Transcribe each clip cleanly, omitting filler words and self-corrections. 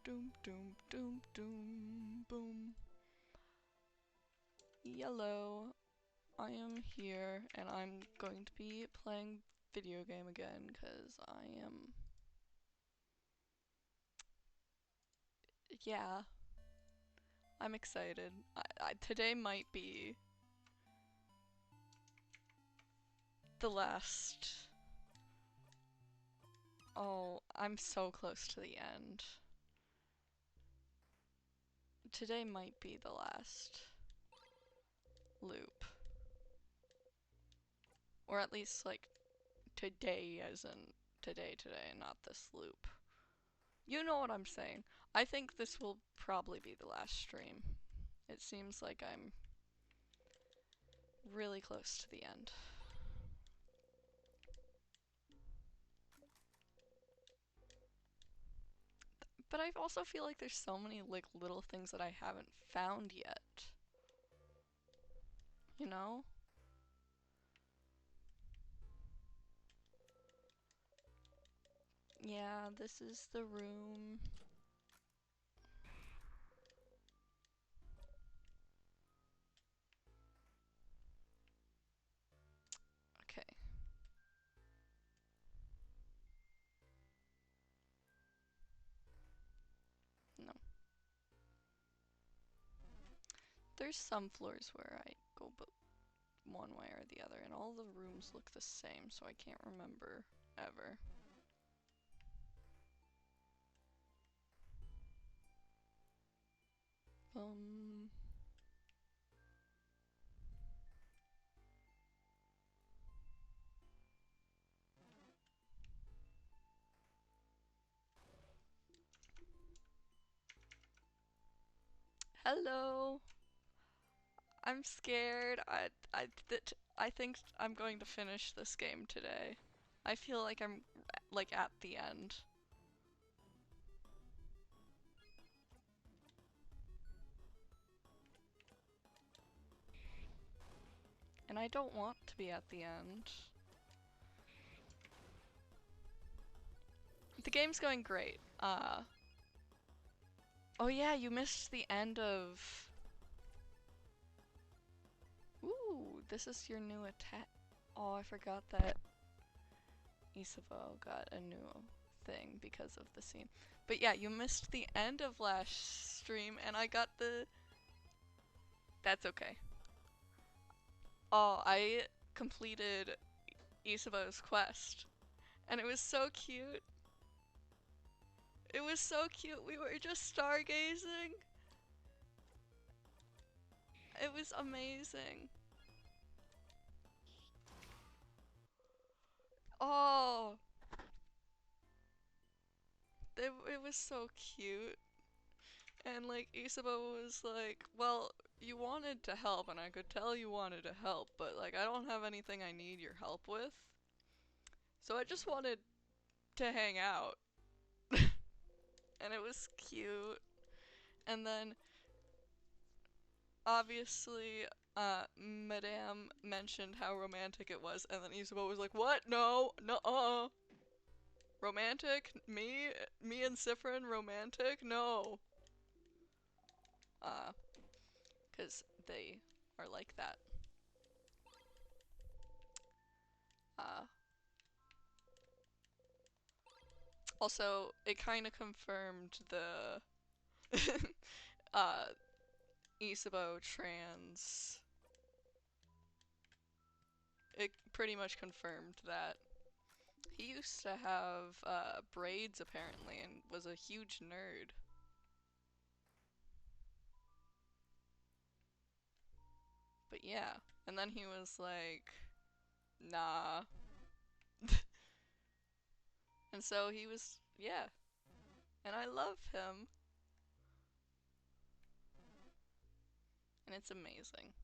doom, doom, doom, doom, boom. Yellow. I am here, and I'm going to be playing video game again, because I am... Yeah. I'm excited. Today might be the last... Oh, I'm so close to the end. Today might be the last loop. Or at least, like, today as in today, not this loop. You know what I'm saying. I think this will probably be the last stream. It seems like I'm really close to the end. But I also feel like there's so many like little things that I haven't found yet. You know? Yeah, this is the room. Okay. No. There's some floors where I go but one way or the other, and all the rooms look the same, so I can't remember ever. Um... Hello! I'm scared. I think I'm going to finish this game today. I feel like I'm, like, at the end. And I don't want to be at the end. The game's going great. Oh yeah, you missed the end of... Ooh, this is your new attack. Oh, I forgot that Isavo got a new thing because of the scene. But yeah, you missed the end of last stream and I got the... That's okay. Oh, I completed Isavo's quest. And it was so cute. It was so cute. We were just stargazing. It was amazing. Oh, it was so cute. And like Isabo was like, well, you wanted to help and I could tell you wanted to help, but like I don't have anything I need your help with. So I just wanted to hang out. And it was cute. And then obviously Madame mentioned how romantic it was, and then Isabo was like, what? No, no, romantic? Me and Sifrin romantic? No. Cause they are like that. Uh, Also, it kind of confirmed the uh, Isabo trans. It pretty much confirmed that. He used to have braids apparently and was a huge nerd. But yeah, and then he was like, nah. And so he was, yeah. And I love him. And it's amazing.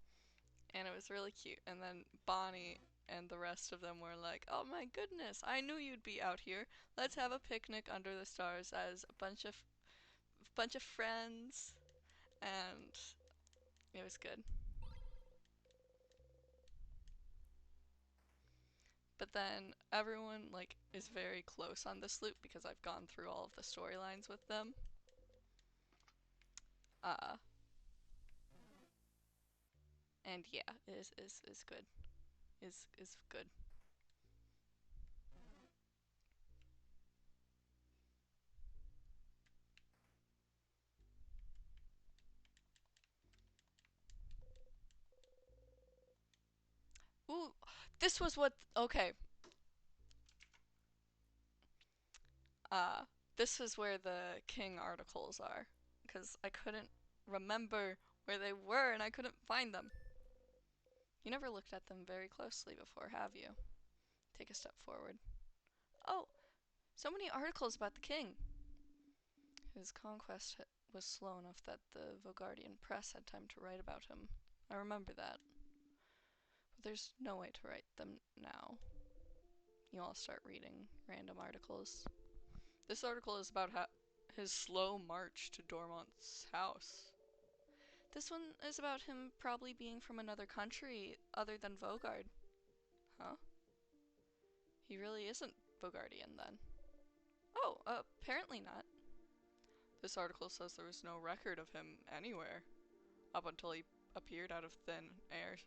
And it was really cute. And then Bonnie and the rest of them were like, oh my goodness, I knew you'd be out here. Let's have a picnic under the stars as a bunch of friends. And it was good. But then everyone like is very close on this loop because I've gone through all of the storylines with them. Uh, and yeah, is good. Is good. Ooh, this was what. Okay. Uh, this is where the king articles are, because I couldn't remember where they were and I couldn't find them. You never looked at them very closely before, have you? Take a step forward. Oh, so many articles about the king. His conquest was slow enough that the Vogardian press had time to write about him. I remember that. But there's no way to write them now. You all start reading random articles. This article is about his slow march to Dormont's house. This one is about him probably being from another country other than Vogard. Huh? He really isn't Vogardian then. Oh, apparently not. This article says there was no record of him anywhere up until he appeared out of thin air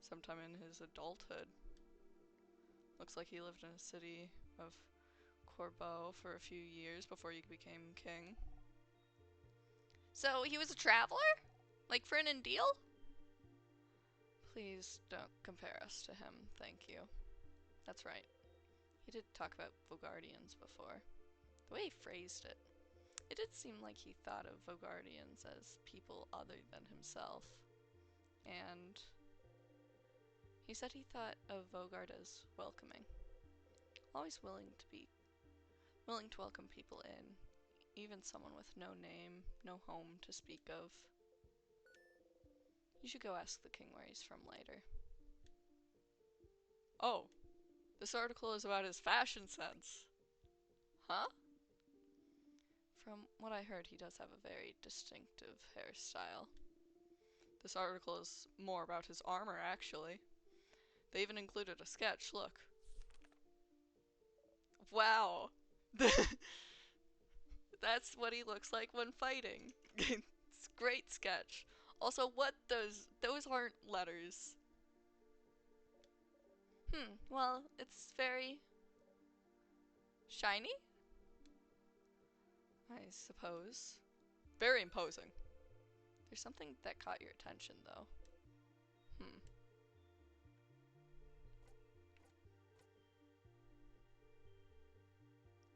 sometime in his adulthood. Looks like he lived in a city of Corbeau for a few years before he became king. So he was a traveler? Like Frin and Deal? Please don't compare us to him, thank you. That's right. He did talk about Vogardians before. The way he phrased it, it did seem like he thought of Vogardians as people other than himself. And he said he thought of Vogard as welcoming. Always willing to welcome people in, even someone with no name, no home to speak of. You should go ask the king where he's from later. Oh, this article is about his fashion sense. Huh? From what I heard, he does have a very distinctive hairstyle. This article is more about his armor, actually. They even included a sketch, look. Wow. That's what he looks like when fighting. It's a great sketch. Also, what those aren't letters. Well, it's very shiny, I suppose. Very imposing. There's something that caught your attention, though. Hmm.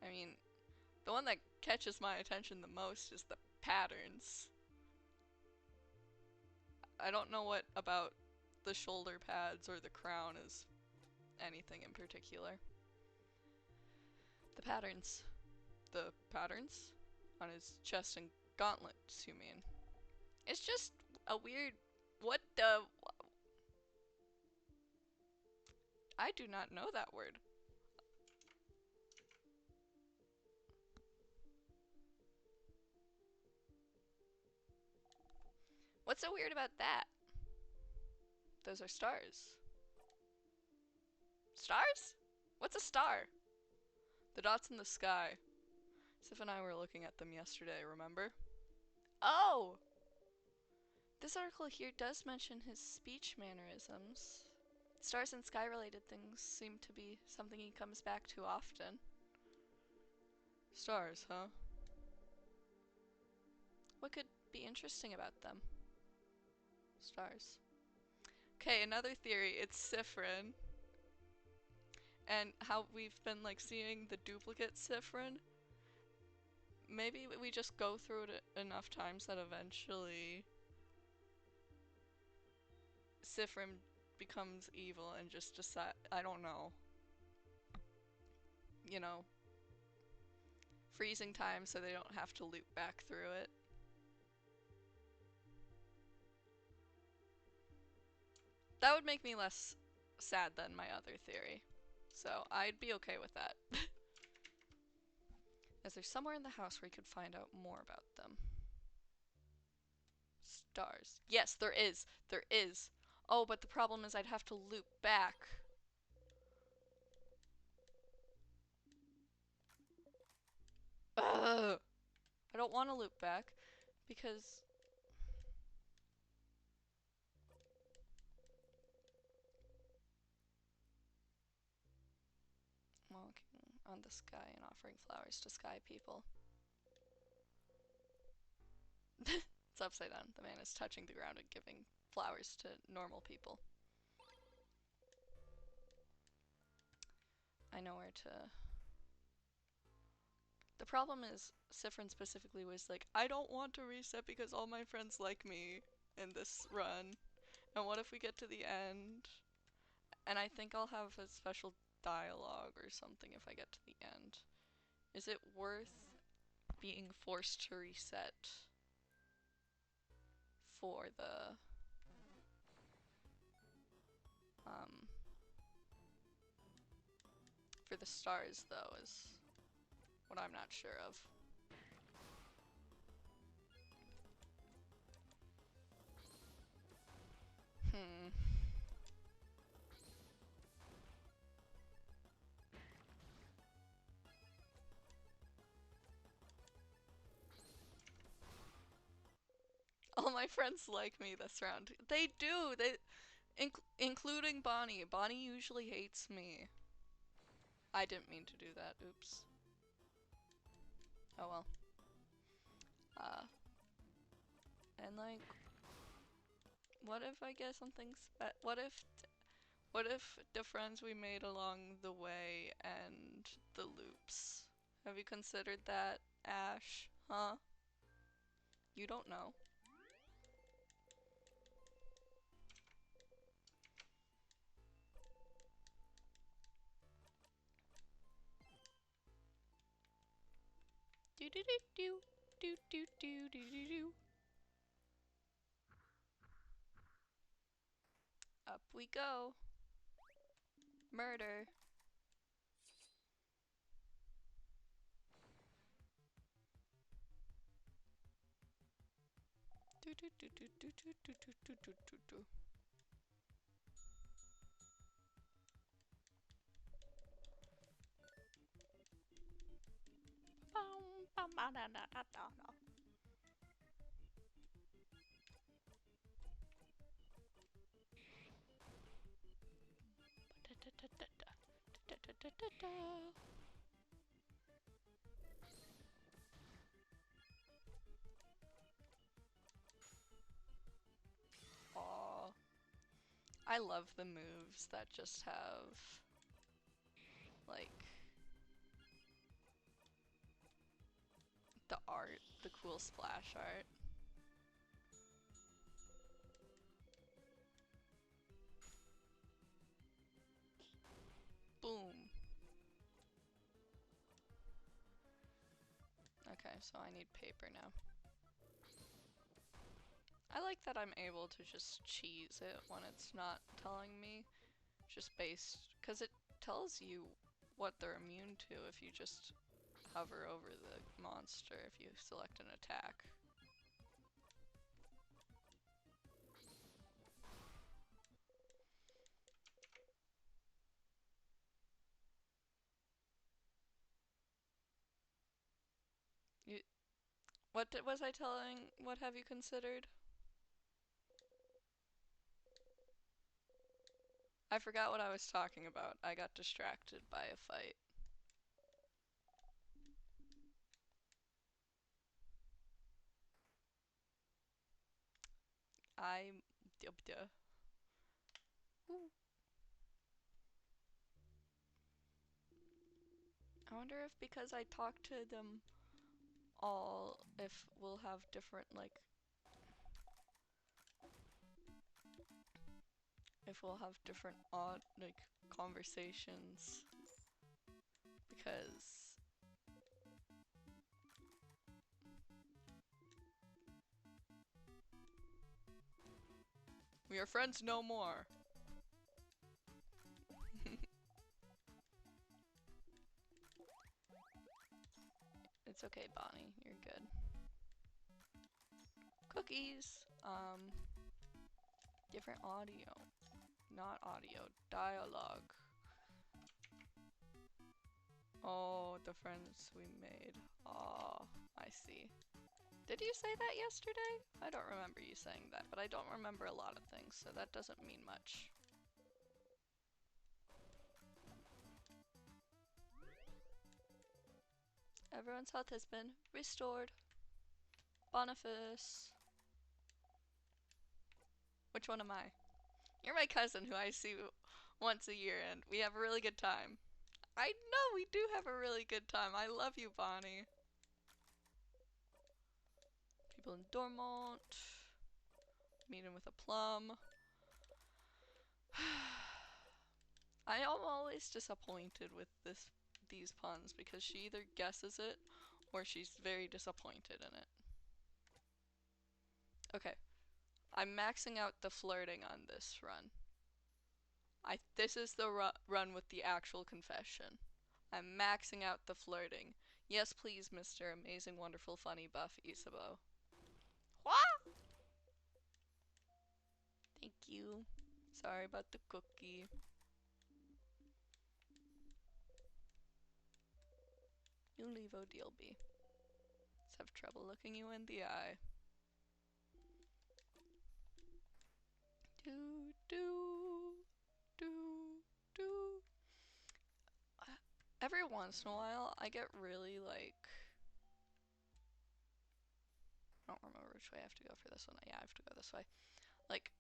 I mean, the one that catches my attention the most is the patterns. I don't know what about the shoulder pads or the crown is anything in particular. The patterns. The patterns? On his chest and gauntlets, you mean? It's just a weird... What the... I do not know that word. What's so weird about that? Those are stars. Stars? What's a star? The dots in the sky. Sif and I were looking at them yesterday, remember? Oh! This article here does mention his speech mannerisms. Stars and sky-related things seem to be something he comes back to often. Stars, huh? What could be interesting about them? Stars. Okay, another theory. It's Siffrin. And how we've been like seeing the duplicate Siffrin. Maybe we just go through it enough times that eventually Siffrin becomes evil and just decide, I don't know. You know, freezing time so they don't have to loop back through it. That would make me less sad than my other theory. So I'd be okay with that. Is there somewhere in the house where you could find out more about them? Stars. Yes, there is. There is. Oh, but the problem is I'd have to loop back. Ugh. I don't want to loop back Because walking on the sky and offering flowers to sky people. It's upside down. The man is touching the ground and giving flowers to normal people. I know where to... The problem is, Siffrin specifically was like, I don't want to reset because all my friends like me in this run. And what if we get to the end? And I think I'll have a special dialogue or something if I get to the end. Is it worth being forced to reset for the stars though, is what I'm not sure of. All my friends like me this round. They do! Including Bonnie. Bonnie usually hates me. I didn't mean to do that. Oops. Oh well. And like, what if I get something what if the friends we made along the way and the loops? Have you considered that, Ash? Huh? You don't know. Do do do do do do do do do do. Up we go. Murder. Do do do do do do do do do do do. Aww. I love the moves that just have, like, the art, the cool splash art. Boom. Okay, so I need paper now. I like that I'm able to just cheese it when it's not telling me, just based, because it tells you what they're immune to if you just hover over the monster if you select an attack. What was I telling? What have you considered? I forgot what I was talking about. I got distracted by a fight. I wonder if because I talked to them all, if we'll have different, like, if we'll have different odd, like, conversations. Because we are friends no more. It's okay, Bonnie. You're good. Cookies! Different audio. Not audio. Dialogue. Oh, the friends we made. Oh, I see. Did you say that yesterday? I don't remember you saying that, but I don't remember a lot of things, so that doesn't mean much. Everyone's health has been restored. Boniface. Which one am I? You're my cousin who I see once a year and we have a really good time. I know we do have a really good time. I love you, Bonnie. People in Dormont. Meeting with a plum. I am always disappointed with these puns because she either guesses it or she's very disappointed in it. Okay. I'm maxing out the flirting on this run. This is the run with the actual confession. I'm maxing out the flirting. Yes, please, Mr. Amazing, Wonderful, Funny, Buff Isabeau. What? Thank you. Sorry about the cookie. You leave Odile be. Let's have trouble looking you in the eye. Do, do, do, do. Every once in a while, I get really, like... I don't remember which way I have to go for this one. Yeah, I have to go this way. Like,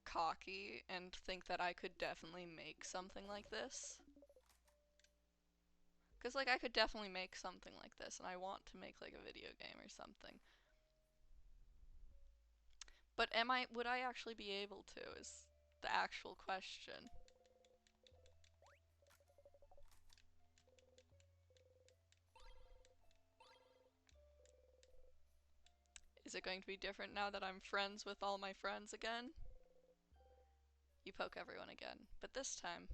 cocky and think that I could definitely make something like this. Because, like, I could definitely make something like this, and I want to make, like, a video game or something. But would I actually be able to, is the actual question. Is it going to be different now that I'm friends with all my friends again? You poke everyone again, but this time,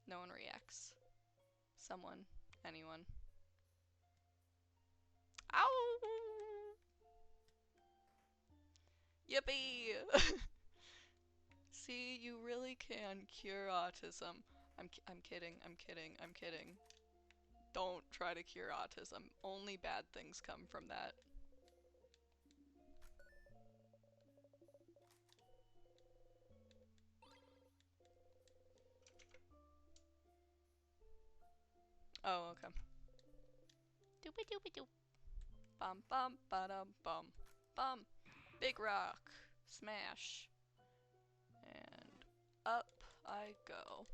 no one reacts. Someone, anyone. Ow! Yippee! See, you really can cure autism. I'm kidding, I'm kidding, I'm kidding. Don't try to cure autism. Only bad things come from that. Oh, okay. Doopy doopy doop. Bum bum ba-dum bum. Bum. Big rock. Smash. And up I go.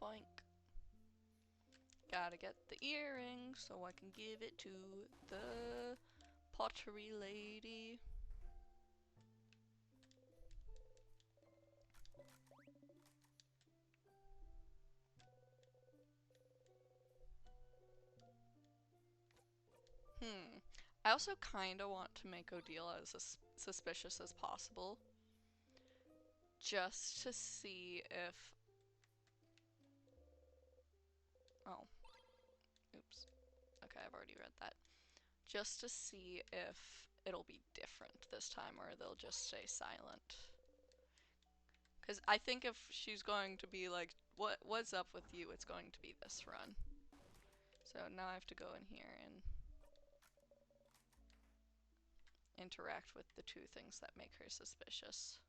Boink. Gotta get the earring so I can give it to the pottery lady. I also kinda want to make Odile as suspicious as possible. Just to see if... Oh. Oops. Okay, I've already read that. Just to see if it'll be different this time or they'll just stay silent. Because I think if she's going to be like, what's up with you, it's going to be this run. So now I have to go in here and interact with the two things that make her suspicious.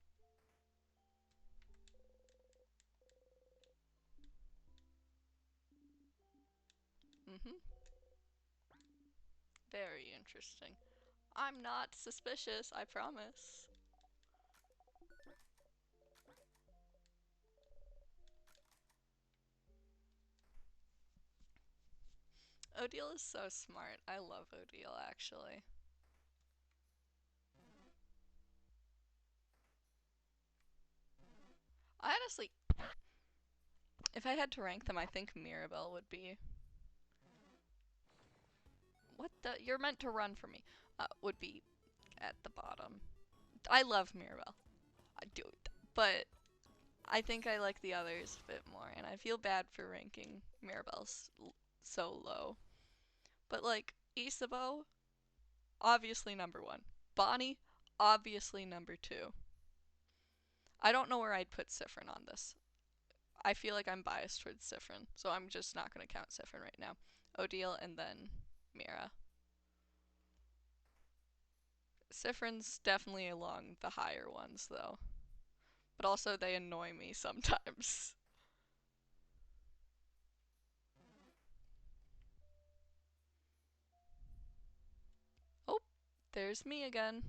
Very interesting. I'm not suspicious, I promise. Odile is so smart. I love Odile, actually. I honestly... If I had to rank them, I think Mirabelle would be... What the? You're meant to run for me. Would be at the bottom. I love Mirabelle. I do. But I think I like the others a bit more, and I feel bad for ranking Mirabelle so low. But like, Isabeau, obviously number 1. Bonnie, obviously number 2. I don't know where I'd put Siffrin on this. I feel like I'm biased towards Siffrin, so I'm just not going to count Siffrin right now. Odile and then Mira. Siffrin's definitely along the higher ones, though. But also, they annoy me sometimes. Oh, there's me again.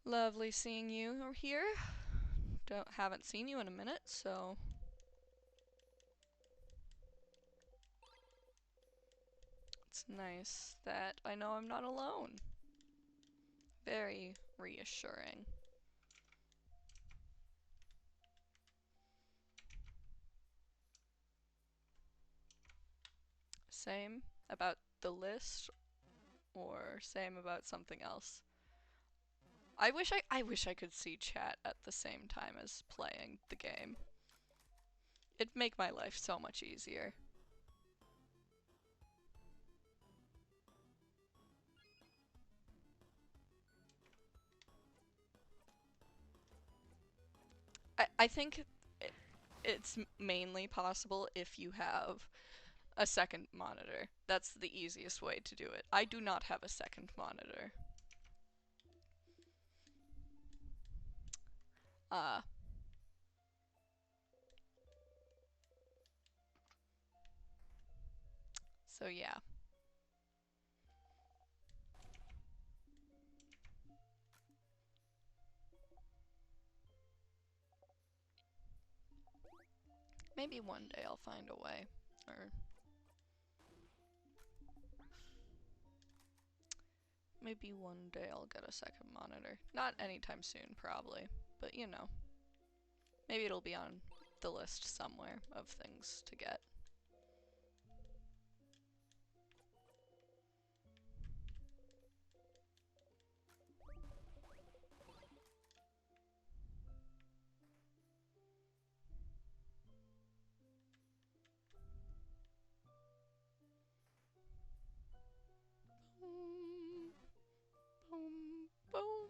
Lovely seeing you here. Haven't seen you in a minute, so... It's nice that I know I'm not alone. Very reassuring. Same about the list, or same about something else? I wish I could see chat at the same time as playing the game. It'd make my life so much easier. I think it's mainly possible if you have a second monitor. That's the easiest way to do it. I do not have a second monitor. So yeah. Maybe one day I'll find a way. Or maybe one day I'll get a second monitor. Not anytime soon, probably. But you know. Maybe it'll be on the list somewhere of things to get. Boom, boom, boom.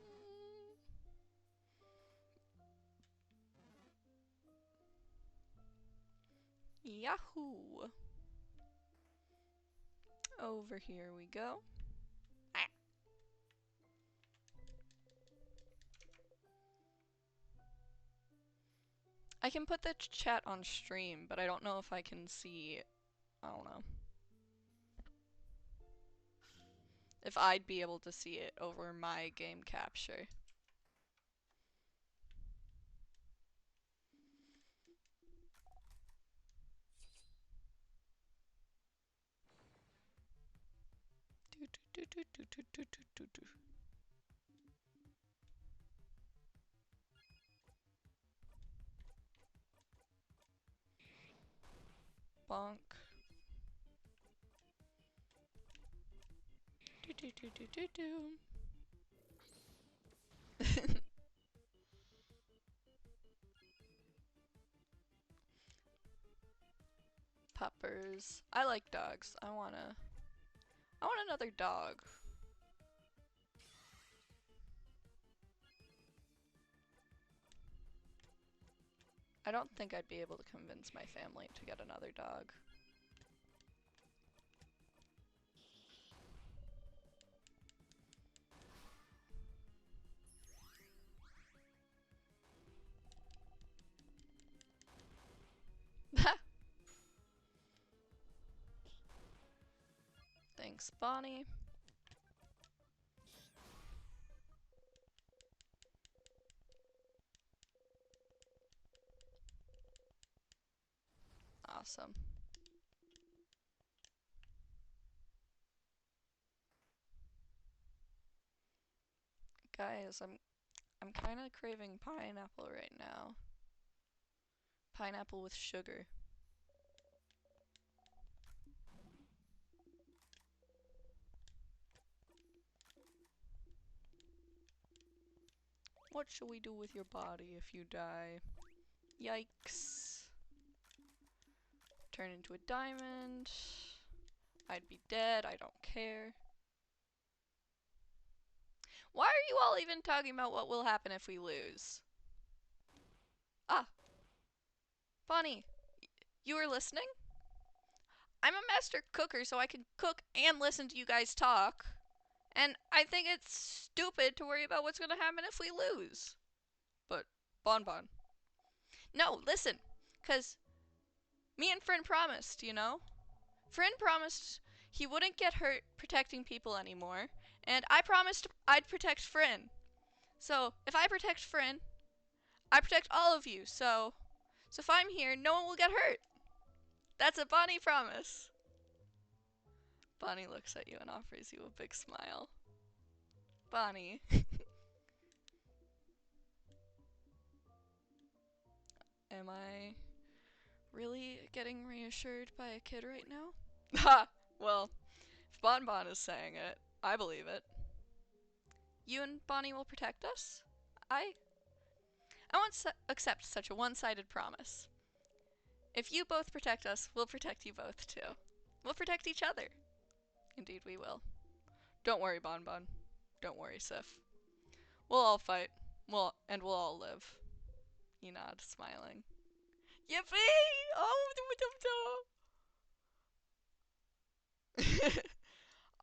Yahoo! Over here we go. I can put the chat on stream, but I don't know if I can see... I don't know. If I'd be able to see it over my game capture. Bonk. Puppers. I like dogs. I want another dog. I don't think I'd be able to convince my family to get another dog. Thanks, Bonnie. Awesome. Guys, I'm kind of craving pineapple right now. Pineapple with sugar. What shall we do with your body if you die? Yikes. Turn into a diamond. I'd be dead, I don't care. Why are you all even talking about what will happen if we lose? Ah. Bonnie, you were listening? I'm a master cooker, so I can cook and listen to you guys talk. And I think it's stupid to worry about what's gonna happen if we lose. But, Bonbon. No, listen. Because me and Friend promised, you know? Friend promised he wouldn't get hurt protecting people anymore. And I promised I'd protect Friend. So, if I protect Friend, I protect all of you. So if I'm here, no one will get hurt. That's a Bonnie promise. Bonnie looks at you and offers you a big smile. Bonnie. Am I really getting reassured by a kid right now? Ha! Well, if Bonbon is saying it, I believe it. You and Bonnie will protect us? I won't accept such a one-sided promise. If you both protect us, we'll protect you both too. We'll protect each other. Indeed we will. Don't worry, Bonbon. Don't worry, Sif. We'll all fight. We'll all live. You nod, smiling. Yippee! Oh,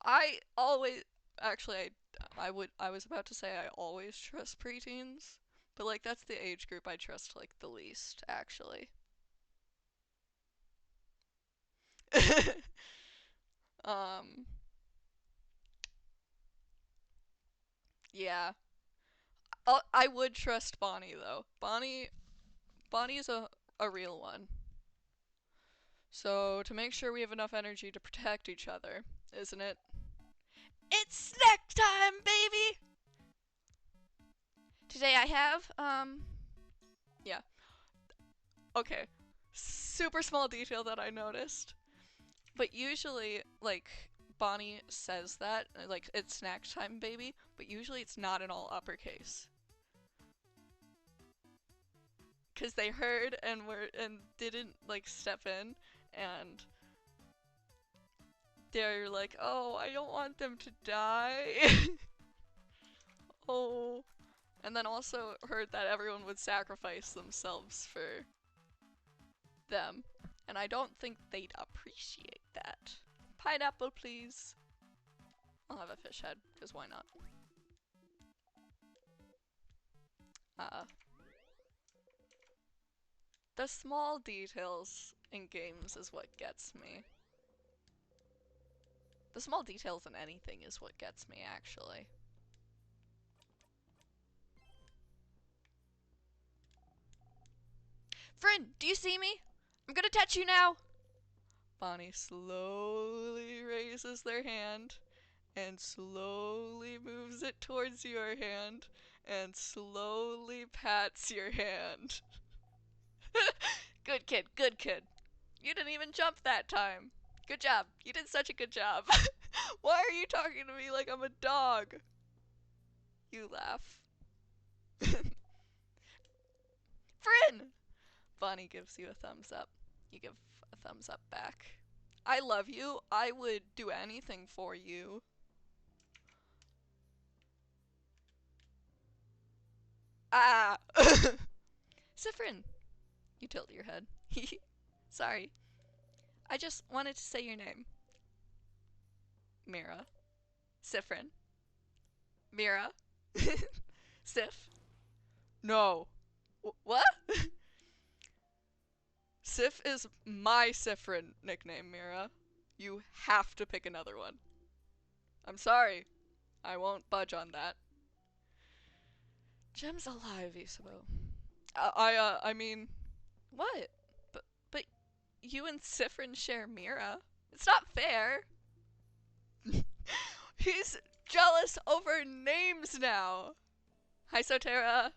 I always, actually, I was about to say I always trust preteens, but like that's the age group I trust like the least, actually. um, yeah, I would trust Bonnie though. Bonnie's a real one. So to make sure we have enough energy to protect each other, isn't it? It's snack time, baby! Today I have, yeah. Okay. Super small detail that I noticed. But usually, like, Bonnie says that, like, it's snack time, baby, but usually it's not in all uppercase. Cause they heard and didn't, like, step in, and they're like, oh, I don't want them to die. Oh. And then also heard that everyone would sacrifice themselves for them. And I don't think they'd appreciate that. Pineapple, please. I'll have a fish head, because why not? The small details in games is what gets me. The small details in anything is what gets me, actually. Friend, do you see me? I'm gonna touch you now! Bonnie slowly raises their hand and slowly moves it towards your hand and slowly pats your hand. Good kid, good kid. You didn't even jump that time. Good job. You did such a good job. Why are you talking to me like I'm a dog? You laugh. Fryn! Bonnie gives you a thumbs up. You give a thumbs up back. I love you. I would do anything for you. Ah! Siffrin! You tilt your head. Sorry. I just wanted to say your name. Mira. Siffrin. Mira. Sif. No. What? Sif is my Siffrin nickname, Mira. You have to pick another one. I'm sorry. I won't budge on that. Gem's alive, Isabeau. I mean, what? But you and Siffrin share Mira. It's not fair. He's jealous over names now. Hi, Sotera.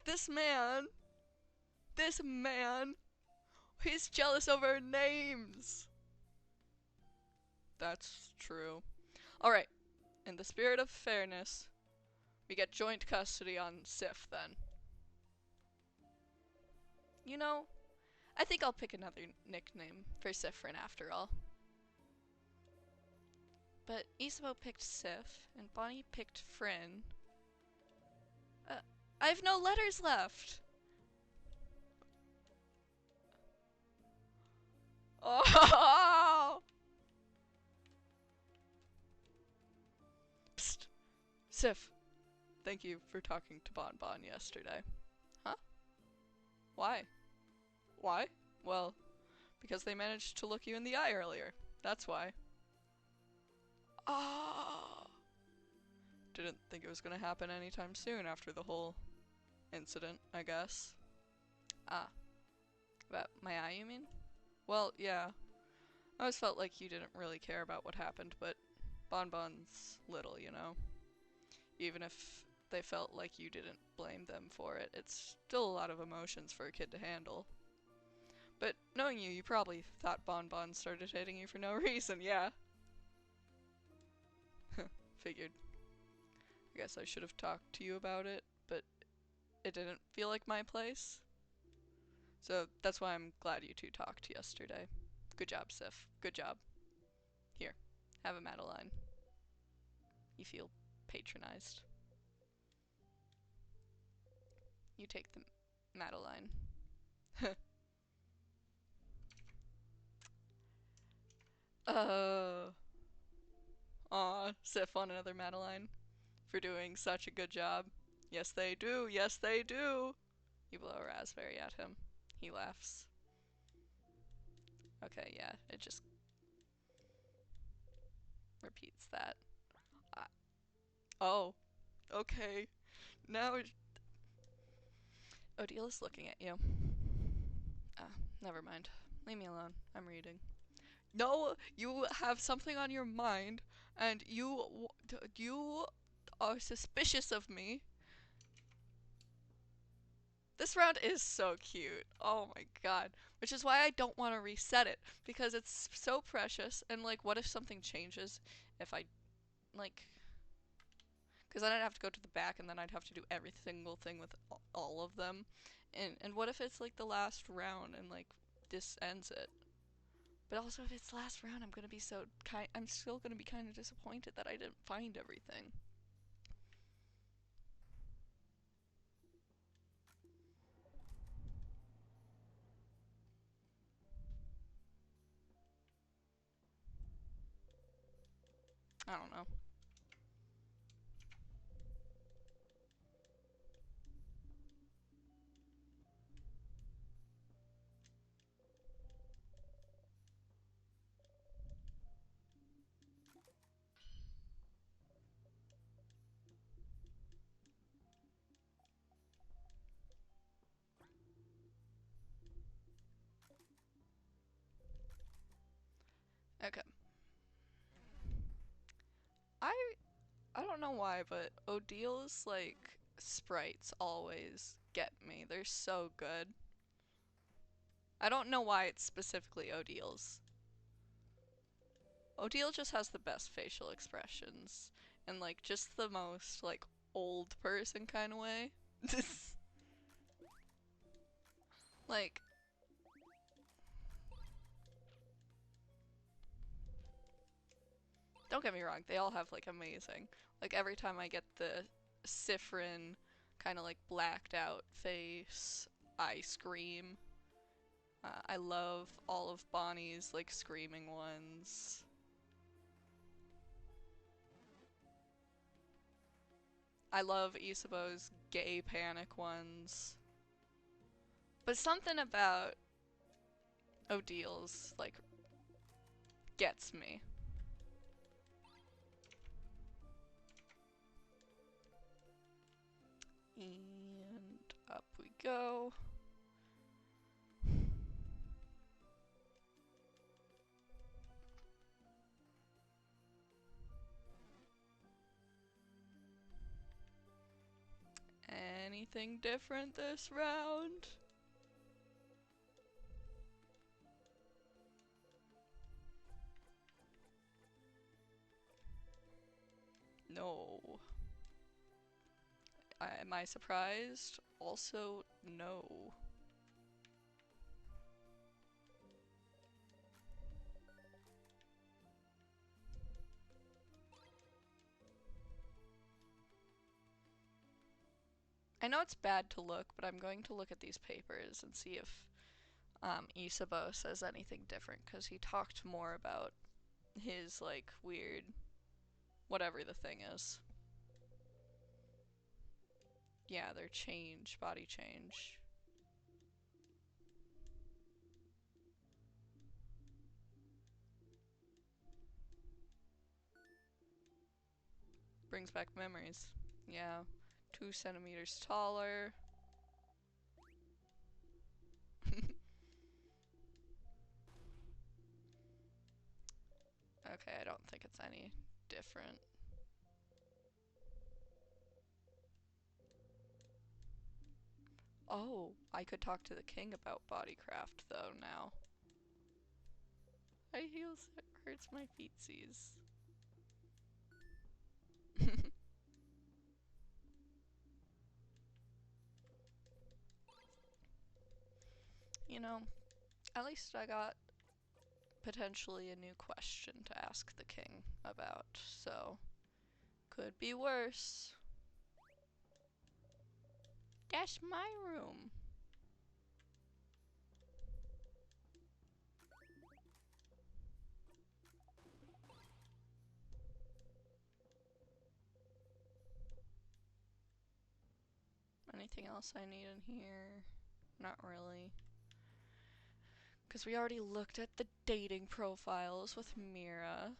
This man, he's jealous over names. That's true. Alright, in the spirit of fairness, we get joint custody on Sif then. You know, I think I'll pick another nickname for Siffrin after all. But Isabeau picked Sif, and Bonnie picked Fryn. I have no letters left! Sif, thank you for talking to Bon Bon yesterday. Huh? Why? Why? Well, because they managed to look you in the eye earlier. That's why. Ah! Didn't think it was gonna happen anytime soon after the whole incident, I guess. Ah. About my eye, you mean? Well, yeah. I always felt like you didn't really care about what happened, but Bon Bon's little, you know? Even if they felt like you didn't blame them for it, it's still a lot of emotions for a kid to handle. But knowing you, you probably thought Bon Bon started hitting you for no reason, yeah. Figured. I guess I should have talked to you about it, but it didn't feel like my place. So that's why I'm glad you two talked yesterday. Good job, Sif. Good job. Here, have a Madeline. You feel patronized. You take the Madeline. Aw, Sif on another Madeline. For doing such a good job. Yes, they do. Yes, they do. You blow a raspberry at him. He laughs. Okay, yeah, it just repeats that. Oh, okay. Now Odile is looking at you. Ah, never mind. Leave me alone. I'm reading. No, you have something on your mind, and you are suspicious of me. This round is so cute. Oh my god. Which is why I don't want to reset it, because it's so precious, and like, what if something changes if I, like, because then I'd have to go to the back, and then I'd have to do every single thing with all of them, and what if it's like the last round, and like, this ends it? But also, if it's last round, I'm gonna be I'm still gonna be kind of disappointed that I didn't find everything. I don't know. Okay. I I don't know why, but Odile's like sprites always get me. They're so good. I don't know why it's specifically Odile's. Odile just has the best facial expressions and like just the most like old person kind of way. Like, don't get me wrong, they all have like amazing. Like every time I get the Siffrin kind of like blacked out face, I scream. I love all of Bonnie's like screaming ones. I love Isabeau's gay panic ones. But something about Odile's like gets me. And up we go. Anything different this round? No. Am I surprised? Also, no. I know it's bad to look, but I'm going to look at these papers and see if Isabeau says anything different, because he talked more about his, like, weird whatever the thing is. yeah, their change, body change. Brings back memories. Yeah. 2 centimeters taller. Okay, I don't think it's any different. Oh, I could talk to the king about bodycraft though now. High heels hurts my feetsies. You know, at least I got potentially a new question to ask the king about, so could be worse. That's my room. Anything else I need in here? Not really. Because we already looked at the dating profiles with Mira.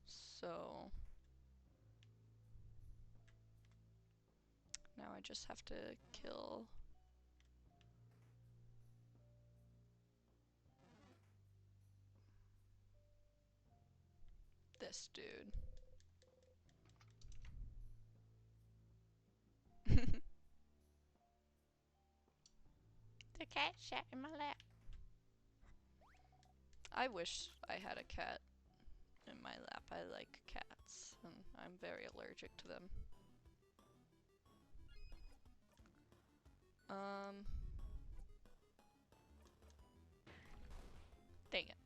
So now I just have to kill this dude. The cat sat in my lap. I wish I had a cat in my lap. I like cats, and I'm very allergic to them. Dang it.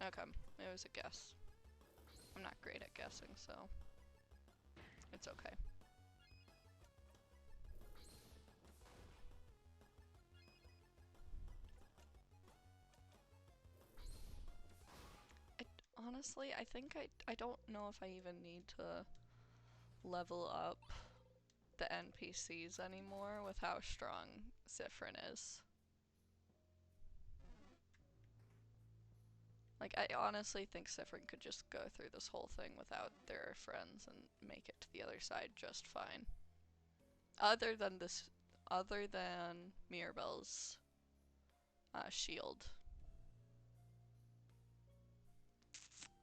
Okay, it was a guess. I'm not great at guessing, so it's okay. Honestly, I think I don't know if I even need to level up the NPCs anymore with how strong Siffrin is. Like, I honestly think Siffrin could just go through this whole thing without their friends and make it to the other side just fine. Other than Mirabelle's shield.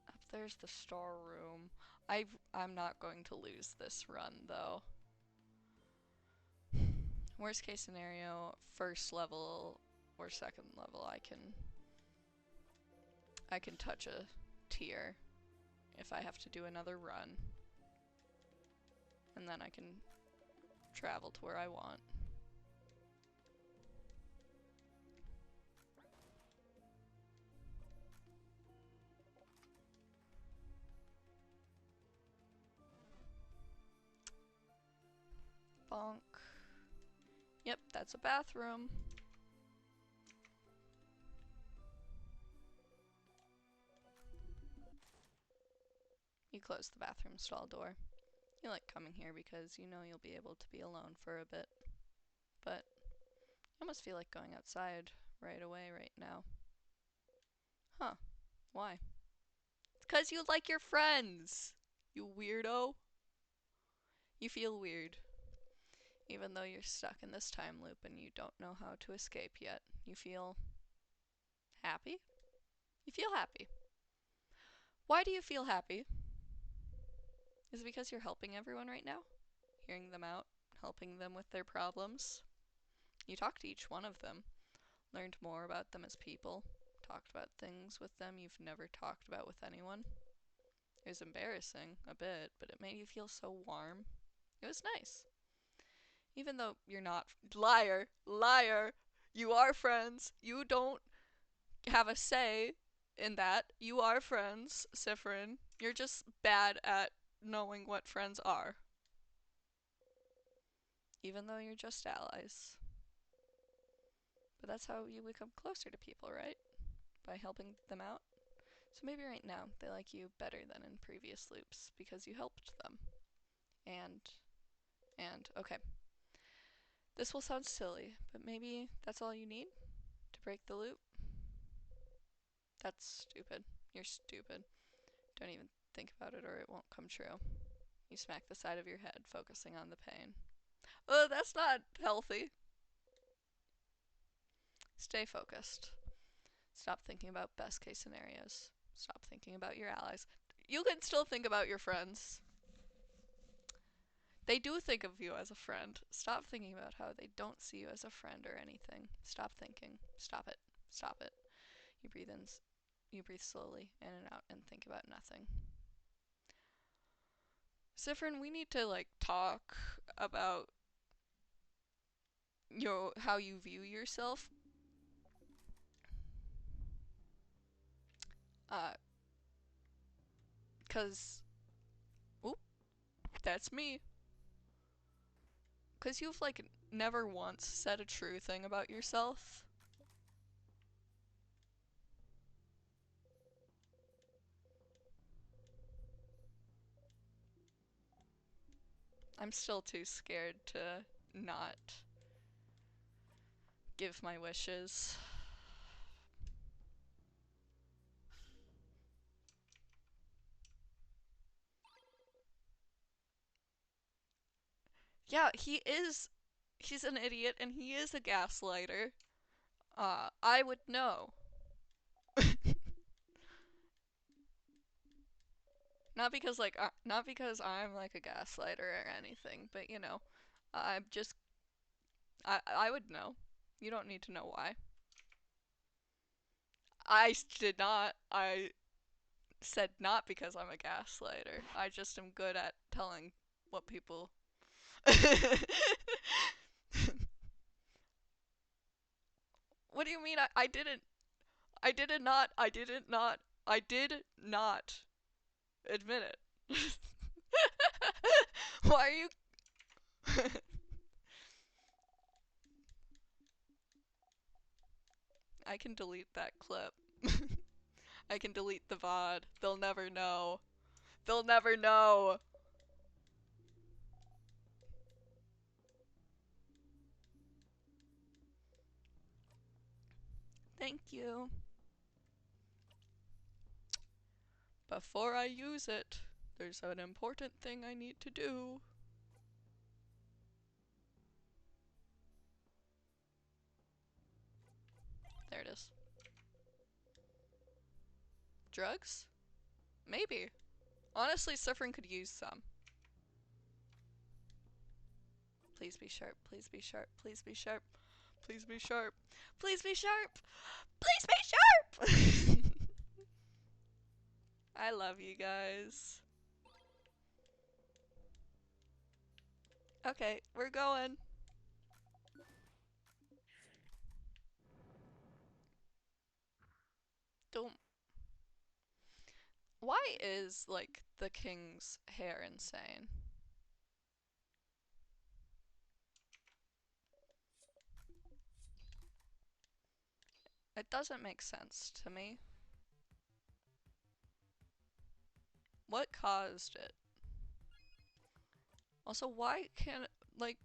Up there's the star room. I'm not going to lose this run though. Worst case scenario, first level or second level, I can touch a tier if I have to do another run. And then I can travel to where I want. Bonk. Yep, that's a bathroom. You close the bathroom stall door. You like coming here because you know you'll be able to be alone for a bit. But you almost feel like going outside right away right now. Huh. Why? It's 'cause you like your friends! You weirdo. You feel weird. Even though you're stuck in this time loop and you don't know how to escape yet. You feel happy? You feel happy. Why do you feel happy? Is it because you're helping everyone right now? Hearing them out, helping them with their problems? You talked to each one of them, learned more about them as people, talked about things with them you've never talked about with anyone. It was embarrassing, a bit, but it made you feel so warm. It was nice. Even though you're not. Liar! Liar! You are friends! You don't have a say in that. You are friends, Siffrin. You're just bad at knowing what friends are. Even though you're just allies. But that's how you become closer to people, right? By helping them out. So maybe right now they like you better than in previous loops because you helped them. And And, okay, this will sound silly, but maybe that's all you need to break the loop? That's stupid. You're stupid. Don't even think about it or it won't come true. You smack the side of your head, focusing on the pain. Oh, that's not healthy. Stay focused. Stop thinking about best case scenarios. Stop thinking about your allies. You can still think about your friends. They do think of you as a friend. Stop thinking about how they don't see you as a friend or anything. Stop thinking. Stop it. Stop it. You breathe in, you breathe slowly in and out and think about nothing. Siffrin, we need to like talk about how you view yourself. Cause oop, that's me. Cause you've like never once said a true thing about yourself. I'm still too scared to not give my wishes. Yeah, he's an idiot and he is a gaslighter. I would know. Not because I'm like a gaslighter or anything, but you know, I'm just, I would know. You don't need to know why. I did not. I said not because I'm a gaslighter. I just am good at telling what people. What do you mean? I didn't. I did not. I didn't not. I did not admit it. Why are you? I can delete that clip. I can delete the VOD. They'll never know. They'll never know. Thank you. Before I use it, there's an important thing I need to do. There it is. Drugs? Maybe. Honestly, Suffering could use some. Please be sharp, please be sharp, please be sharp. Please be sharp. Please be sharp! Please be sharp! I love you guys. Okay, we're going. Don't. Why is, like, the king's hair insane? It doesn't make sense to me. What caused it? Also, why can't, like,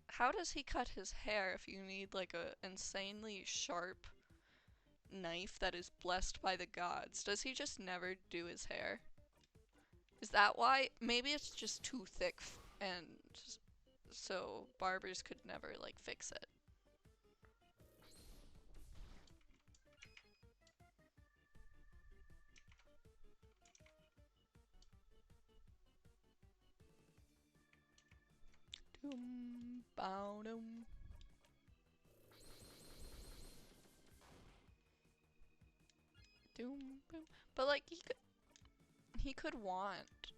how does he cut his hair if you need, like, a insanely sharp knife that is blessed by the gods? Does he just never do his hair? Is that why? Maybe it's just too thick and so barbers could never, like, fix it. Doom, bow, doom. Doom, boom. But, like, he could want.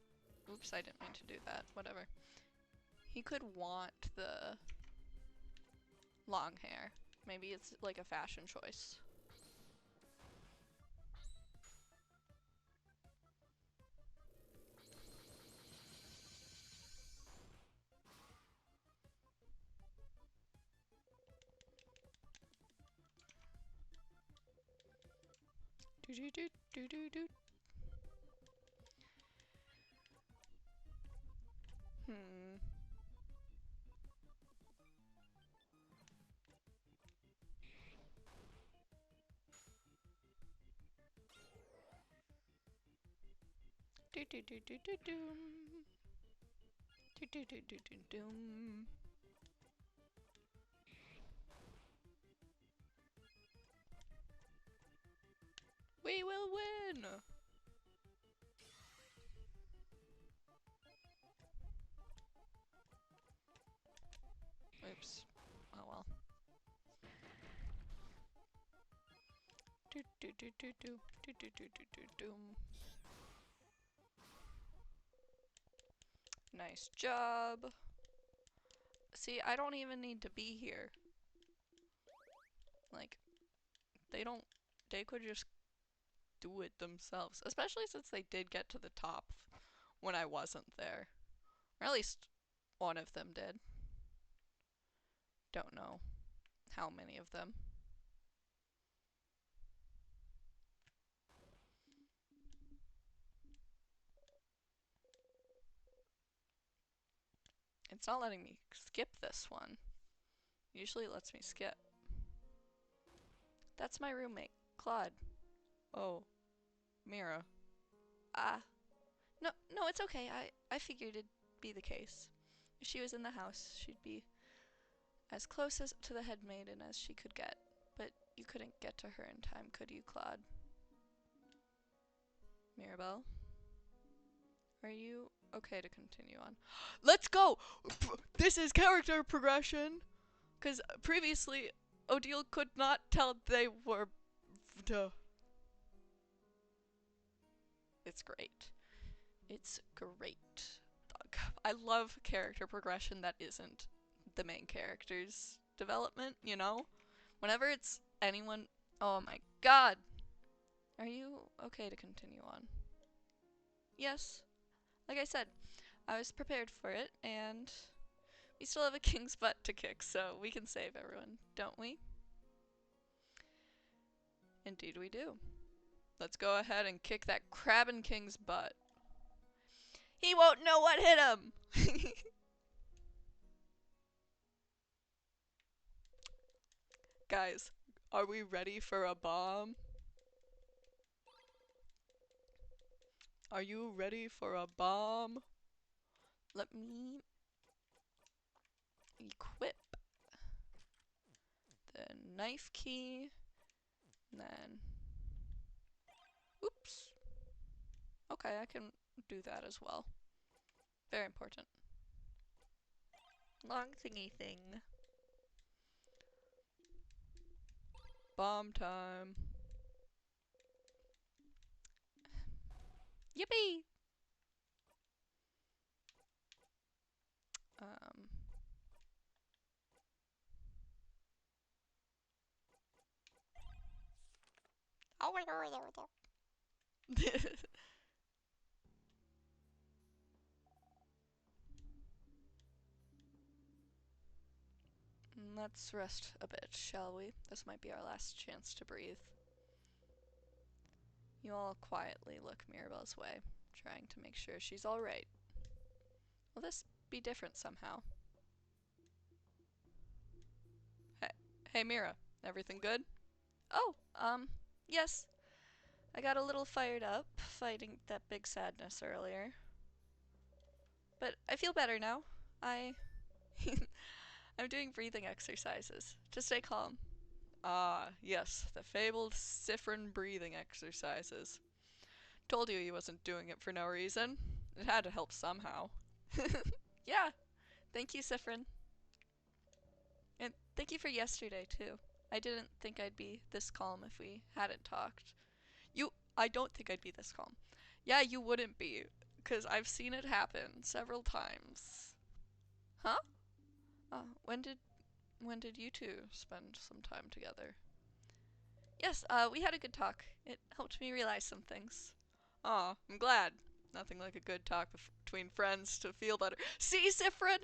Oops, I didn't mean to do that. Whatever. He could want the long hair. Maybe it's like a fashion choice. Do do do do do do. Hmm. Do do do do do doom. Do do do do do doom. We will win! Oops. Oh well. Do do do do do do do do do do doom. Nice job. See, I don't even need to be here. Like, they could just do it themselves. Especially since they did get to the top when I wasn't there. Or at least one of them did. Don't know how many of them. It's not letting me skip this one. Usually it lets me skip. That's my roommate, Claude. Oh, Mira. No, it's okay. I figured it'd be the case. If she was in the house, she'd be as close as to the head maiden as she could get. But you couldn't get to her in time, could you, Claude? Mirabelle? Are you okay to continue on? Let's go! This is character progression! Because previously, Odile could not tell they were... It's great. It's great. I love character progression that isn't the main character's development, you know? Whenever it's anyone... Oh my god! Are you okay to continue on? Yes. Like I said, I was prepared for it, and we still have a king's butt to kick, so we can save everyone, don't we? Indeed we do. Let's go ahead and kick that Crabbin King's butt. He won't know what hit him! Guys, are we ready for a bomb? Are you ready for a bomb? Let me equip the knife key, and then... Oops. Okay, I can do that as well. Very important. Long thingy thing. Bomb time. Yippee! Let's rest a bit, shall we? This might be our last chance to breathe. You all quietly look Mirabelle's way, trying to make sure she's alright. Will this be different somehow? Hey Mira, everything good? Oh, yes. I got a little fired up fighting that big sadness earlier. But I feel better now. I'm doing breathing exercises to stay calm. Ah, yes, the fabled Siffrin breathing exercises. Told you he wasn't doing it for no reason. It had to help somehow. Yeah, thank you, Siffrin. And thank you for yesterday, too. I didn't think I'd be this calm if we hadn't talked. I don't think I'd be this calm. Yeah, you wouldn't be, because I've seen it happen several times. Huh? Oh, when did you two spend some time together? Yes, we had a good talk. It helped me realize some things. Aw, I'm glad. Nothing like a good talk between friends to feel better. See, Siffrin?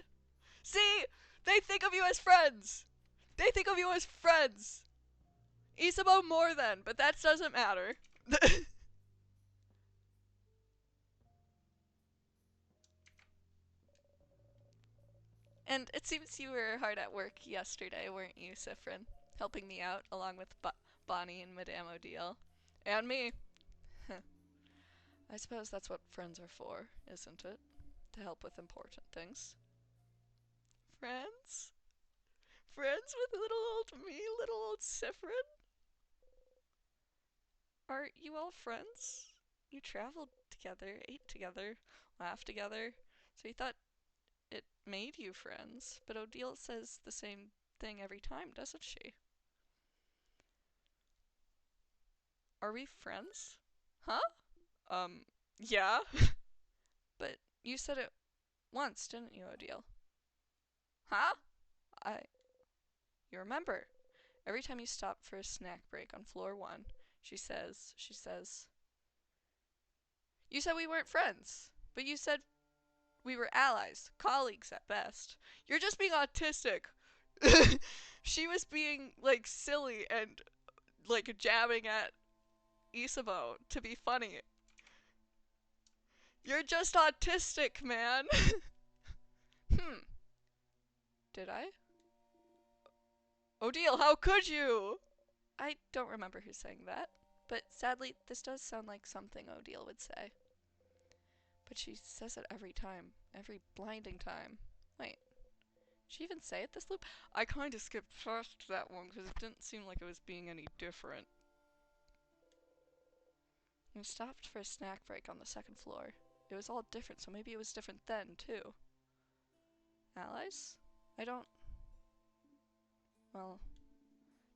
See? They think of you as friends! They think of you as friends! Isabeau more than, but that doesn't matter. And it seems you were hard at work yesterday, weren't you, Siffrin? Helping me out, along with Bonnie and Madame Odile. And me. I suppose that's what friends are for, isn't it? To help with important things. Friends? Friends with little old me, little old Sifrin? Are you all friends? You traveled together, ate together, laughed together, so you thought it made you friends. But Odile says the same thing every time, doesn't she? Are we friends? Huh? Yeah. But you said it once, didn't you, Odile? Huh? I. You remember. Every time you stop for a snack break on floor one, she says, you said we weren't friends, but you said we were allies, colleagues at best. You're just being autistic. She was being, like, silly and, like, jabbing at Isabeau to be funny. You're just autistic, man. Did I? Odile, how could you? I don't remember who sang that, but sadly, this does sound like something Odile would say. But she says it every time, every blinding time. Wait, did she even say it this loop? I kind of skipped past that one because it didn't seem like it was being any different. We stopped for a snack break on the second floor. It was all different, so maybe it was different then, too. Allies? I don't... Well,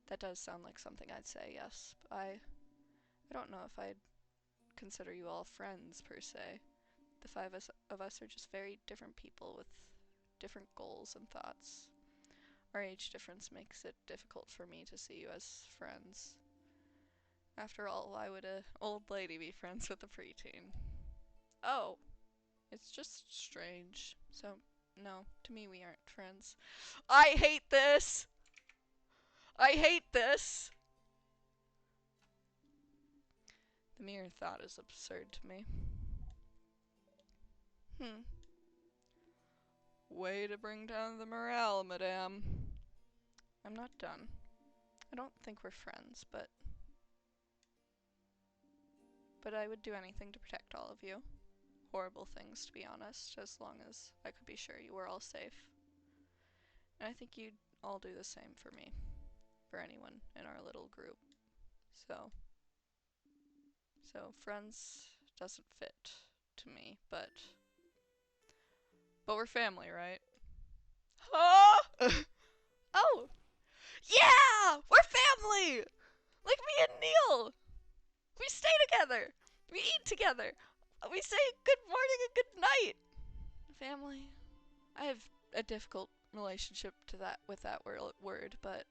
that does sound like something I'd say, yes. But I don't know if I'd consider you all friends, per se. The five of us are just very different people with different goals and thoughts. Our age difference makes it difficult for me to see you as friends. After all, why would an old lady be friends with a preteen? Oh, it's just strange. So, no, to me we aren't friends. I hate this! I hate this! The mere thought is absurd to me. Way to bring down the morale, madame. I'm not done. I don't think we're friends, but I would do anything to protect all of you. Horrible things, to be honest, as long as I could be sure you were all safe. And I think you'd all do the same for me, for anyone in our little group. So friends doesn't fit to me, but we're family, right? Huh? Oh! Yeah! We're family! Like me and Neil! We stay together! We eat together! We say good morning and good night! Family. I have a difficult relationship to that with that word, but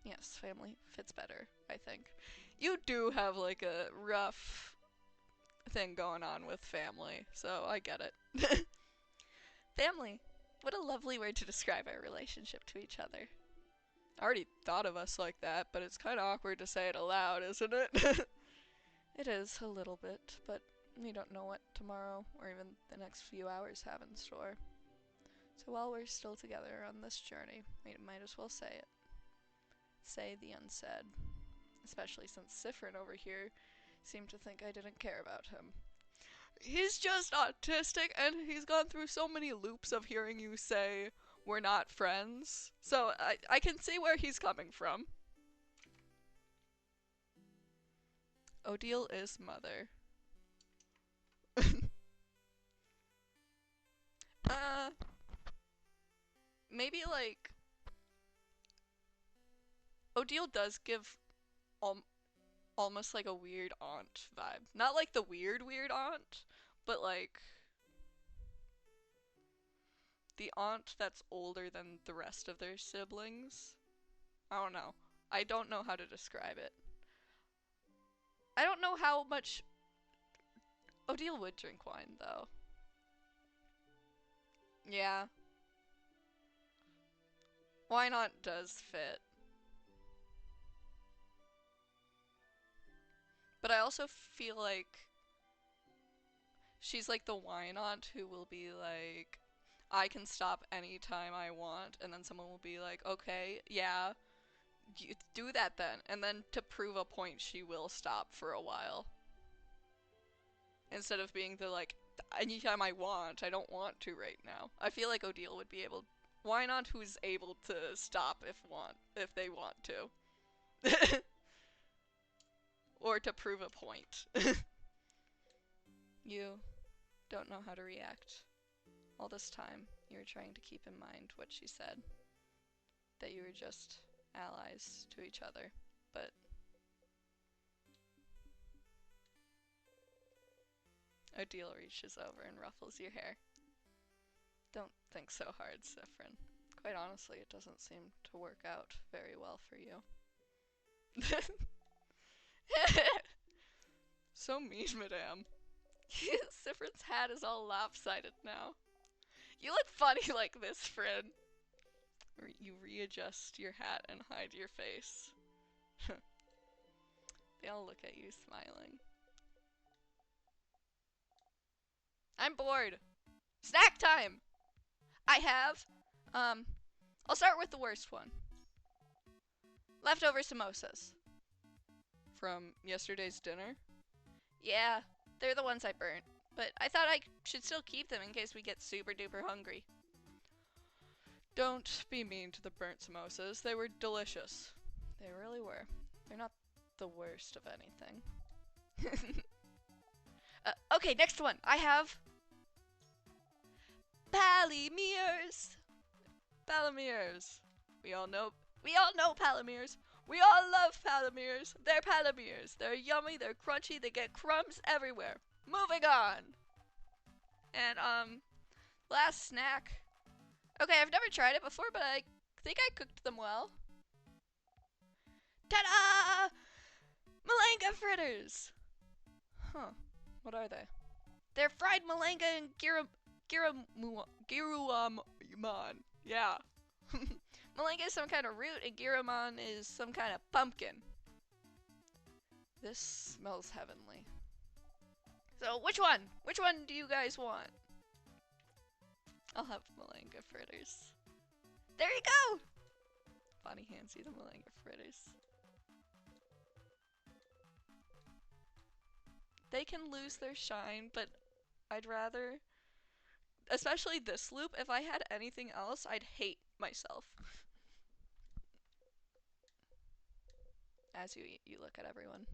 yes, family fits better, I think. You do have like a rough thing going on with family, so I get it. Family. What a lovely word to describe our relationship to each other. I already thought of us like that, but it's kind of awkward to say it aloud, isn't it? It is a little bit, but we don't know what tomorrow or even the next few hours have in store. So while we're still together on this journey, we might as well say it. Say the unsaid. Especially since Sifrin over here seemed to think I didn't care about him. He's just autistic, and he's gone through so many loops of hearing you say, we're not friends. So I can see where he's coming from. Odile is mother. Maybe like Odile does give almost like a weird aunt vibe. Not like the weird aunt, but like the aunt that's older than the rest of their siblings. I don't know. I don't know how to describe it. I don't know how much Odile would drink wine though. Yeah. Why not does fit. But I also feel like she's like the wine aunt who will be like, I can stop anytime I want, and then someone will be like, okay, yeah, you do that then. And then to prove a point, she will stop for a while. instead of being the like, anytime I want, I don't want to right now. I feel like Odile would be able. Why not? Who's able to stop if they want to, or to prove a point. You don't know how to react. All this time, you were trying to keep in mind what she said. That you were just allies to each other, but Odile reaches over and ruffles your hair. Don't think so hard, Siffrin. Quite honestly, it doesn't seem to work out very well for you. So mean, madame. Siffrin's hat is all lopsided now. You look funny like this, friend. You readjust your hat and hide your face. They all look at you smiling. I'm bored. Snack time! I have, I'll start with the worst one. Leftover samosas. From yesterday's dinner? Yeah, they're the ones I burnt. But I thought I should still keep them in case we get super duper hungry. Don't be mean to the burnt samosas. They were delicious. They really were. They're not the worst of anything. Okay, next one. I have Palomirs. Palomirs. We all know Palomirs. We all love Palomirs. They're Palomirs. They're yummy, they're crunchy, they get crumbs everywhere. Moving on. And, last snack. Okay, I've never tried it before, but I think I cooked them well. Ta-da! Malanga fritters! Huh. What are they? They're fried malanga and giruman. Yeah. Malanga is some kind of root, and giruman is some kind of pumpkin. This smells heavenly. So, which one? Which one do you guys want? I'll have malanga fritters. There you go! Bonnie hands you the malanga fritters. They can lose their shine, but I'd rather, especially this loop, if I had anything else, I'd hate myself. As you eat, you look at everyone.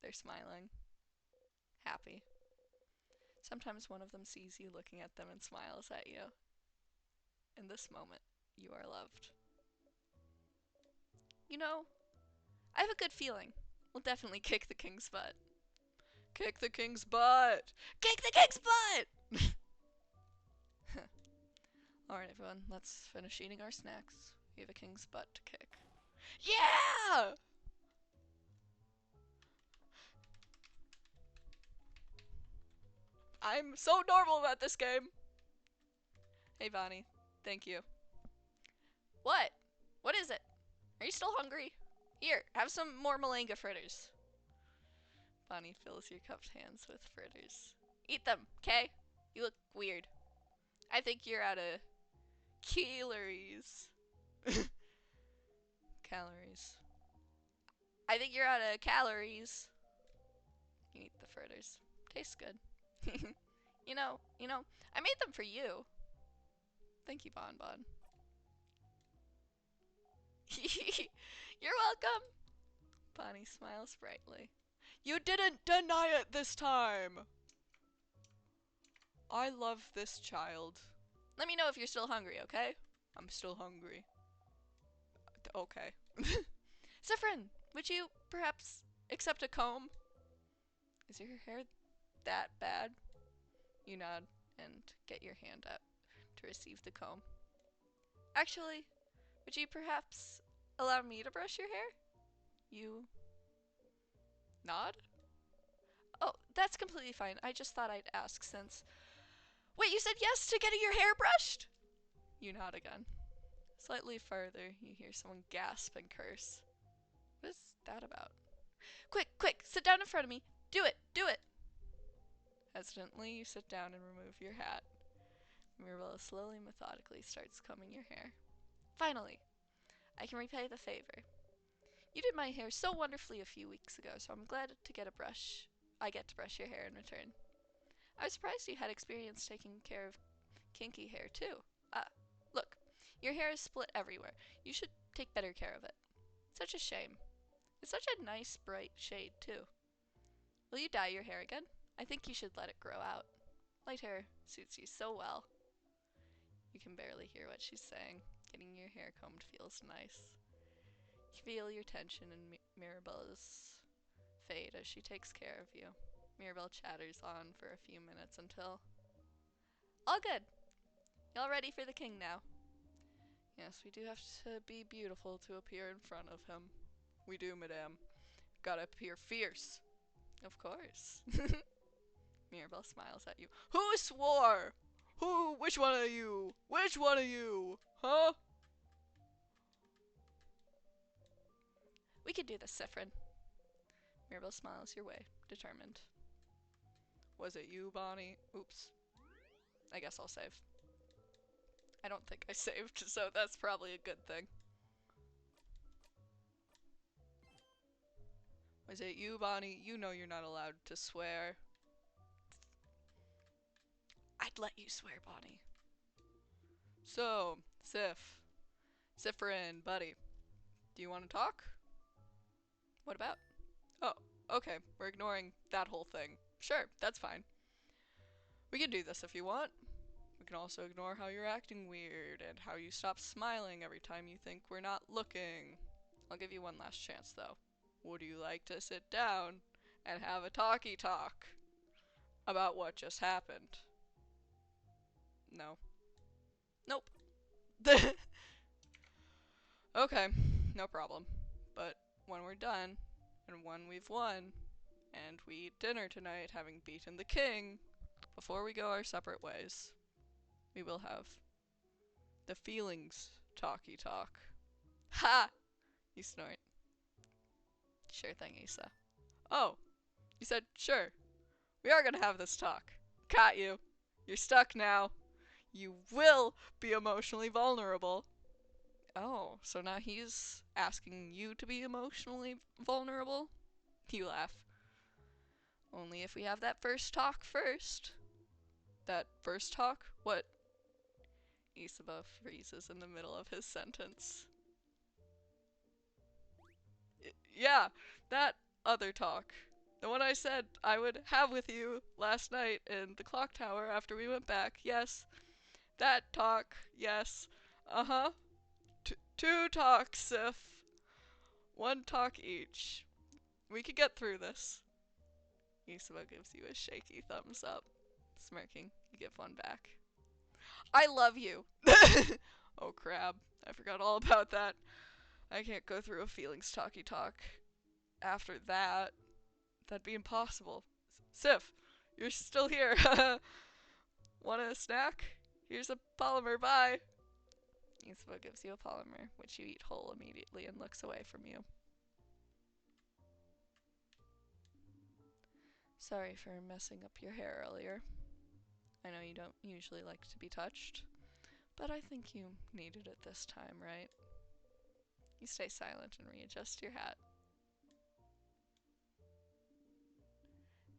They're smiling. Happy. Sometimes one of them sees you looking at them and smiles at you. In this moment, you are loved. You know, I have a good feeling. We'll definitely kick the king's butt. Kick the king's butt! Kick the king's butt! Alright, everyone, let's finish eating our snacks. We have a king's butt to kick. Yeah! I'm so normal at this game. Hey, Bonnie. Thank you. What? What is it? Are you still hungry? Here, have some more malanga fritters. Bonnie fills your cupped hands with fritters. Eat them, okay? You look weird. I think you're out of calories. Calories. I think you're out of calories. You eat the fritters. Tastes good. You know, I made them for you. Thank you, Bon Bon. You're welcome. Bonnie smiles brightly. You didn't deny it this time. I love this child. Let me know if you're still hungry, okay? I'm still hungry. Okay. Siffrin, would you perhaps accept a comb? Is your hair that bad? You nod and get your hand up to receive the comb. Actually, would you perhaps allow me to brush your hair? You nod? Oh, that's completely fine. I just thought I'd ask since... Wait, you said yes to getting your hair brushed? You nod again. Slightly further, you hear someone gasp and curse. What is that about? Quick, quick, sit down in front of me. Do it, do it. Hesitantly, you sit down and remove your hat. Mirabella slowly, methodically starts combing your hair. Finally, I can repay the favor. You did my hair so wonderfully a few weeks ago, so I'm glad to get a brush. I get to brush your hair in return. I was surprised you had experience taking care of kinky hair, too. Look, your hair is split everywhere. You should take better care of it. Such a shame. It's such a nice, bright shade, too. Will you dye your hair again? I think you should let it grow out. Light hair suits you so well. You can barely hear what she's saying. Getting your hair combed feels nice. You feel your tension in Mirabelle's fade as she takes care of you. Mirabelle chatters on for a few minutes until... All good! Y'all ready for the king now? Yes, we do have to be beautiful to appear in front of him. We do, madame. Gotta appear fierce. Of course. Mirabelle smiles at you. Who swore? Who? Which one of you? Which one of you? Huh? We can do this, Siffrin. Mirabelle smiles your way, determined. Was it you, Bonnie? Oops. I guess I'll save. I don't think I saved, so that's probably a good thing. Was it you, Bonnie? You know you're not allowed to swear. I'd let you swear, Bonnie. So, Siffrin, buddy. Do you want to talk? What about? Oh, okay. We're ignoring that whole thing. Sure, that's fine. We can do this if you want. We can also ignore how you're acting weird and how you stop smiling every time you think we're not looking. I'll give you one last chance, though. Would you like to sit down and have a talkie-talk about what just happened? No. Nope. Okay, no problem. But when we're done, and when we've won, and we eat dinner tonight having beaten the king, before we go our separate ways, we will have the feelings talkie-talk. Ha! You snort. Sure thing, Issa. Oh, you said sure. We are gonna have this talk. Caught you. You're stuck now. You will be emotionally vulnerable. Oh, so now he's asking you to be emotionally vulnerable? You laugh. Only if we have that first talk first. That first talk? What? Isaba freezes in the middle of his sentence. Yeah, that other talk. The one I said I would have with you last night in the clock tower after we went back. Yes. That talk. Yes. Uh-huh. Two talks, Sif. One talk each. We could get through this. Isaba gives you a shaky thumbs up. Smirking, you give one back. I love you! Oh crap, I forgot all about that. I can't go through a feelings talkie-talk after that. That'd be impossible. Sif, you're still here. Want a snack? Here's a polymer, bye! Isaba gives you a polymer, which you eat whole immediately and looks away from you. Sorry for messing up your hair earlier. I know you don't usually like to be touched, but I think you needed it this time, right? You stay silent and readjust your hat.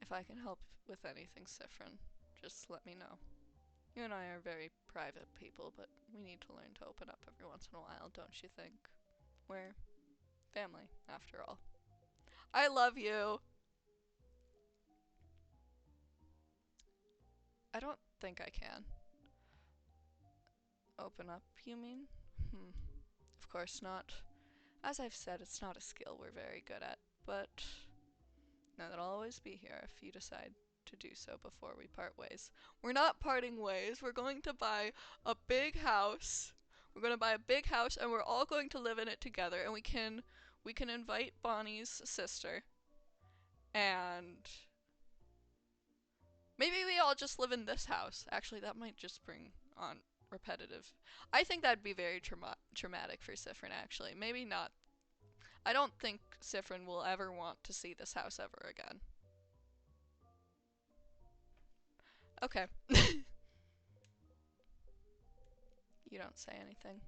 If I can help with anything, Siffrin, just let me know. You and I are very private people, but we need to learn to open up every once in a while, don't you think? We're family, after all. I love you! I don't think I can. Open up, you mean? Of course not. As I've said, it's not a skill we're very good at, but know that I'll always be here if you decide to do so before we part ways. We're not parting ways. We're going to buy a big house. We're going to buy a big house and we're all going to live in it together, and we can invite Bonnie's sister. And maybe we all just live in this house. Actually, that might just bring on repetitive. I think that'd be very traumatic for Siffrin, actually. Maybe not. I don't think Siffrin will ever want to see this house ever again. Okay. You don't say anything.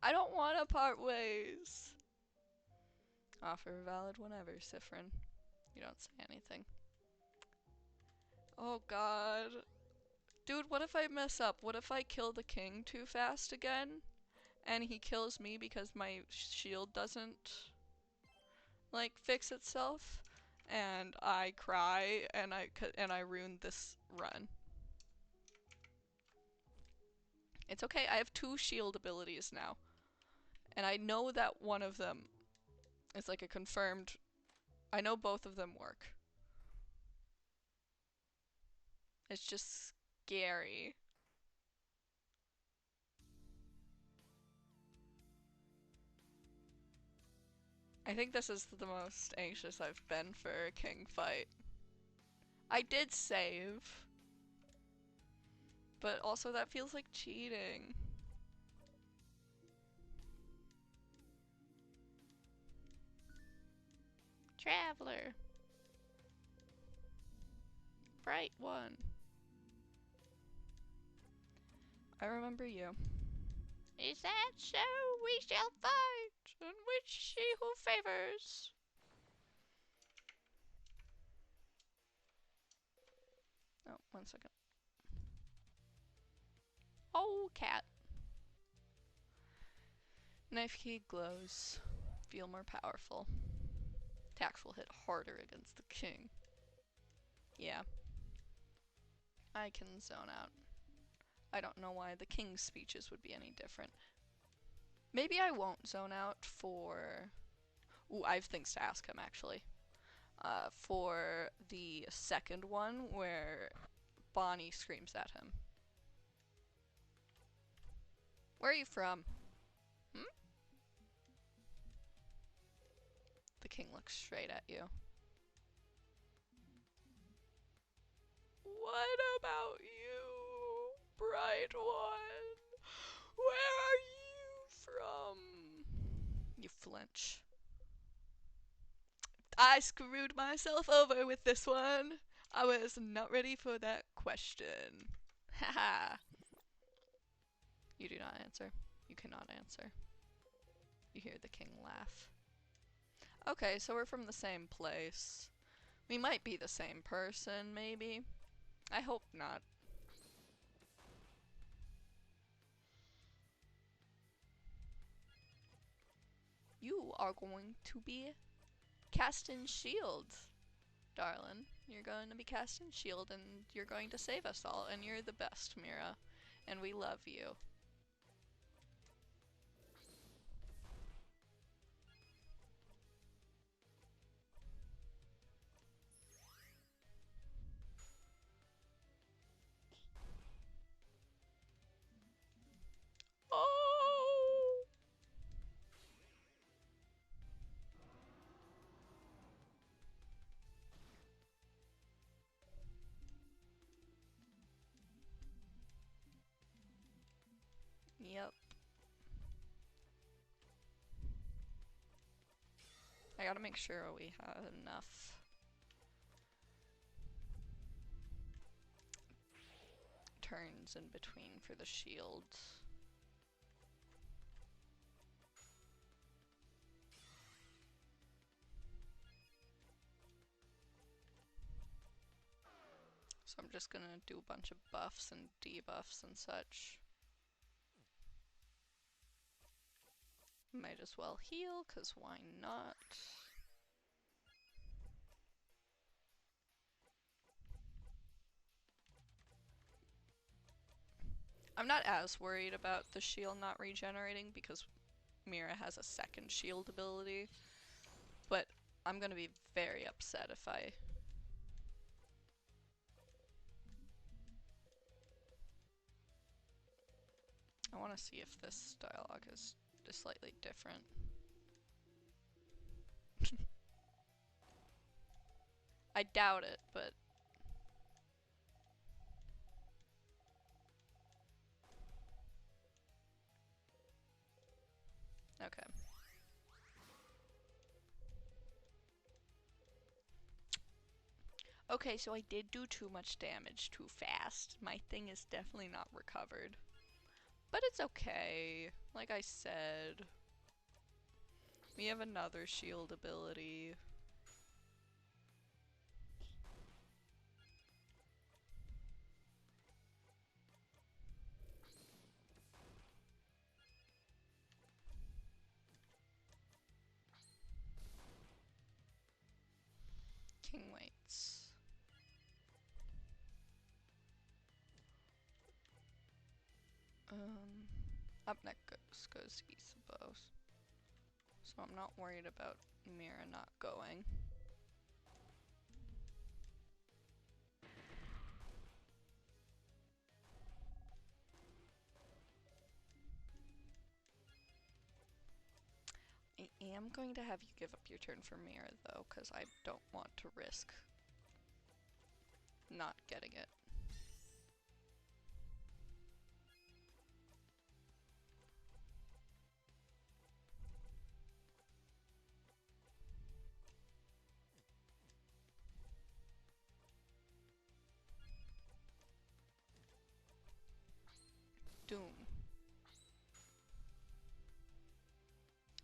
I don't want to part ways. Offer valid whenever, Siffrin. You don't say anything. Oh god. Dude, what if I mess up? What if I kill the king too fast again? And he kills me because my shield doesn't, like, fix itself? And I cry and I ruined this run. It's okay, I have 2 shield abilities now. And I know that one of them is like a confirmed... I know both of them work. It's just scary. I think this is the most anxious I've been for a king fight. I did save. But also that feels like cheating. Traveler. Bright one. I remember you. Is that so? We shall fight, and which she who favors. Oh, 1 second. Oh, cat. Knife key glows. Feel more powerful. Attacks will hit harder against the king. Yeah. I can zone out. I don't know why the king's speeches would be any different. Maybe I won't zone out for... Ooh, I have things to ask him, actually. For the second one, where Bonnie screams at him. Where are you from? Hmm? The king looks straight at you. What about you, bright one? Where are you from? You flinch. I screwed myself over with this one. I was not ready for that question. Haha. You do not answer. You cannot answer. You hear the king laugh. Okay, so we're from the same place. We might be the same person, maybe. I hope not. You are going to be casting shield, darling. You're going to be casting shield and you're going to save us all, and you're the best, Mira. And we love you. Oh! Yep. I gotta make sure we have enough turns in between for the shield. So I'm just gonna do a bunch of buffs and debuffs and such. Might as well heal, cause why not? I'm not as worried about the shield not regenerating because Mira has a second shield ability, but I'm gonna be very upset if I... I want to see if this dialogue is just slightly different. I doubt it, but... Okay. Okay, so I did do too much damage too fast. My thing is definitely not recovered. But it's okay. Like I said, we have another shield ability. Up next goes Isabos. So I'm not worried about Mira not going. I am going to have you give up your turn for Mira though, because I don't want to risk not getting it. Doom.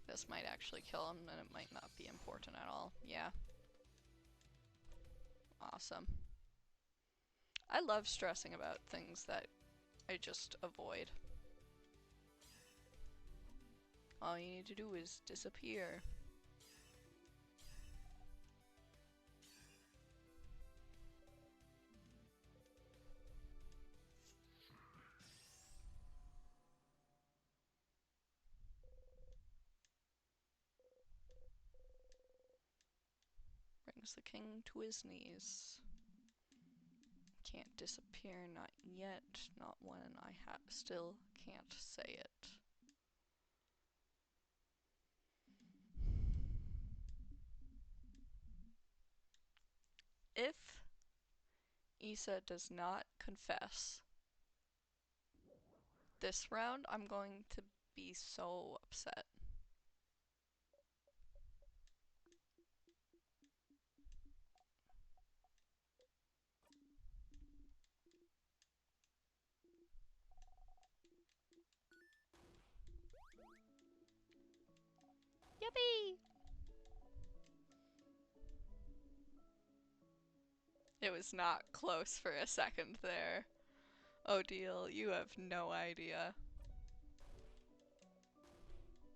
This might actually kill him, and it might not be important at all. Yeah. Awesome. I love stressing about things that I just avoid. All you need to do is disappear. Brings the king to his knees. Can't disappear, not yet. Not when I still can't say it. If Issa does not confess this round, I'm going to be so upset. Yippee! It was not close for a second there. Odile, you have no idea.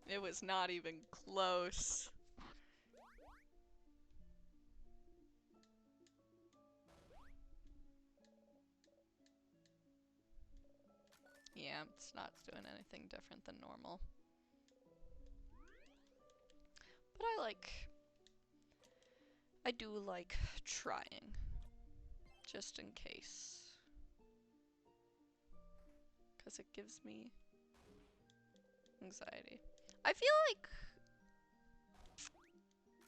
It was not even close. Yeah, it's not doing anything different than normal. But I do like trying. Just in case. Because it gives me anxiety. I feel like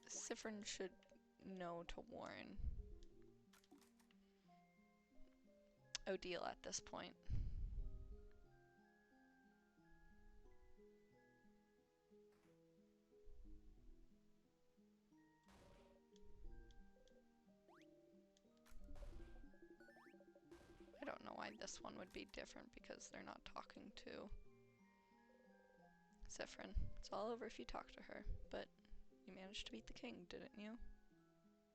Siffrin should know to warn Odile at this point. I don't know why this one would be different because they're not talking to Siffrin. It's all over if you talk to her, but you managed to beat the king, didn't you?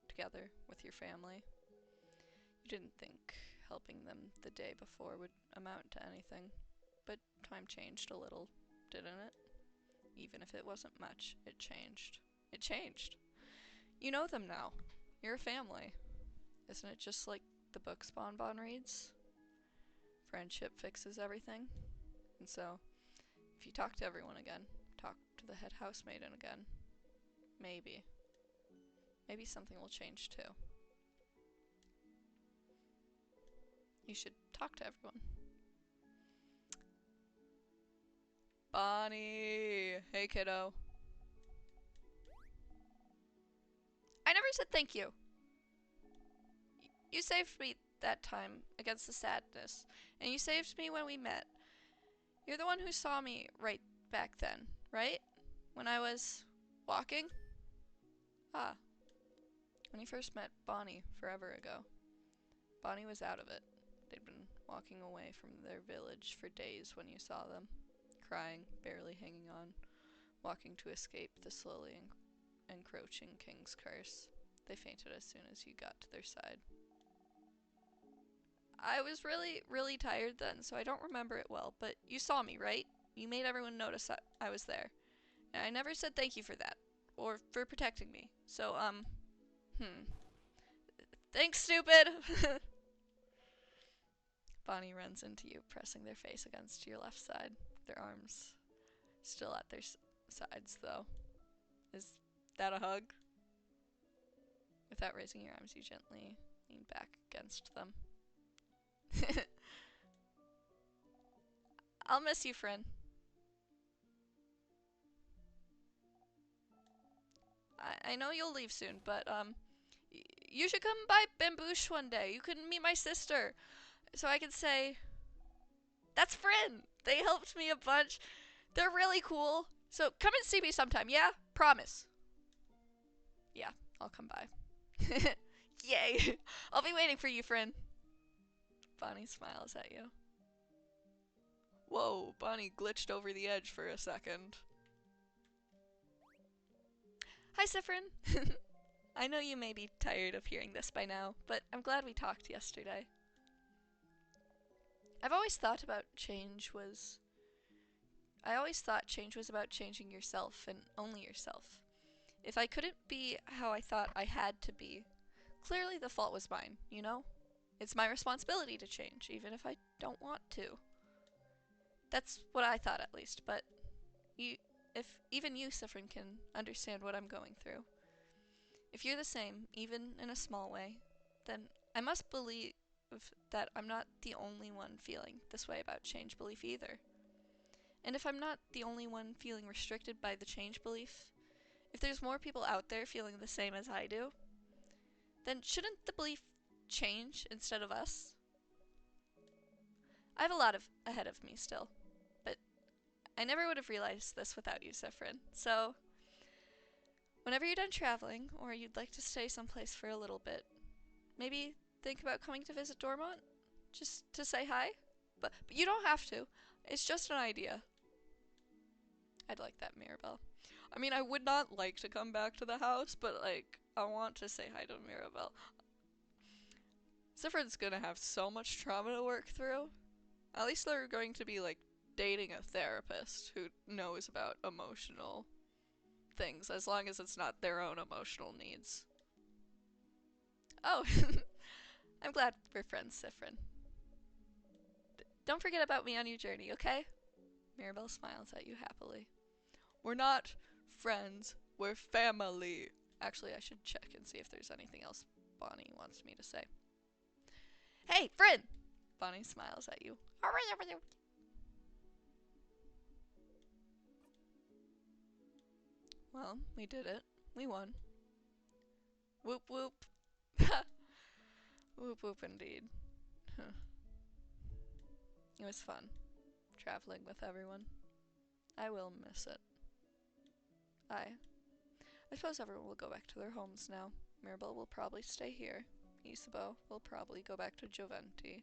Together with your family. You didn't think helping them the day before would amount to anything, but time changed a little, didn't it? Even if it wasn't much, it changed. It changed. You know them now. You're a family. Isn't it just like the books Bonbon reads? Friendship fixes everything. And so, if you talk to everyone again, talk to the head housemaiden again, maybe something will change too. You should talk to everyone. Bonnie! Hey, kiddo. I never said thank you. You saved me that time against the sadness, and you saved me when we met. You're the one who saw me right back then, right? When I was walking? Ah. When you first met Bonnie forever ago. Bonnie was out of it. They'd been walking away from their village for days when you saw them. Crying, barely hanging on, walking to escape the slowly encroaching king's curse. They fainted as soon as you got to their side. I was really tired then, so I don't remember it well, but you saw me, right? You made everyone notice that I was there. And I never said thank you for that, or for protecting me. So, Thanks, stupid! Bonnie runs into you, pressing their face against your left side. their arms still at their sides, though. Is that a hug? Without raising your arms, you gently lean back against them. I'll miss you, friend. I know you'll leave soon, but, you should come by Bamboosh one day. You can meet my sister. So I can say, that's Fryn! They helped me a bunch. They're really cool. So come and see me sometime, yeah? Promise. Yeah, I'll come by. Yay! I'll be waiting for you, Fryn. Bonnie smiles at you. Whoa, Bonnie glitched over the edge for a second. Hi, Siffrin. I know you may be tired of hearing this by now, but I'm glad we talked yesterday. I always thought change was about changing yourself and only yourself. If I couldn't be how I thought I had to be, clearly the fault was mine, you know? It's my responsibility to change, even if I don't want to. That's what I thought, at least, but if even you, Siffrin, can understand what I'm going through. If you're the same, even in a small way, then I must believe that I'm not the only one feeling this way about change belief either. And if I'm not the only one feeling restricted by the change belief, if there's more people out there feeling the same as I do, then shouldn't the belief change instead of us? I have a lot ahead of me still, but I never would have realized this without you, Siffrin. So, whenever you're done traveling, or you'd like to stay someplace for a little bit, maybe think about coming to visit Dormont? Just to say hi? But you don't have to. It's just an idea. I'd like that, Mirabelle. I mean, I would not like to come back to the house, but, like, I want to say hi to Mirabelle. Siffrin's gonna have so much trauma to work through. At least they're going to be, like, dating a therapist who knows about emotional things, as long as it's not their own emotional needs. Oh, I'm glad we're friends, Siffrin. Don't forget about me on your journey, okay? Mirabelle smiles at you happily. We're not friends, we're family. Actually, I should check and see if there's anything else Bonnie wants me to say. Hey, Fryn! Bonnie smiles at you. Well, we did it. We won. Whoop whoop. Whoop whoop indeed. Huh. It was fun, traveling with everyone. I will miss it. I suppose everyone will go back to their homes now. Mirabelle will probably stay here. Isabeau will probably go back to Joventi.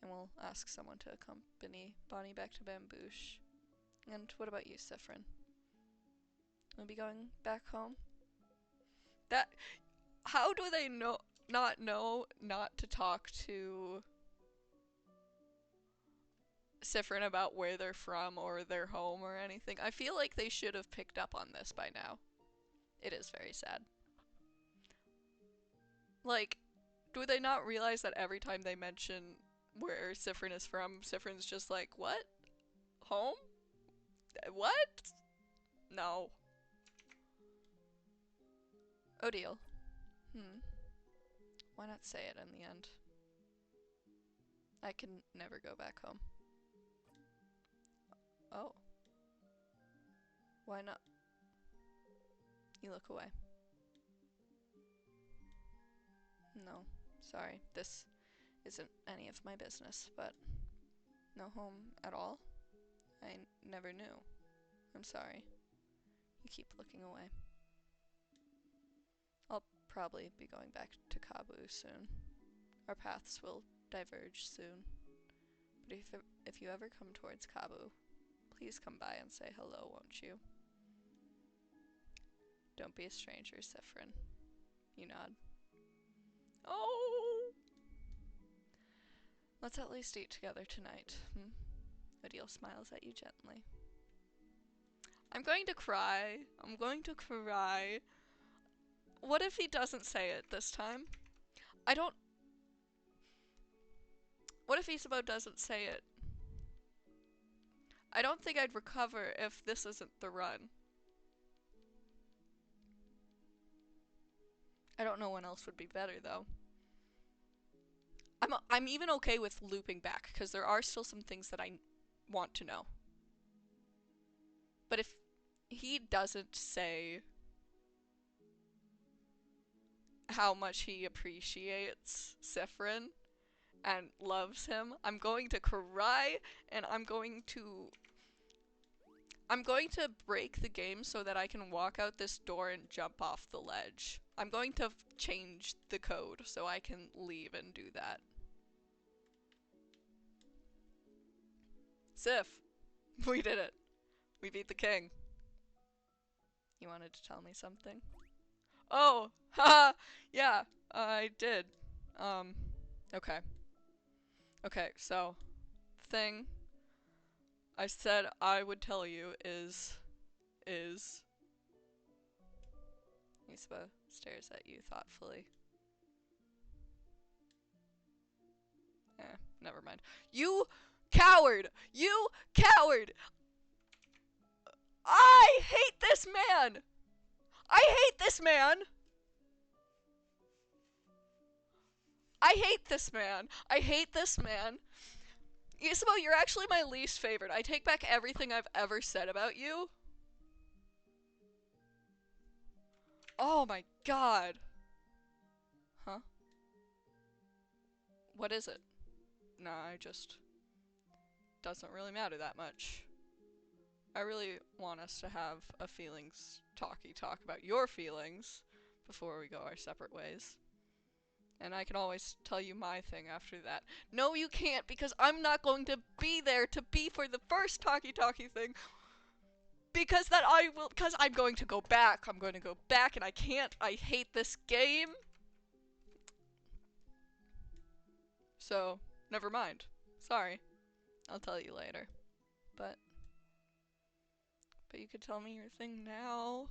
And we'll ask someone to accompany Bonnie back to Bamboosh. And what about you, Siffrin? We'll be going back home? How do they not know not to talk to Siffrin about where they're from or their home or anything? I feel like they should have picked up on this by now. It is very sad. Like, do they not realize that every time they mention where Siffrin is from, Siffrin's just like, what? Home? What? No. Odile. Why not say it in the end? I can never go back home. Oh. Why not? You look away. No, sorry. This isn't any of my business, but no home at all? I never knew. I'm sorry. You keep looking away. I'll probably be going back to Kabu soon. Our paths will diverge soon. But if you ever come towards Kabu, please come by and say hello, won't you? Don't be a stranger, Siffrin. You nod. Oh! Let's at least eat together tonight, Odile smiles at you gently. I'm going to cry. I'm going to cry. What if he doesn't say it this time? What if Isabeau doesn't say it? I don't think I'd recover if this isn't the run. I don't know when else would be better though. I'm even okay with looping back because there are still some things that I want to know. But if he doesn't say how much he appreciates Siffrin and loves him, I'm going to cry and I'm going to break the game so that I can walk out this door and jump off the ledge. I'm going to change the code so I can leave and do that. Sif, we did it. We beat the king. You wanted to tell me something? Oh, haha, yeah, I did. Okay. Okay, so, thing I said I would tell you is... Isba stares at you thoughtfully. Never mind. You coward! You coward! I hate this man! I hate this man! I hate this man! I hate this man! Isabel, you're actually my least favorite. I take back everything I've ever said about you. Oh my god. Huh? What is it? Nah, I just... doesn't really matter that much. I really want us to have a feelings talk about your feelings before we go our separate ways. And I can always tell you my thing after that. No, you can't, because I'm not going to be there to be for the first talkie thing. Because I'm going to go back. I'm going to go back and I can't. I hate this game. So, never mind. Sorry. I'll tell you later. But you could tell me your thing now.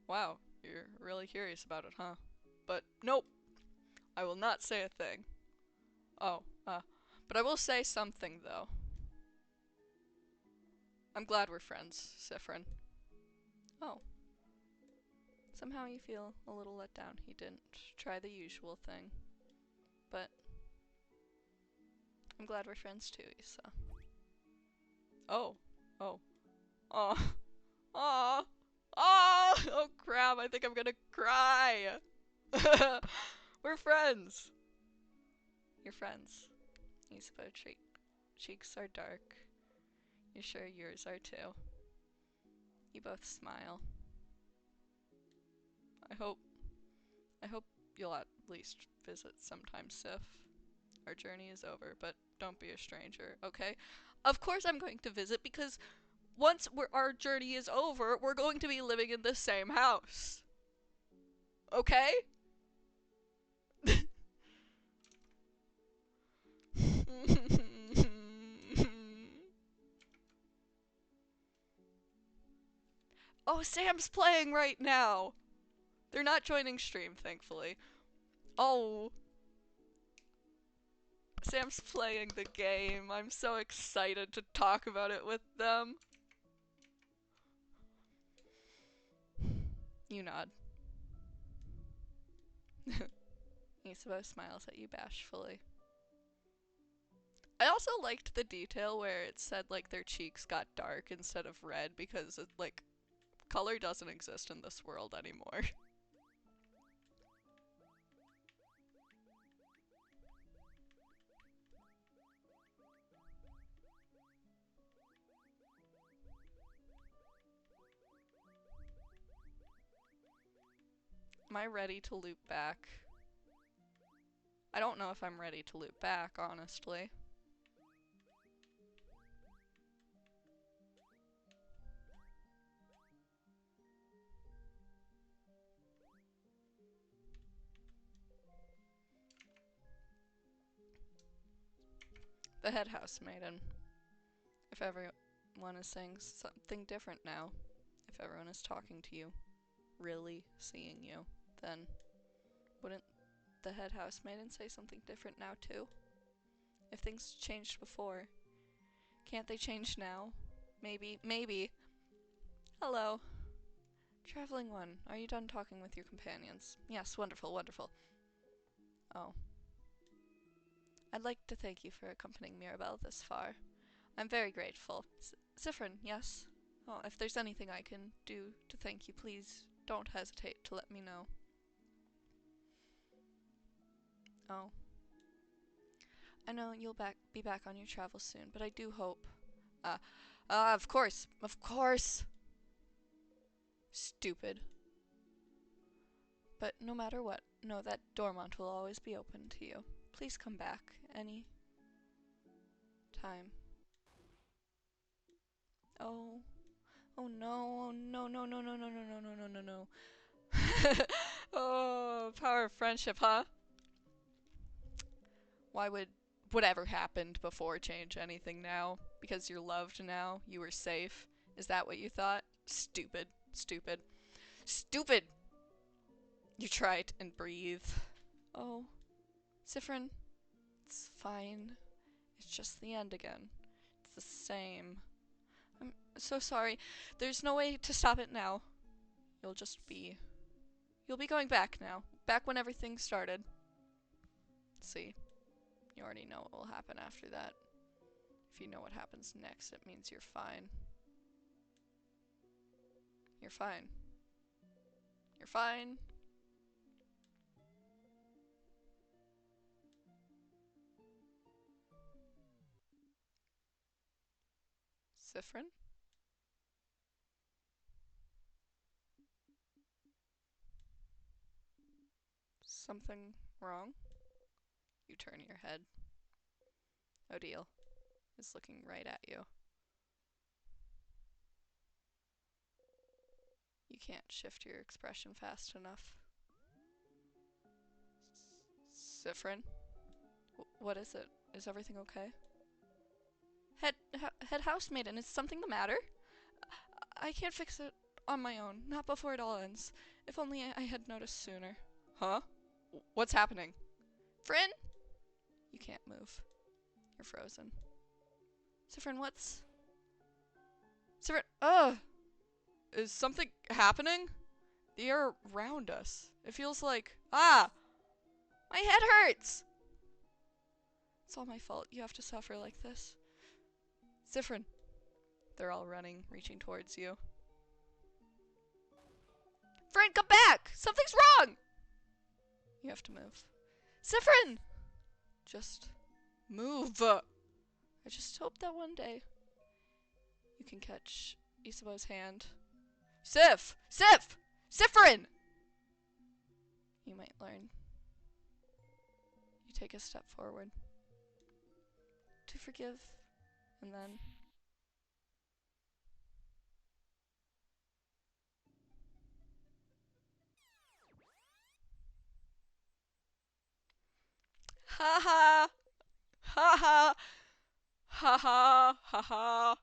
Wow, you're really curious about it, huh? But nope. I will not say a thing. Oh, but I will say something though. I'm glad we're friends, Siffrin. Oh. Somehow you feel a little let down. He didn't try the usual thing. But I'm glad we're friends too, Isa. Oh. Oh. Aw. Aw. Aw! Oh crap, I think I'm gonna cry! We're friends! You're friends. Isaba cheeks are dark. You're sure yours are too. You both smile. I hope you'll at least visit sometime, Sif. Our journey is over, but don't be a stranger, okay? Of course I'm going to visit because once our journey is over, we're going to be living in the same house. Okay? Oh, Sam's playing right now! They're not joining stream, thankfully. Oh. Sam's playing the game. I'm so excited to talk about it with them. You nod. Isaba smiles at you bashfully. I also liked the detail where it said like their cheeks got dark instead of red because it, like, color doesn't exist in this world anymore. Am I ready to loop back? I don't know if I'm ready to loop back, honestly. The head house maiden. If everyone is saying something different now, if everyone is talking to you, really seeing you, then wouldn't the head house maiden say something different now too? If things changed before, Can't they change now? Maybe. Maybe. Hello. Traveling one, are you done talking with your companions? Yes, wonderful, wonderful. Oh. I'd like to thank you for accompanying Mirabelle this far. I'm very grateful. Zifrin, yes? Oh, if there's anything I can do to thank you, please don't hesitate to let me know. Oh. I know you'll be back on your travels soon, but I do hope. Of course, of course. Stupid. But no matter what, know that Dormont will always be open to you. Please come back any time. Oh. Oh no, oh no, no, no, no, no, no, no, no, no, no, no. Oh, power of friendship, huh? Why would whatever happened before change anything now? Because you're loved now? You were safe? Is that what you thought? Stupid. Stupid. Stupid! You try it and breathe. Oh. Zifrin. It's fine. It's just the end again. It's the same. I'm so sorry. There's no way to stop it now. You'll be going back now. Back when everything started. See. You already know what will happen after that. If you know what happens next, it means you're fine. You're fine. You're fine. Zifrin? Something wrong? You turn your head. Odile is looking right at you. You can't shift your expression fast enough. Zifrin? What is it? Is everything okay? Head housemaiden, is something the matter? I can't fix it on my own, not before it all ends. If only I had noticed sooner. Huh? What's happening? Fryn? You can't move. You're frozen. Zifrin, what's... Zifrin, ugh! Is something happening? The air around us. It feels like... Ah! My head hurts! It's all my fault. You have to suffer like this. Zifrin. They're all running, reaching towards you. Fryn, come back! Something's wrong! You have to move. Zifrin! Just move. I just hope that one day you can catch Isabeau's hand. Sif! Sif! Zifrin! You might learn. You take a step forward. To forgive, and then... Ha ha! Ha ha! Ha ha! Ha ha!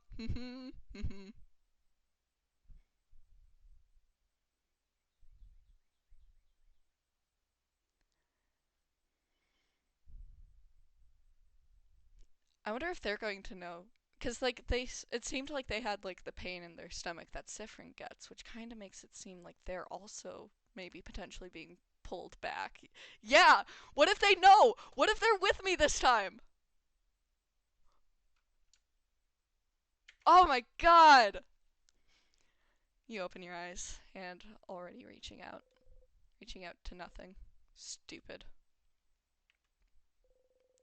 I wonder if they're going to know. Because, like, it seemed like they had, like, the pain in their stomach that Zifrin gets, which kind of makes it seem like they're also maybe potentially being pulled back. Yeah! What if they know? What if they're with me this time? Oh my god! You open your eyes, and already reaching out. Reaching out to nothing. Stupid.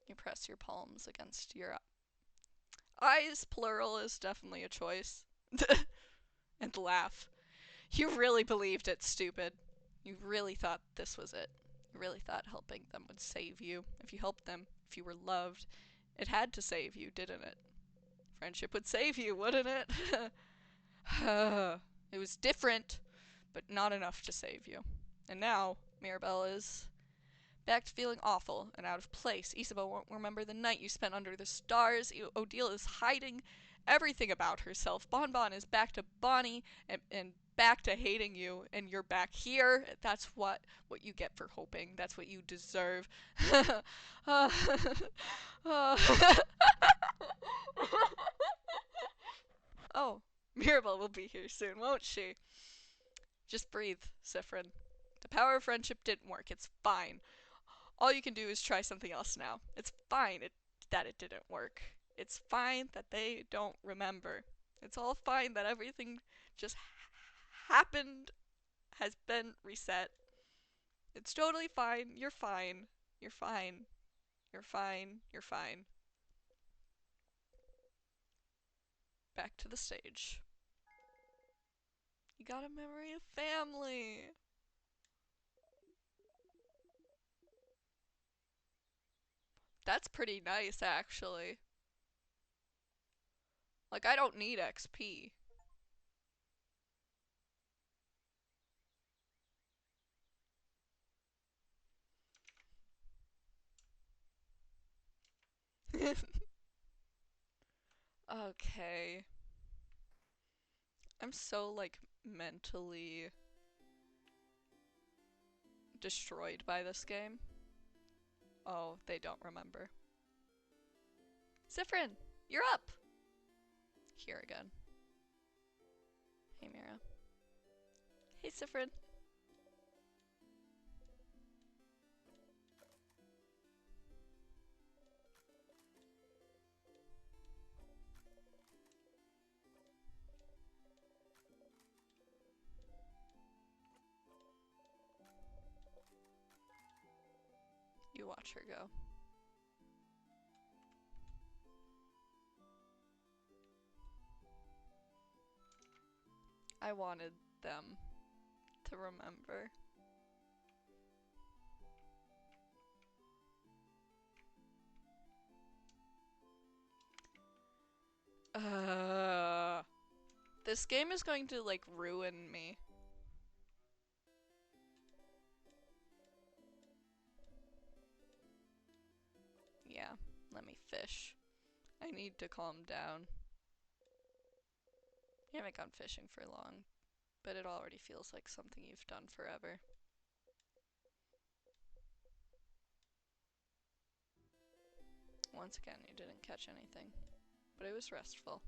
You press your palms against your eyes, plural, is definitely a choice. And laugh. You really believed it, stupid. You really thought this was it. You really thought helping them would save you. If you helped them, if you were loved, it had to save you, didn't it? Friendship would save you, wouldn't it? It was different, but not enough to save you. And now, Mirabelle is back to feeling awful and out of place. Isabeau won't remember the night you spent under the stars. Odile is hiding everything about herself. Bonbon is back to Bonnie and back to hating you, and you're back here. That's what you get for hoping. That's what you deserve. Oh, Mirabelle will be here soon, won't she? Just breathe, Siffrin. The power of friendship didn't work. It's fine. All you can do is try something else now. It's fine that it didn't work. It's fine that they don't remember. It's all fine that everything just happened, has been reset. It's totally fine. You're fine. You're fine. You're fine. You're fine. Back to the stage. You got a memory of family. That's pretty nice, actually. Like, I don't need XP. Okay. I'm so, like, mentally destroyed by this game. Oh, they don't remember. Siffrin, you're up! Here again. Hey, Mira. Hey, Siffrin. You watch her go. I wanted them to remember. This game is going to, like, ruin me. Yeah, let me fish. I need to calm down. You haven't gone fishing for long, but it already feels like something you've done forever. Once again, you didn't catch anything, but it was restful.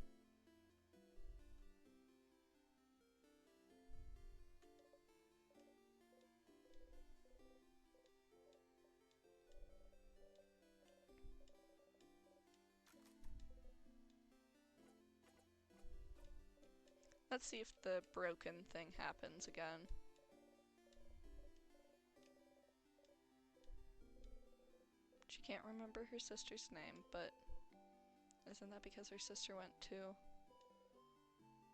Let's see if the broken thing happens again. She can't remember her sister's name, but isn't that because her sister went too?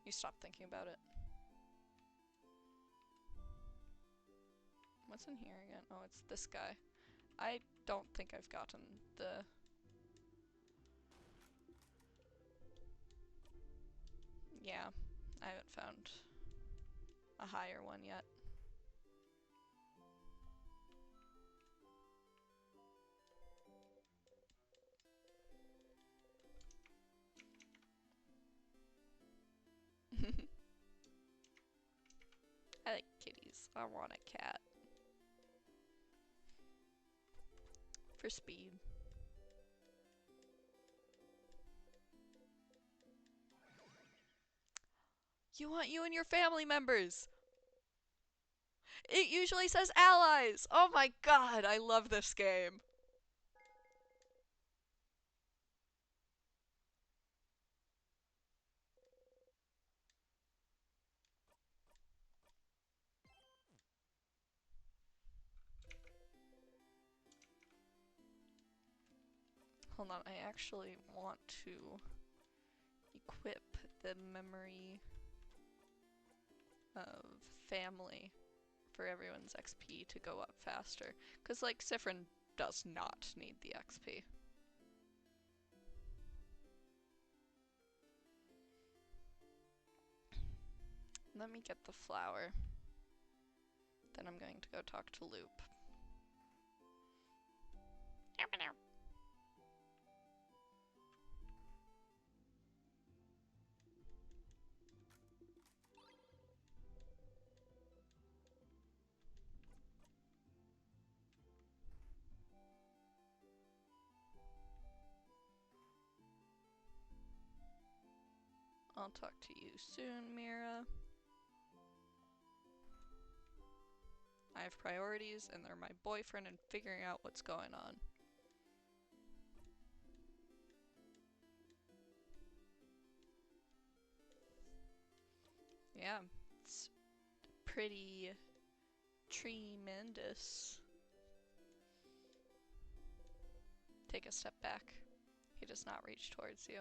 You stop thinking about it. What's in here again? Oh, it's this guy. I don't think I've gotten the... Yeah, I haven't found a higher one yet. I like kitties. I want a cat. For speed. You want you and your family members! It usually says allies! Oh my god, I love this game. Hold on, I actually want to equip the memory of family for everyone's XP to go up faster. Because, like, Siffrin does not need the XP. Let me get the flower. Then I'm going to go talk to Loop. I'll talk to you soon, Mira. I have priorities, and they're my boyfriend and figuring out what's going on. Yeah, it's pretty tremendous. Take a step back. He does not reach towards you.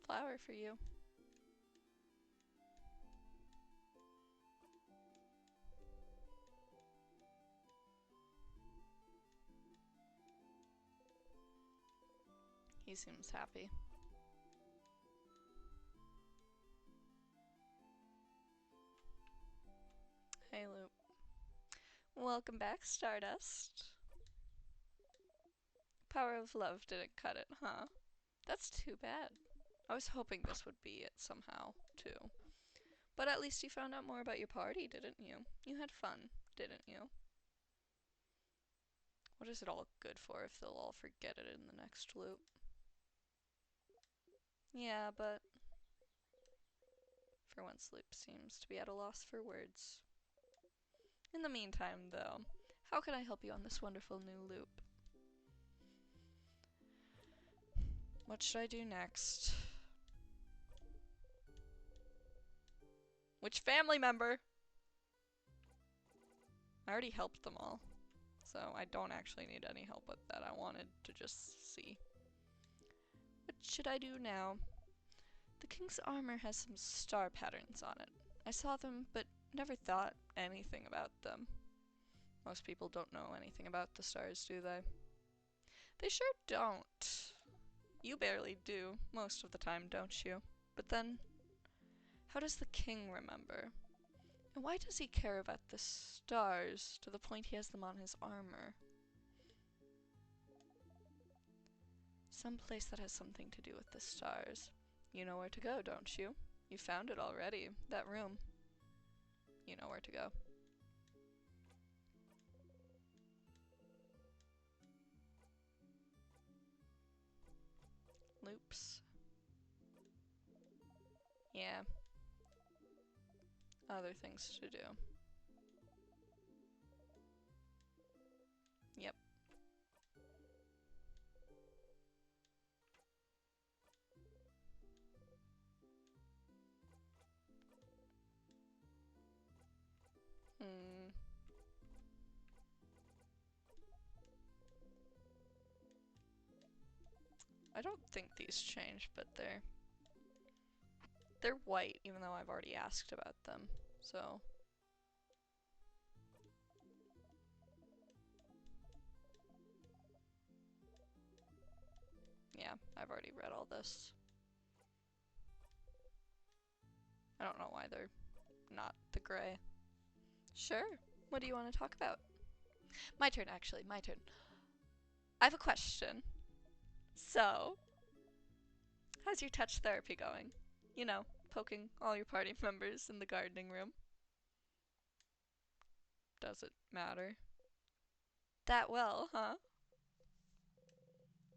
Flower for you. He seems happy. Hey, Loop. Welcome back, Stardust. Power of love didn't cut it, huh? That's too bad. I was hoping this would be it somehow, too. But at least you found out more about your party, didn't you? You had fun, didn't you? What is it all good for if they'll all forget it in the next loop? Yeah, but... For once, Loop seems to be at a loss for words. In the meantime, though, how can I help you on this wonderful new loop? What should I do next? Which family member? I already helped them all, so I don't actually need any help with that. I wanted to just see. What should I do now? The king's armor has some star patterns on it. I saw them, but never thought anything about them. Most people don't know anything about the stars, do they? They sure don't. You barely do, most of the time, don't you? But then, how does the king remember? And why does he care about the stars to the point he has them on his armor? Some place that has something to do with the stars. You know where to go, don't you? You found it already. That room. You know where to go. Loops. Yeah. Other things to do. Yep. I don't think these change, but they're white, even though I've already asked about them, so... Yeah, I've already read all this. I don't know why they're not the gray. Sure, what do you want to talk about? My turn, actually, my turn. I have a question. So, how's your touch therapy going? You know, poking all your party members in the gardening room. Does it matter? That well, huh?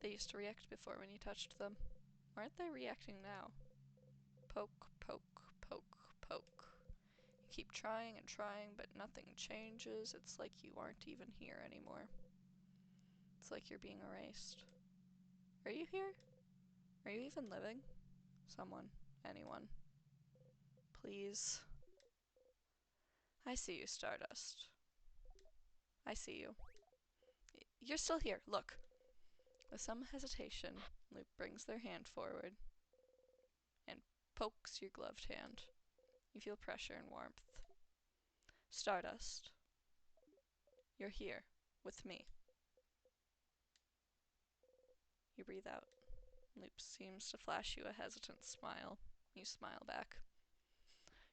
They used to react before when you touched them. Why aren't they reacting now? Poke, poke, poke, poke. You keep trying and trying, but nothing changes. It's like you aren't even here anymore. It's like you're being erased. Are you here? Are you even living? Someone. Anyone. Please. I see you, Stardust. I see you. You're still here, look. With some hesitation, Loop brings their hand forward and pokes your gloved hand. You feel pressure and warmth. Stardust. You're here, with me. You breathe out. Loop seems to flash you a hesitant smile. You smile back.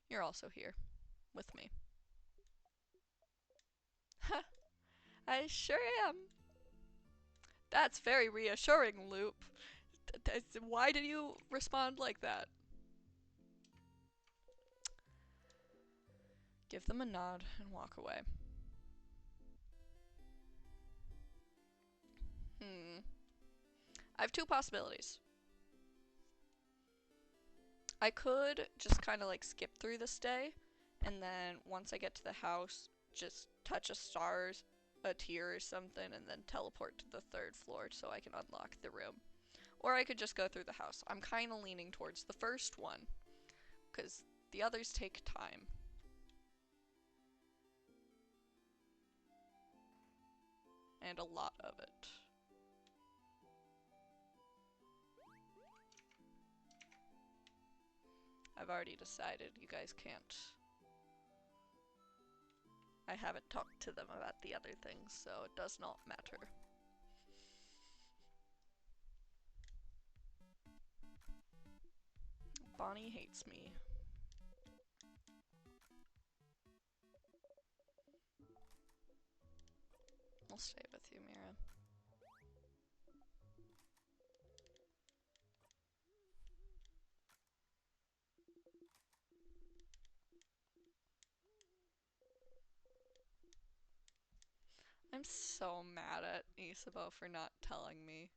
You're also here, with me. Ha! I sure am. That's very reassuring, Loop. Why did you respond like that? Give them a nod and walk away. I have two possibilities. I could just kind of like skip through this day, and then once I get to the house, just touch a stars, a tier or something, and then teleport to the 3rd floor so I can unlock the room. Or I could just go through the house. I'm kind of leaning towards the first one, because the others take time. And a lot of it. I've already decided you guys can't. I haven't talked to them about the other things, so it does not matter. Bonnie hates me. I'll stay with you, Mira. I'm so mad at Isabel for not telling me.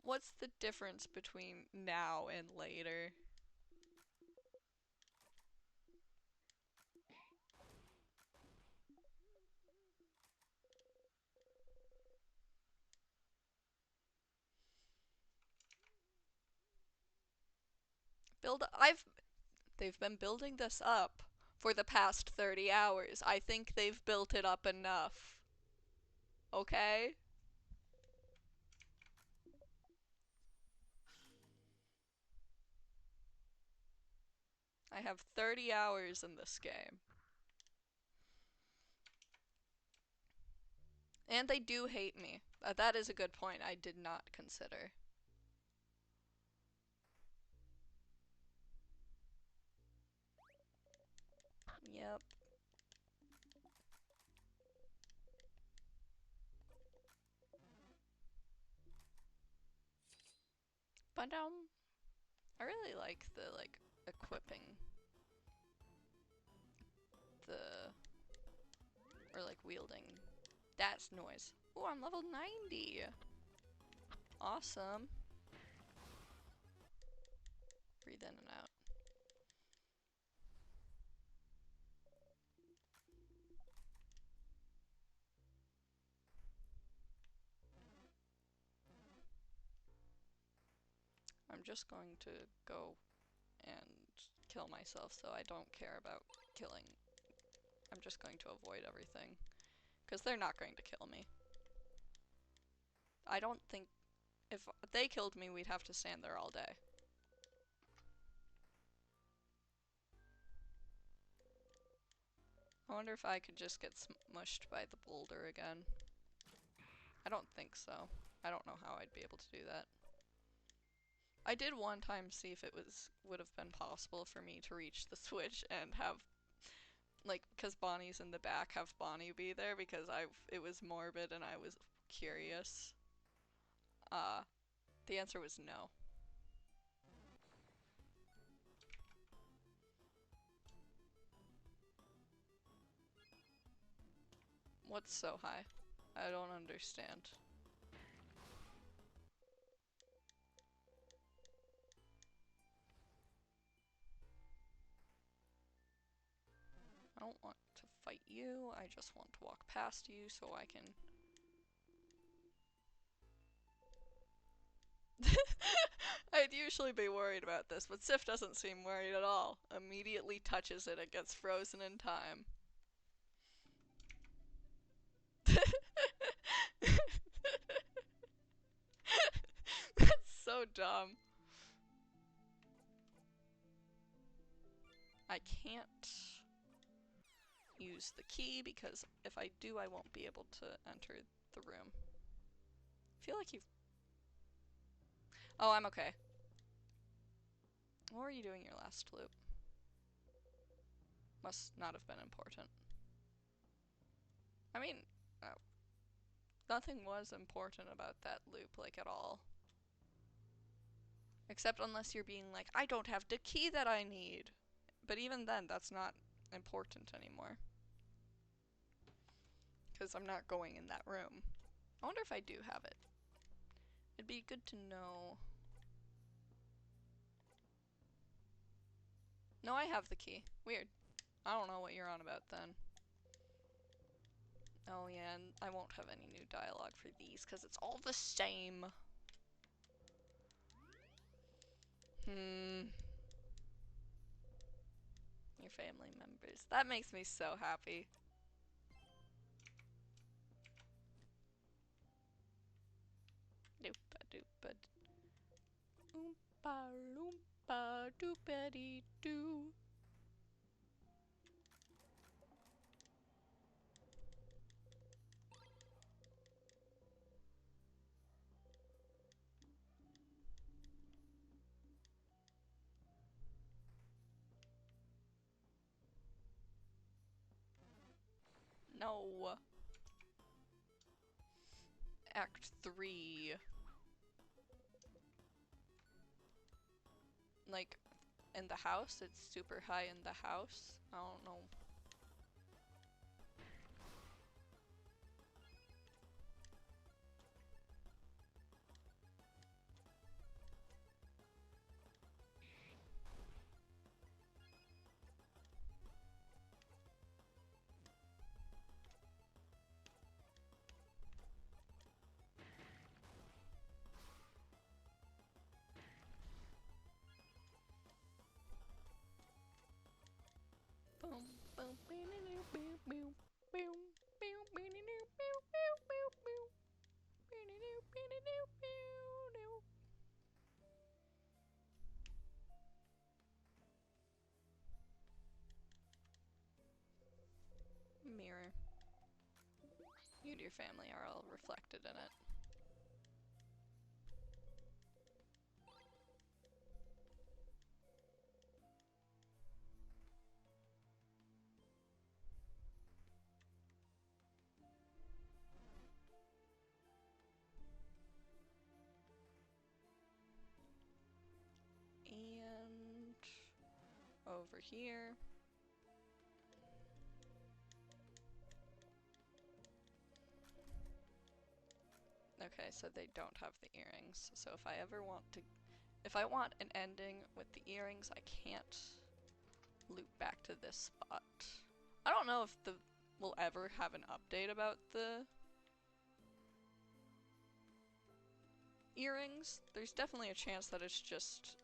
What's the difference between now and later? They've been building this up for the past 30 hours. I think they've built it up enough. Okay? I have 30 hours in this game. And they do hate me. That is a good point I did not consider. Yep. But I really like the equipping the or wielding that noise. Oh, I'm level 90. Awesome. Breathe in and out. I'm just going to go and kill myself, so I don't care about killing. I'm just going to avoid everything, because they're not going to kill me. I don't think if they killed me, we'd have to stand there all day. I wonder if I could just get smushed by the boulder again. I don't think so. I don't know how I'd be able to do that. I did one time see if it would have been possible for me to reach the switch and have, because Bonnie's in the back, have Bonnie be there, because it was morbid and I was curious. The answer was no. What's so high? I don't understand. I don't want to fight you, I just want to walk past you so I can... I'd usually be worried about this, but Sif doesn't seem worried at all. Immediately touches it, it gets frozen in time. That's so dumb. I can't use the key because if I do, I won't be able to enter the room. I feel like you've... Oh, I'm okay. What were you doing your last loop? Must not have been important. I mean, nothing was important about that loop, at all. Except unless you're being like, I don't have the key that I need. But even then, that's not important anymore. Because I'm not going in that room. I wonder if I do have it. It'd be good to know. No, I have the key. Weird. I don't know what you're on about then. Oh yeah, and I won't have any new dialogue for these because it's all the same. Your family members. That makes me so happy. Doopa doopa oompa loompa doopa dee doo. No. Act 3. Like, in the house? It's super high in the house? I don't know. Boom, boom, beep, boop, boop, boom, boom, beep, boop, boop, boop, boop, boop, beep, boop, beep, boop, boop, boop. Mirror. You and your family are all reflected in it. And over here. Okay, so they don't have the earrings. So if I ever want to, if I want an ending with the earrings, I can't loop back to this spot. I don't know if we'll ever have an update about the earrings. There's definitely a chance that it's just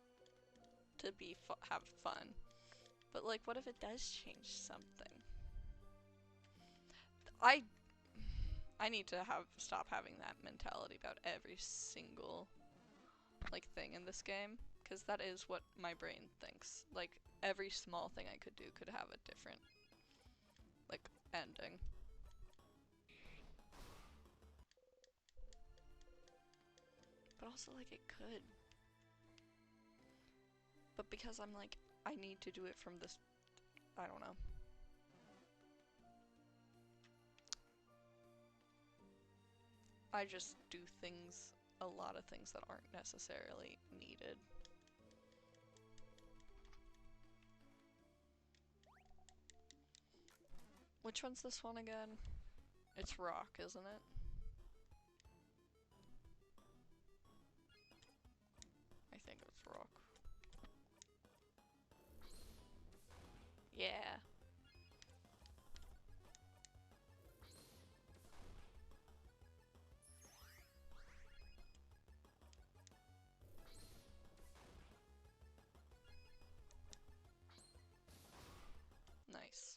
to be have fun. But like, what if it does change something? I need to stop having that mentality about every single like thing in this game, because that is what my brain thinks. Like every small thing I could do could have a different like ending. But also like it could. But because I'm like, I need to do it from this, I don't know. I just do things, a lot of things that aren't necessarily needed. Which one's this one again? It's rock, isn't it? I think it's rock. Yeah. Nice.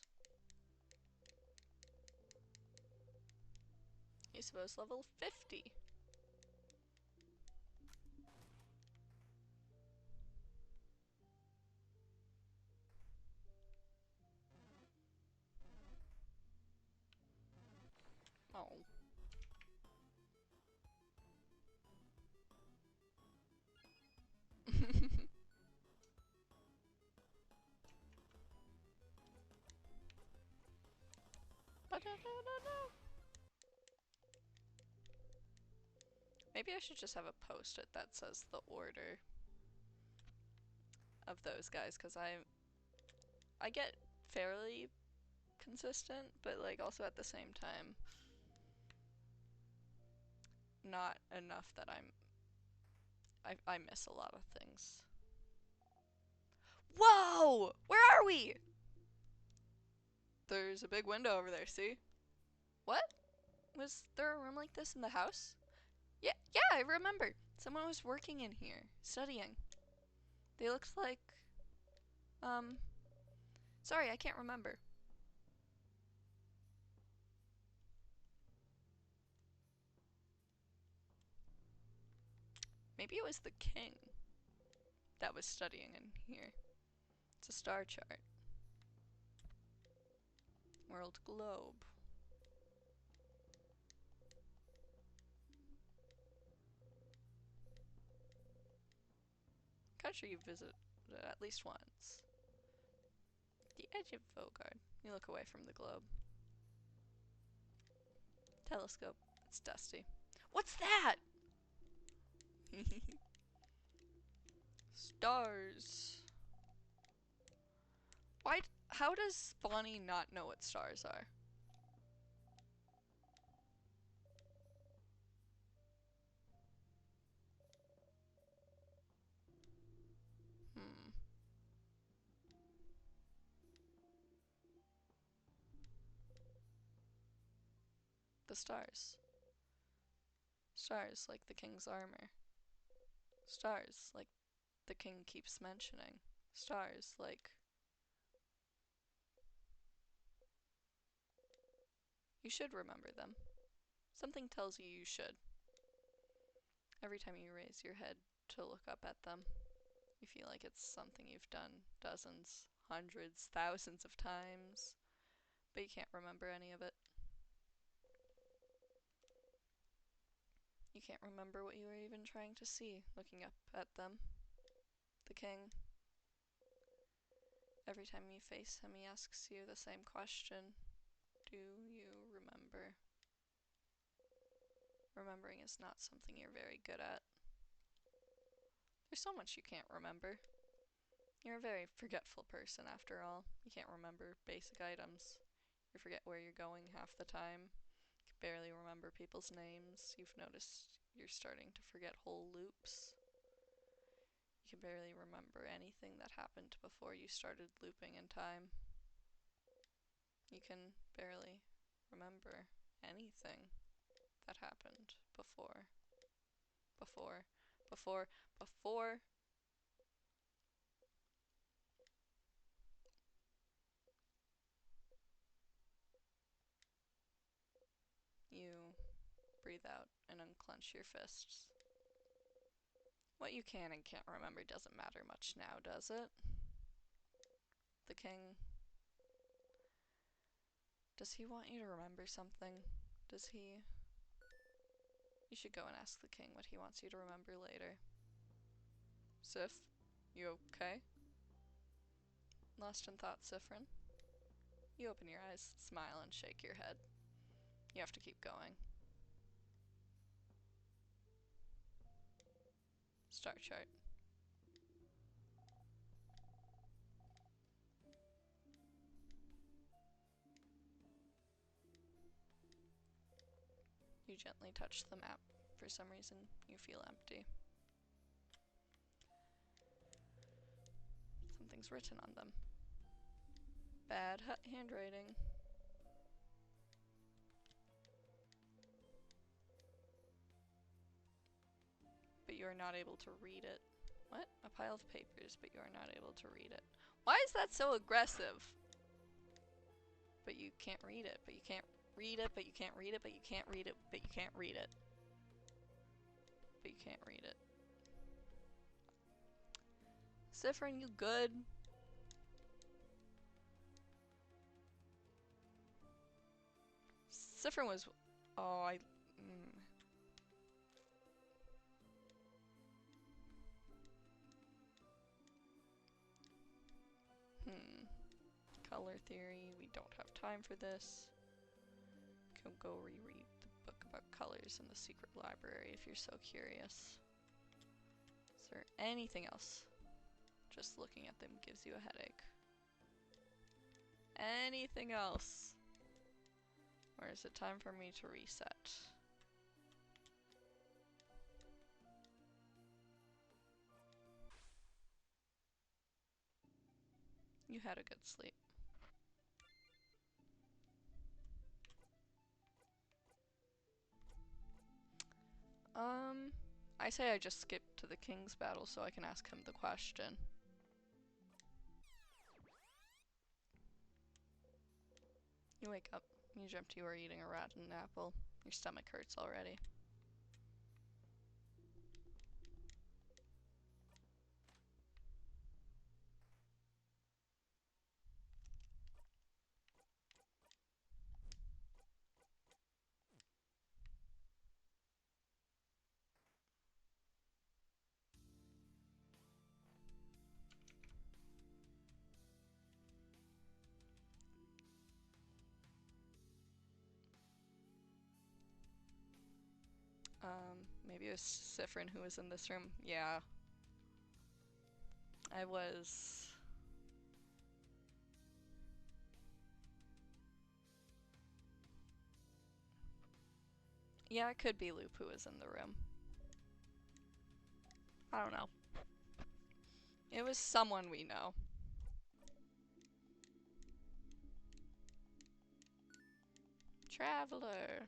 You suppose level 50. Oh. Maybe I should just have a post-it that says the order of those guys, because I get fairly consistent, but like also at the same time not enough that I miss a lot of things. Whoa! Where are we? There's a big window over there, see? What? Was there a room like this in the house? Yeah, I remember. Someone was working in here, studying. They looked like, sorry, I can't remember. Maybe it was the king that was studying in here. It's a star chart. World globe. Country you visit at least once. The edge of Vogard. You look away from the globe. Telescope. It's dusty. What's that? Stars. How does Bonnie not know what stars are? The stars. Stars like the king's armor. Stars like the king keeps mentioning. Stars like... You should remember them. Something tells you you should. Every time you raise your head to look up at them, you feel like it's something you've done dozens, hundreds, thousands of times, but you can't remember any of it. You can't remember what you were even trying to see looking up at them. The king. Every time you face him, he asks you the same question. Do you remember? Remembering is not something you're very good at. There's so much you can't remember. You're a very forgetful person after all. You can't remember basic items. You forget where you're going half the time. You can barely remember people's names. You've noticed you're starting to forget whole loops. You can barely remember anything that happened before you started looping in time. You can barely remember anything that happened before you breathe out and unclench your fists. What you can and can't remember doesn't matter much now, does it? The king... Does he want you to remember something? Does he... You should go and ask the king what he wants you to remember later. Sif, you okay? Lost in thought, Siffrin? You open your eyes, smile, and shake your head. You have to keep going. Star chart. You gently touch the map. For some reason, you feel empty. Something's written on them. Bad handwriting. But you are not able to read it. What? A pile of papers, but you are not able to read it. Why is that so aggressive? But you can't read it, but you can't read it, but you can't read it, but you can't read it, but you can't read it. But you can't read it. Siffrin, you good? Siffrin was... Oh, Color theory, we don't have time for this. Go reread the book about colors in the secret library if you're so curious. Is there anything else? Just looking at them gives you a headache. Anything else? Or is it time for me to reset? You had a good sleep. I say I just skip to the king's battle so I can ask him the question. You wake up. You dreamt you were eating a rotten apple. Your stomach hurts already. Maybe it was Siffrin who was in this room. Yeah. I was... Yeah, it could be Loop who was in the room. I don't know. It was someone we know. Traveler.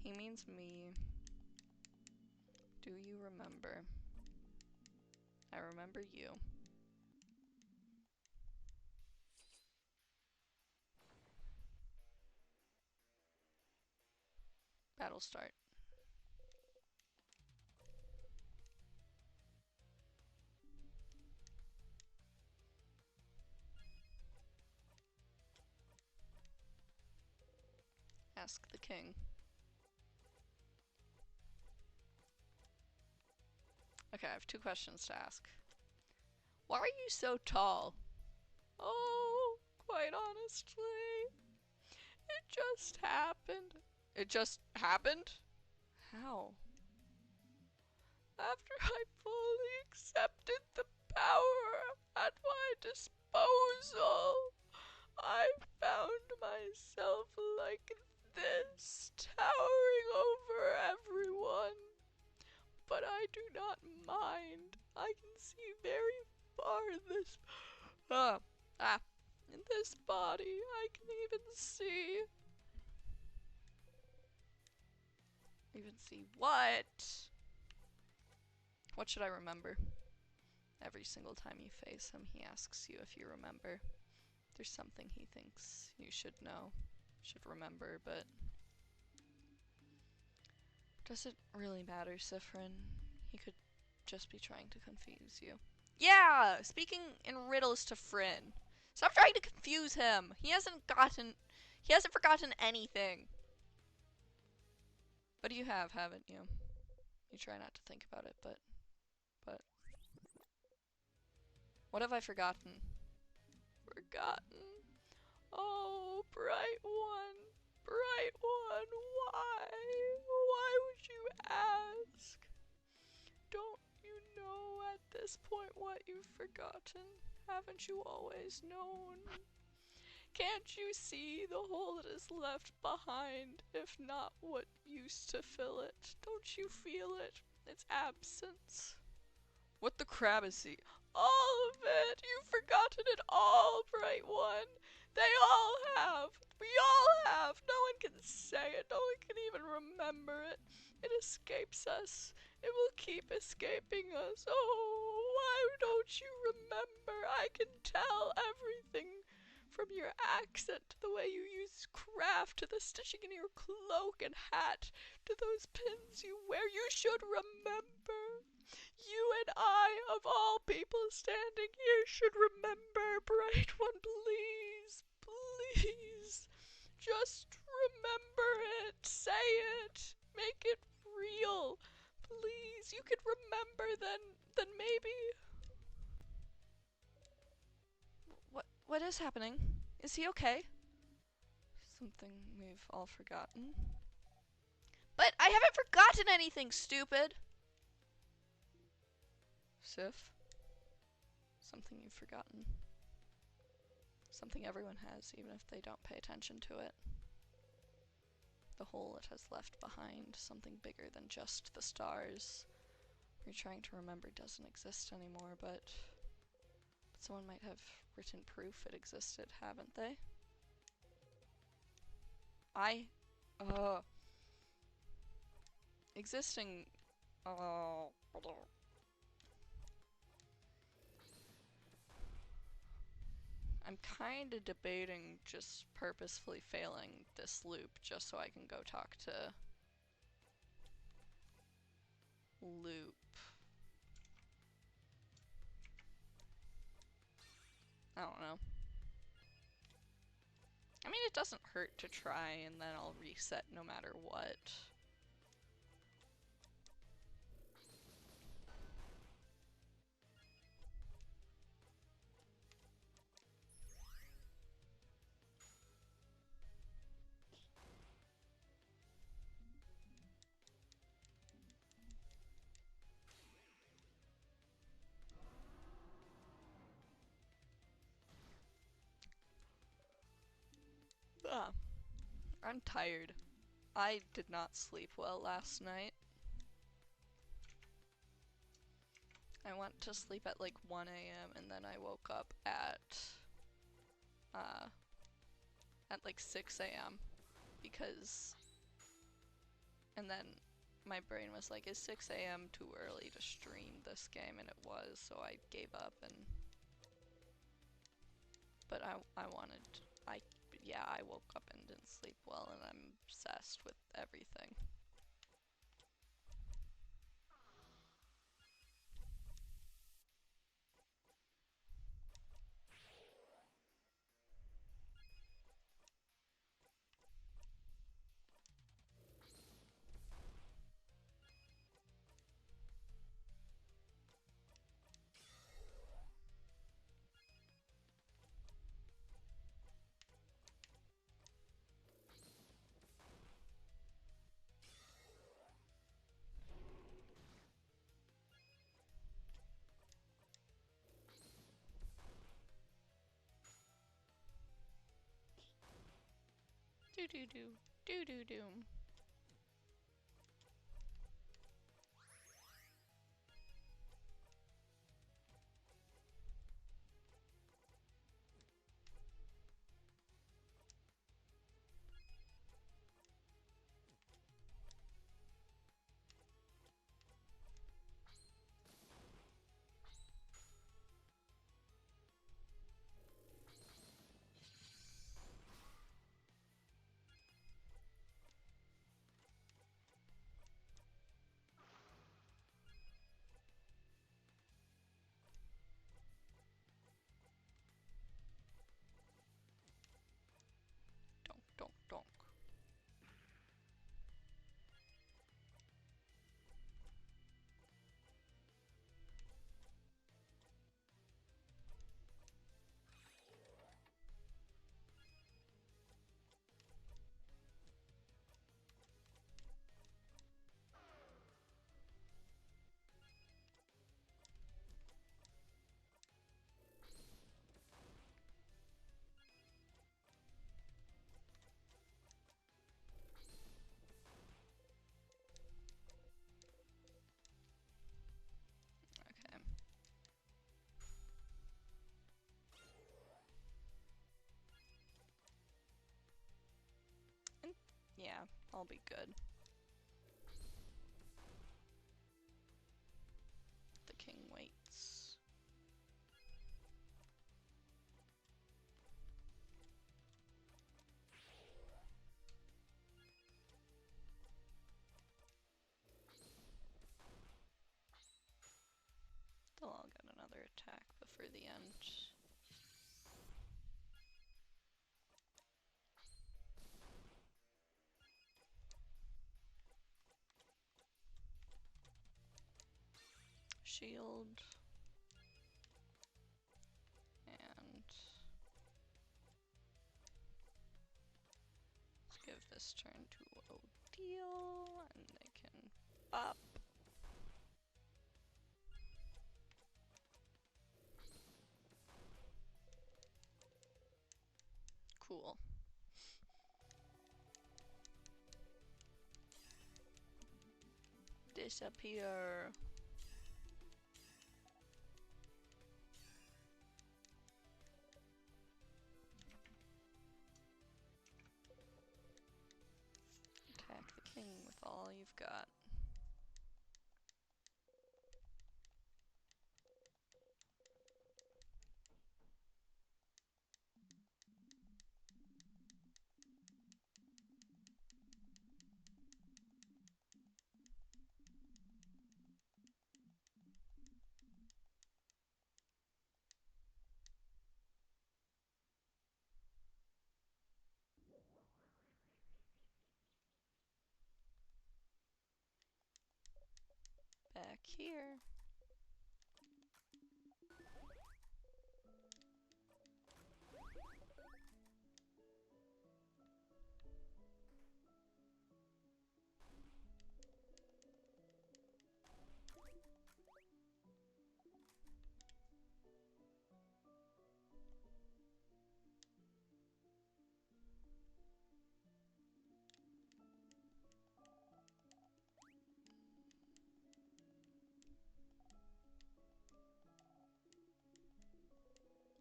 He means me. Do you remember? I remember you. Battle start. Ask the king. Okay, I have 2 questions to ask. Why are you so tall? Oh, quite honestly, it just happened. It just happened? How? After I fully accepted the power at my disposal, I found myself like this, towering over everyone. But I do not mind. I can see very far in this... in this body, I can even see... Even see what? What should I remember? Every single time you face him, he asks you if you remember. There's something he thinks you should know, should remember, but... Does it really matter, Siffrin? He could just be trying to confuse you. Yeah! Speaking in riddles to Fryn. Stop trying to confuse him! He hasn't forgotten anything! But you have, haven't you? You try not to think about it, but... What have I forgotten? Forgotten? Oh, bright one, why? Why would you ask? Don't you know at this point what you've forgotten? Haven't you always known? Can't you see the hole that is left behind, if not what used to fill it? Don't you feel it? Its absence. What the crab is he? All of it! You've forgotten it all, bright one! They all have! We all have! No one can say it, no one can even remember it. It escapes us. It will keep escaping us. Oh, why don't you remember? I can tell everything. From your accent, to the way you use craft, to the stitching in your cloak and hat, to those pins you wear, you should remember. You and I, of all people standing here, should remember, bright one, please, please. Just remember it, say it, make it real. Please, you could remember, then maybe... What is happening? Is he okay? Something we've all forgotten. But I haven't forgotten anything, stupid! Sif? Something you've forgotten. Something everyone has, even if they don't pay attention to it. The hole it has left behind, something bigger than just the stars. You're trying to remember doesn't exist anymore, but Someone might have written proof it existed, haven't they? Existing, oh, I'm kinda debating just purposefully failing this loop just so I can go talk to Loop. I don't know. I mean, it doesn't hurt to try, and then I'll reset no matter what. Ah, I'm tired. I did not sleep well last night. I went to sleep at like 1 a.m. and then I woke up at like 6 a.m. because, and then my brain was like, is 6 a.m. too early to stream this game? And it was, so I gave up but yeah, I woke up and didn't sleep well and I'm obsessed with everything. Do-do-do, do-do-doom. Donk, donk, donk. Okay. And yeah, I'll be good. The king waits. They'll all get another attack before the end. Shield. And let's give this turn to Odile, and they can up. Cool. Disappear. with all you've got. Back here.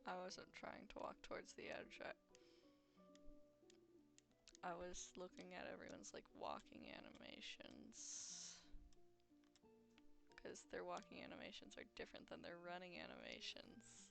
I wasn't trying to walk towards the edge. I was looking at everyone's like walking animations. Because their walking animations are different than their running animations.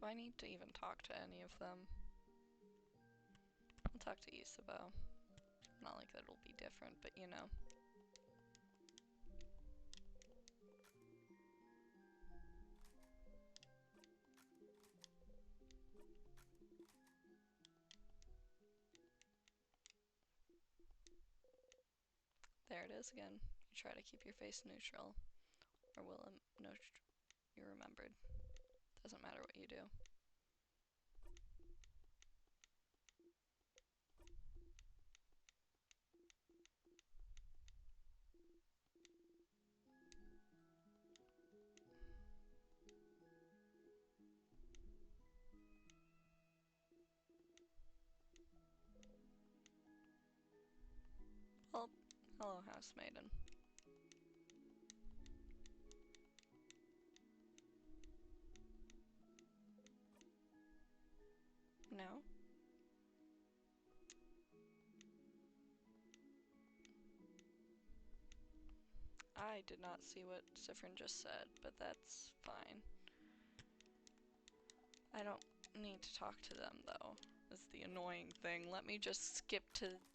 Do I need to even talk to any of them? I'll talk to Isabelle. Not like that it'll be different, but you know. There it is again. You try to keep your face neutral, or will no, you're remembered. Doesn't matter what you do. Well, hello, House Maiden. No? I did not see what Siffrin just said, but that's fine. I don't need to talk to them, though. That's the annoying thing. Let me just skip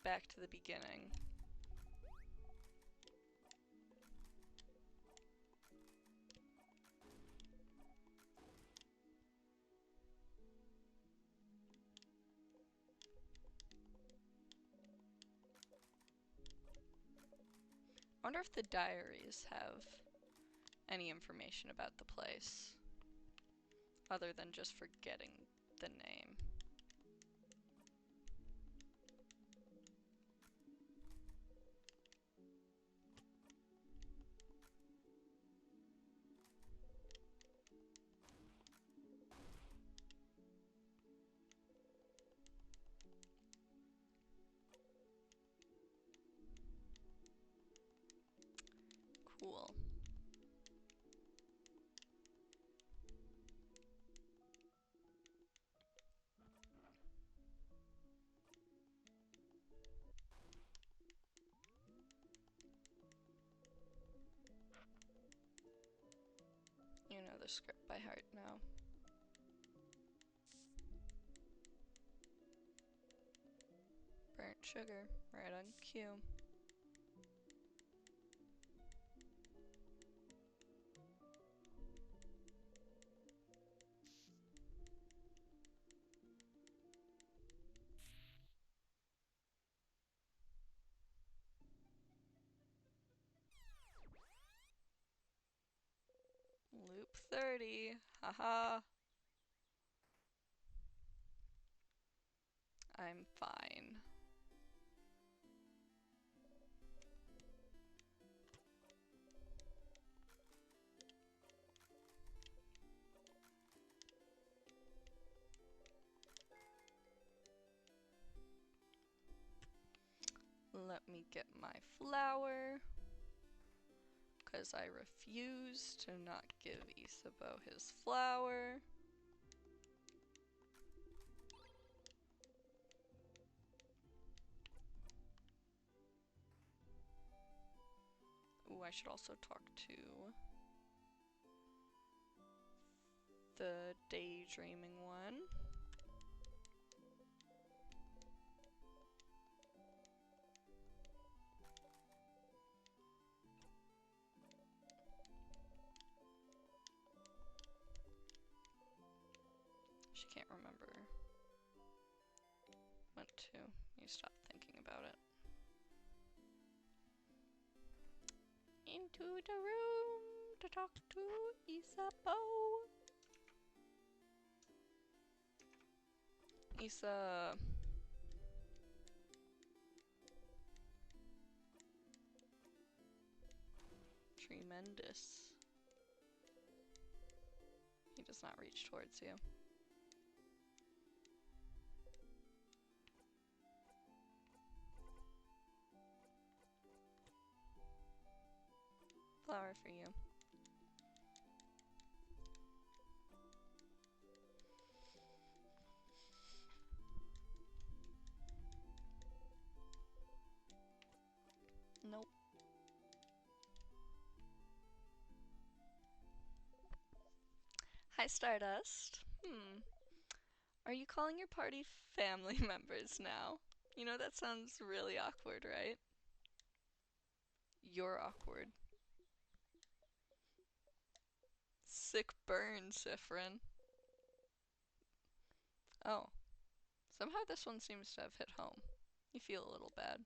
back to the beginning. I wonder if the diaries have any information about the place, other than just forgetting the name. Cool. You know the script by heart now. Burnt sugar, right on cue. Loop 30, haha. I'm fine. me get my flower, because I refuse to not give Isabeau his flower. Ooh, I should also talk to the daydreaming one. She can't remember what to. You stop thinking about it. Into the room to talk to Isabeau. Isa. Tremendous. He does not reach towards you. Flower for you. Nope. Hi, Stardust. Are you calling your party family members now? You know, that sounds really awkward, right? You're awkward. Sick burn, Siffrin. Oh. Somehow this one seems to have hit home. You feel a little bad.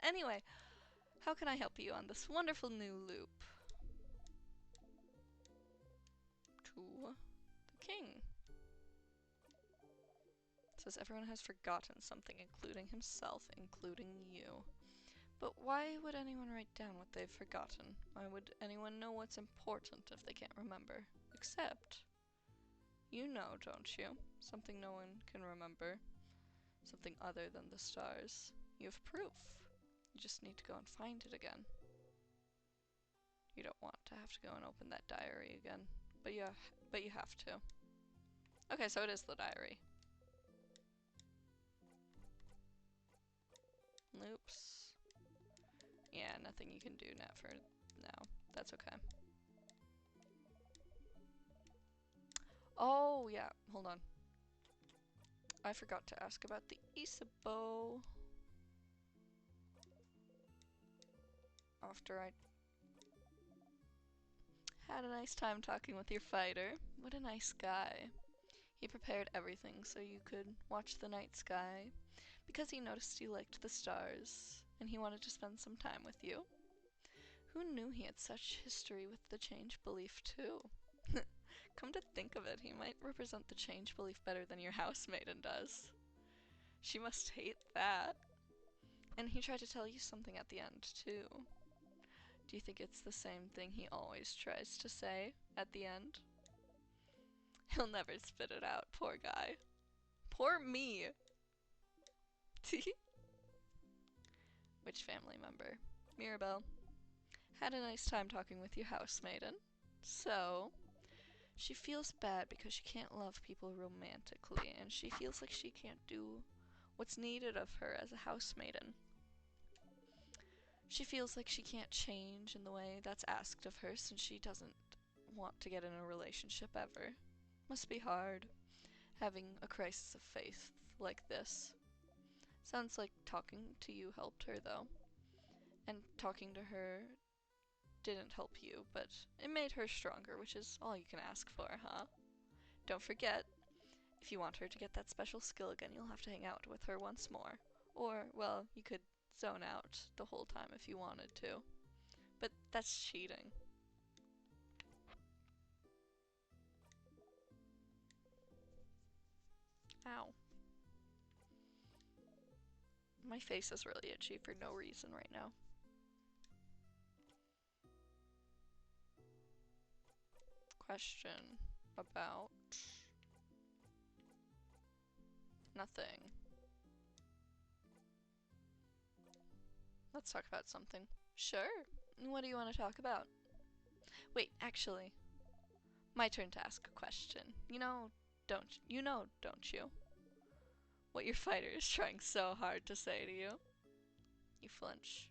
Anyway, how can I help you on this wonderful new loop? To the king. It says everyone has forgotten something, including himself, including you. But why would anyone write down what they've forgotten? Why would anyone know what's important if they can't remember? Except, you know, don't you? Something no one can remember. Something other than the stars. You have proof. You just need to go and find it again. You don't want to have to go and open that diary again. But you have to. Okay, so it is the diary. Loops. Yeah, nothing you can do now for now. That's okay. Oh, yeah. Hold on. I forgot to ask about the Isabeau. After I had a nice time talking with your fighter. What a nice guy. He prepared everything so you could watch the night sky because he noticed you liked the stars and he wanted to spend some time with you. Who knew he had such history with the change belief too? Come to think of it, he might represent the change belief better than your housemaiden does. She must hate that. And he tried to tell you something at the end too. Do you think it's the same thing he always tries to say at the end? He'll never spit it out, poor guy. Poor me! Which family member? Mirabelle. Had a nice time talking with your housemaiden. So, she feels bad because she can't love people romantically, and she feels like she can't do what's needed of her as a housemaiden. She feels like she can't change in the way that's asked of her since she doesn't want to get in a relationship ever. Must be hard, having a crisis of faith like this. Sounds like talking to you helped her, though. And talking to her didn't help you, but it made her stronger, which is all you can ask for, huh? Don't forget, if you want her to get that special skill again, you'll have to hang out with her once more. Or, well, you could zone out the whole time if you wanted to. But that's cheating. Ow. My face is really itchy for no reason right now. Question about nothing. Let's talk about something. Sure. What do you want to talk about? Wait, actually, my turn to ask a question. Don't you? What your fighter is trying so hard to say to you? You flinch.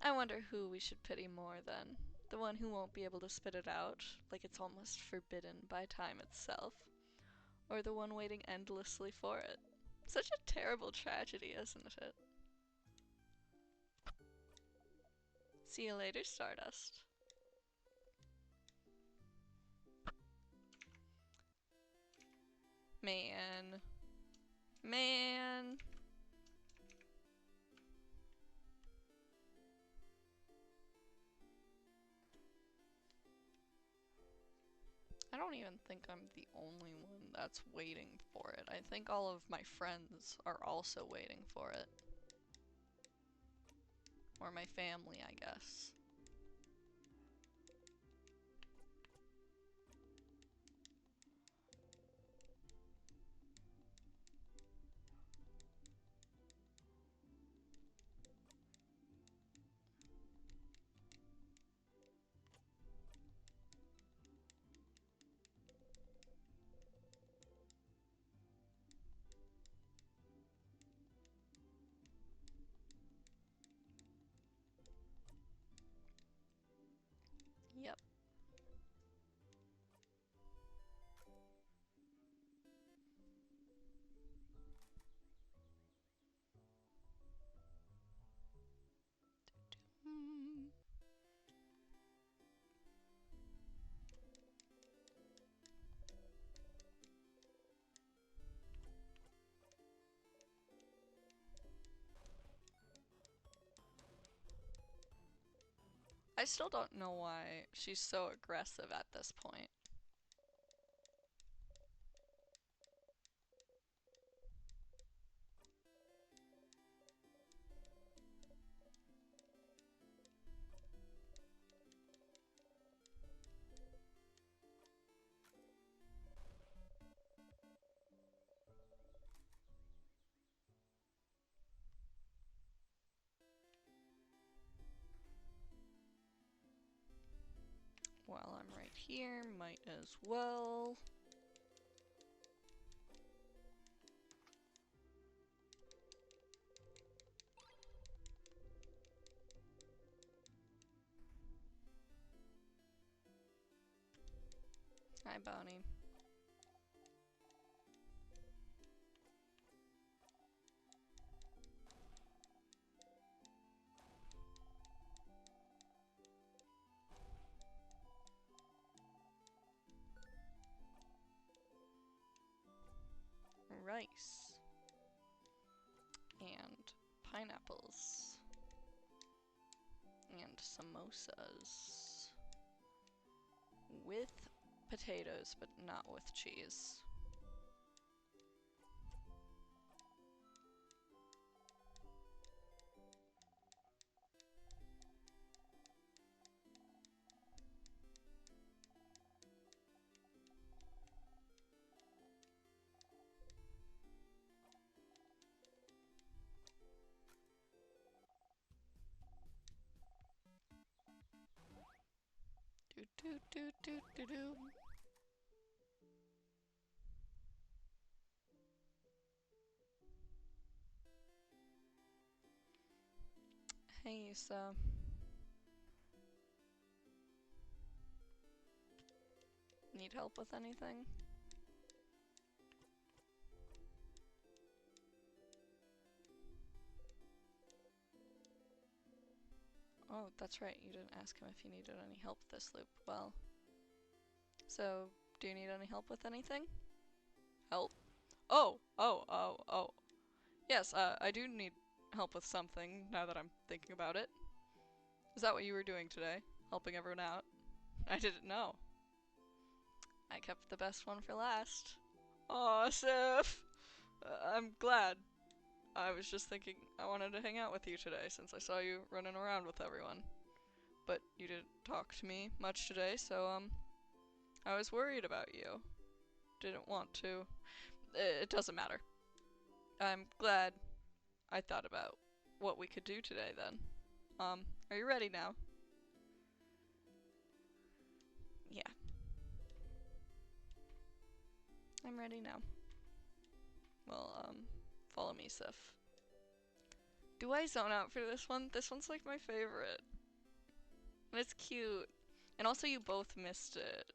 I wonder who we should pity more then. The one who won't be able to spit it out, like it's almost forbidden by time itself, or the one waiting endlessly for it. Such a terrible tragedy, isn't it? See you later, Stardust. Man. I don't even think I'm the only one that's waiting for it. I think all of my friends are also waiting for it. Or my family, I guess. Yep. I still don't know why she's so aggressive at this point. While I'm right here, might as well. Hi, Bonnie. Rice. And pineapples. And samosas. With potatoes, but not with cheese. Do. Hey, Issa. Need help with anything? Oh, that's right, you didn't ask him if he needed any help this loop. Well, so, do you need any help with anything? Help? Oh. Yes, I do need help with something, now that I'm thinking about it. Is that what you were doing today? Helping everyone out? I didn't know. I kept the best one for last. Aw, Sif! I'm glad. I was just thinking I wanted to hang out with you today since I saw you running around with everyone. But you didn't talk to me much today, so, I was worried about you. Didn't want to. It doesn't matter. I'm glad I thought about what we could do today then. Are you ready now? Yeah. I'm ready now. Well, follow me, Sif. Do I zone out for this one? This one's like my favorite. And it's cute. And also you both missed it.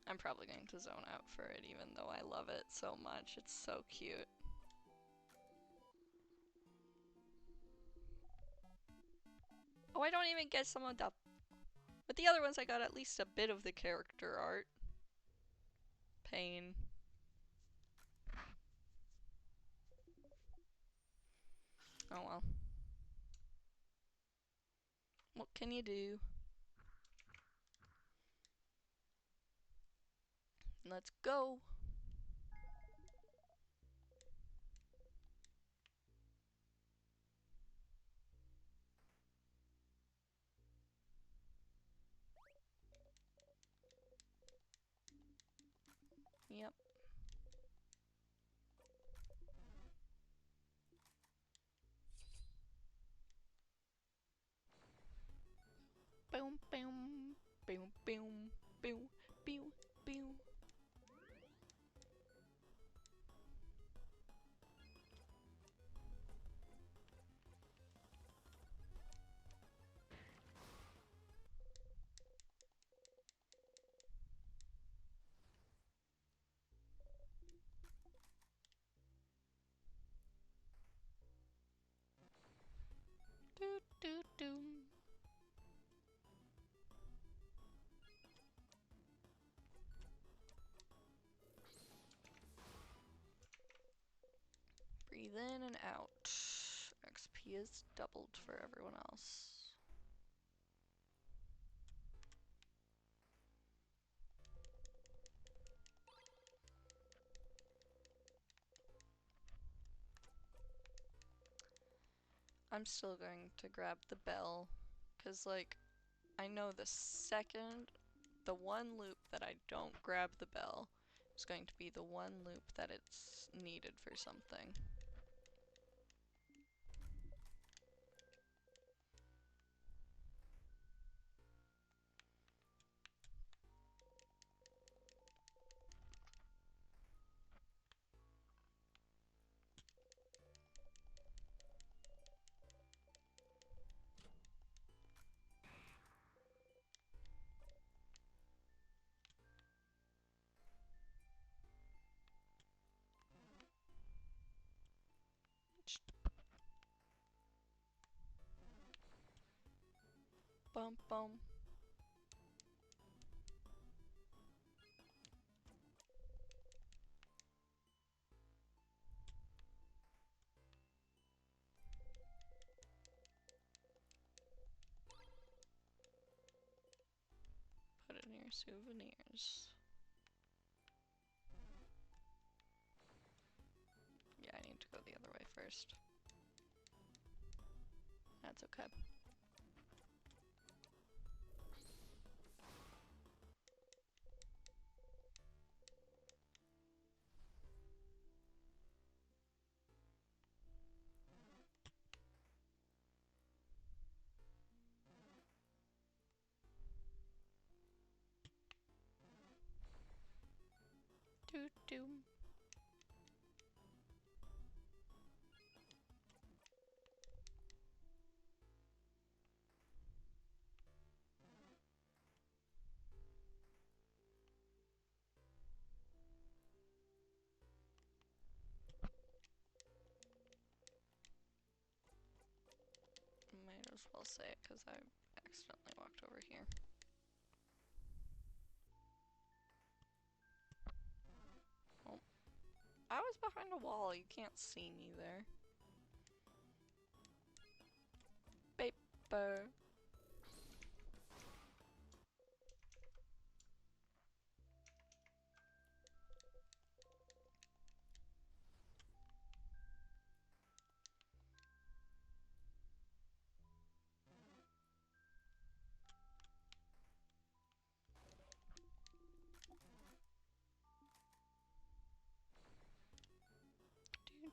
I'm probably going to zone out for it even though I love it so much. It's so cute. Oh, I don't even get some of the... But the other ones I got at least a bit of the character art. Pain. Oh well. What can you do? Let's go. Yep. Boom, boom, boom, boom, boom, boom, boom. Do do do. Breathe in and out. XP is doubled for everyone else. I'm still going to grab the bell, cause like, I know the one loop that I don't grab the bell is going to be the one loop that it's needed for something. Bum bum. Put it in your souvenirs. Yeah, I need to go the other way first. That's okay. Doo doo. Might as well say it because I accidentally walked over here. Oh. I was behind a wall, you can't see me there. Paper.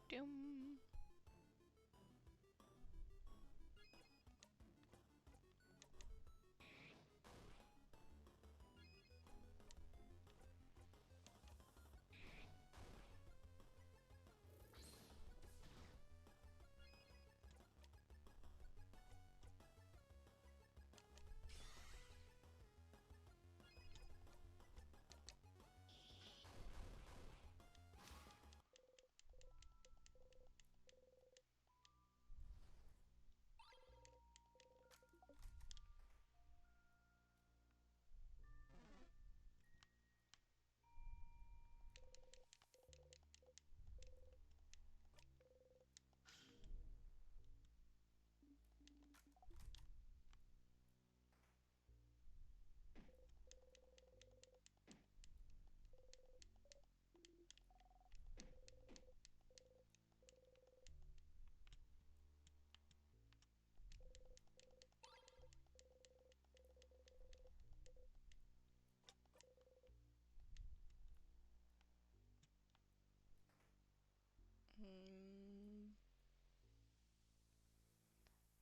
Doom.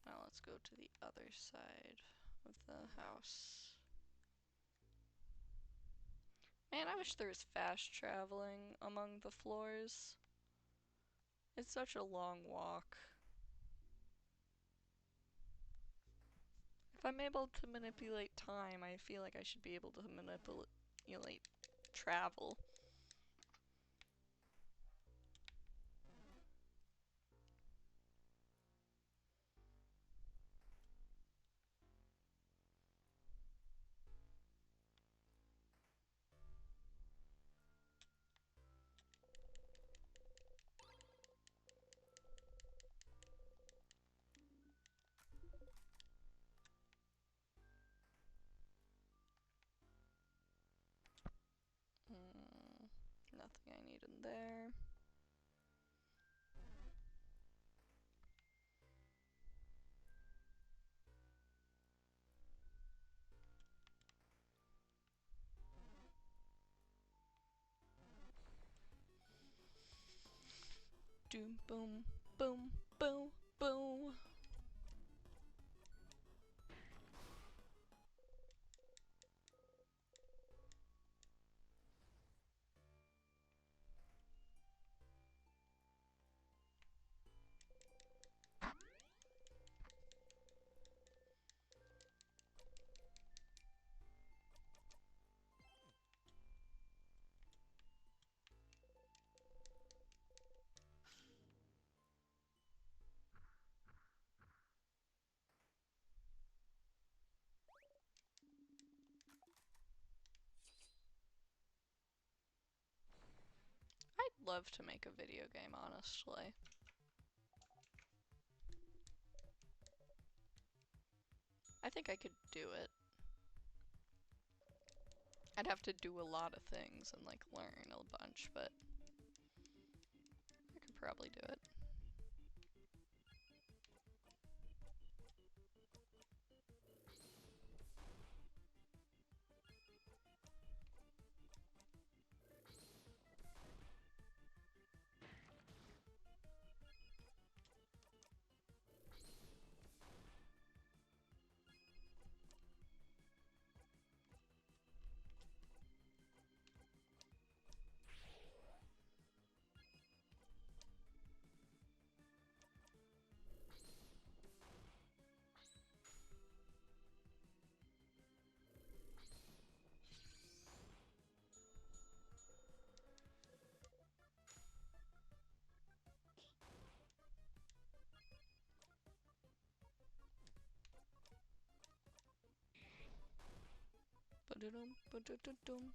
Now let's go to the other side of the house. Man, I wish there was fast traveling among the floors. It's such a long walk. If I'm able to manipulate time, I feel like I should be able to manipulate travel. Nothing I need in there. Doom, boom, boom, boom, boom. I'd love to make a video game, honestly. I think I could do it. I'd have to do a lot of things and like learn a bunch, but I could probably do it. Ba-da-dum, ba-da-da-dum.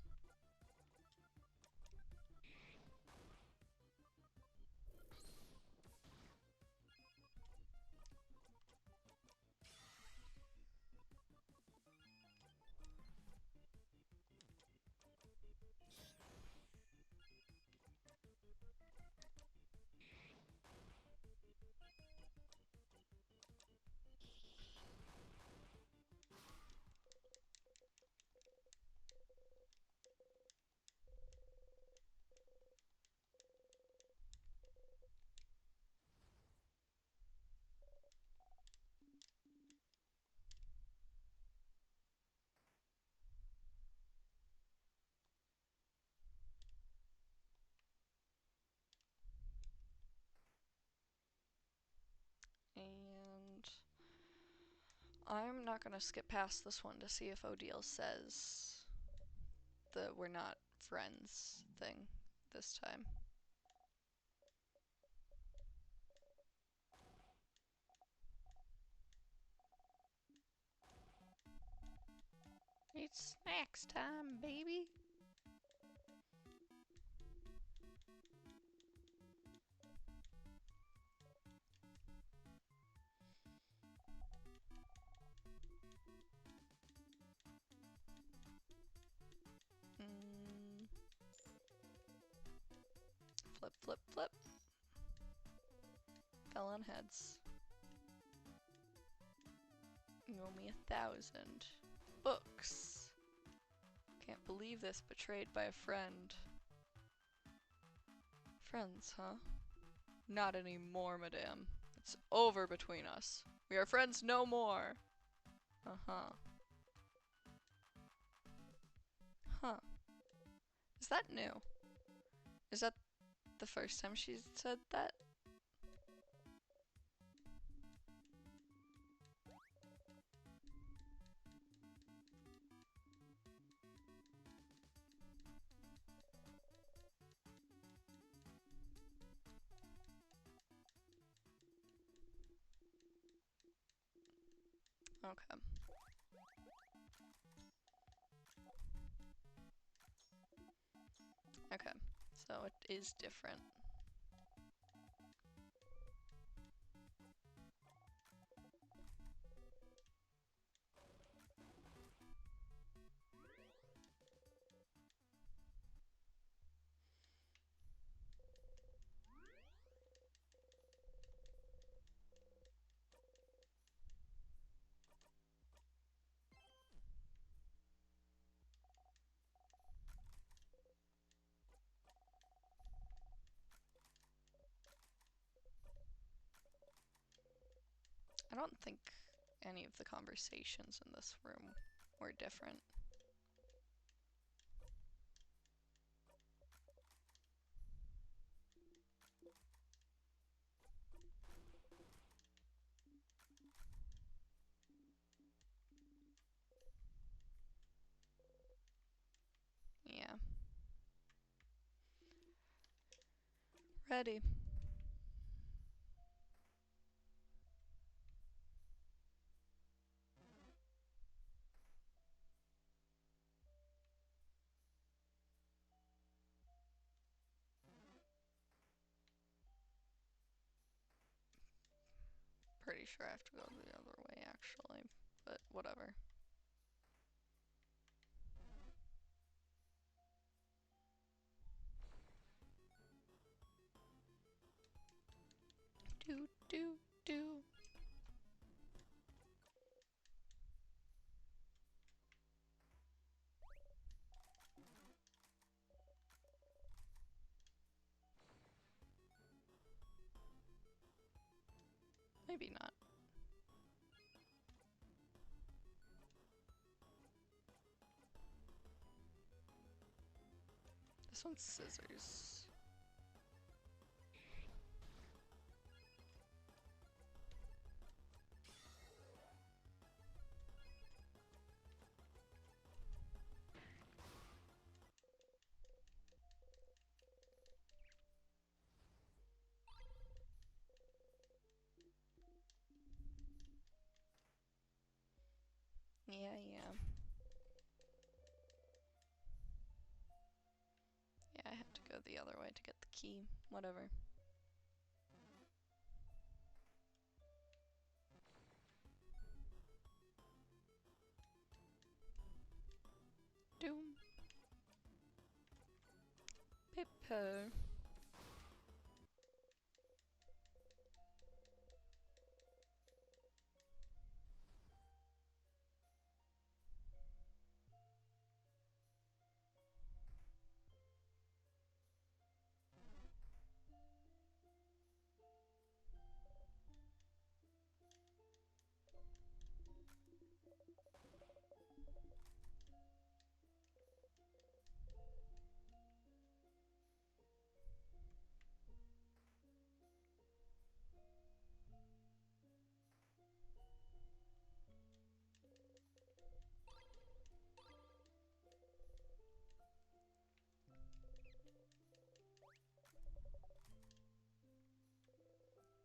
I'm not gonna skip past this one to see if Odile says the we're not friends thing this time. It's snacks time, baby. Flip, flip, flip. Fell on heads. You owe me 1,000 books. Can't believe this, betrayed by a friend. Friends, huh? Not anymore, madame. It's over between us. We are friends no more. Uh-huh. Huh. Is that new? Is that the first time she's said that? Okay. Okay. So it is different. I don't think any of the conversations in this room were different. Yeah. Ready. Pretty sure I have to go the other way, actually, but whatever. Do, do, do. Maybe not. This one's scissors. Yeah, yeah. Yeah, I had to go the other way to get the key. Whatever. Doom. Paper.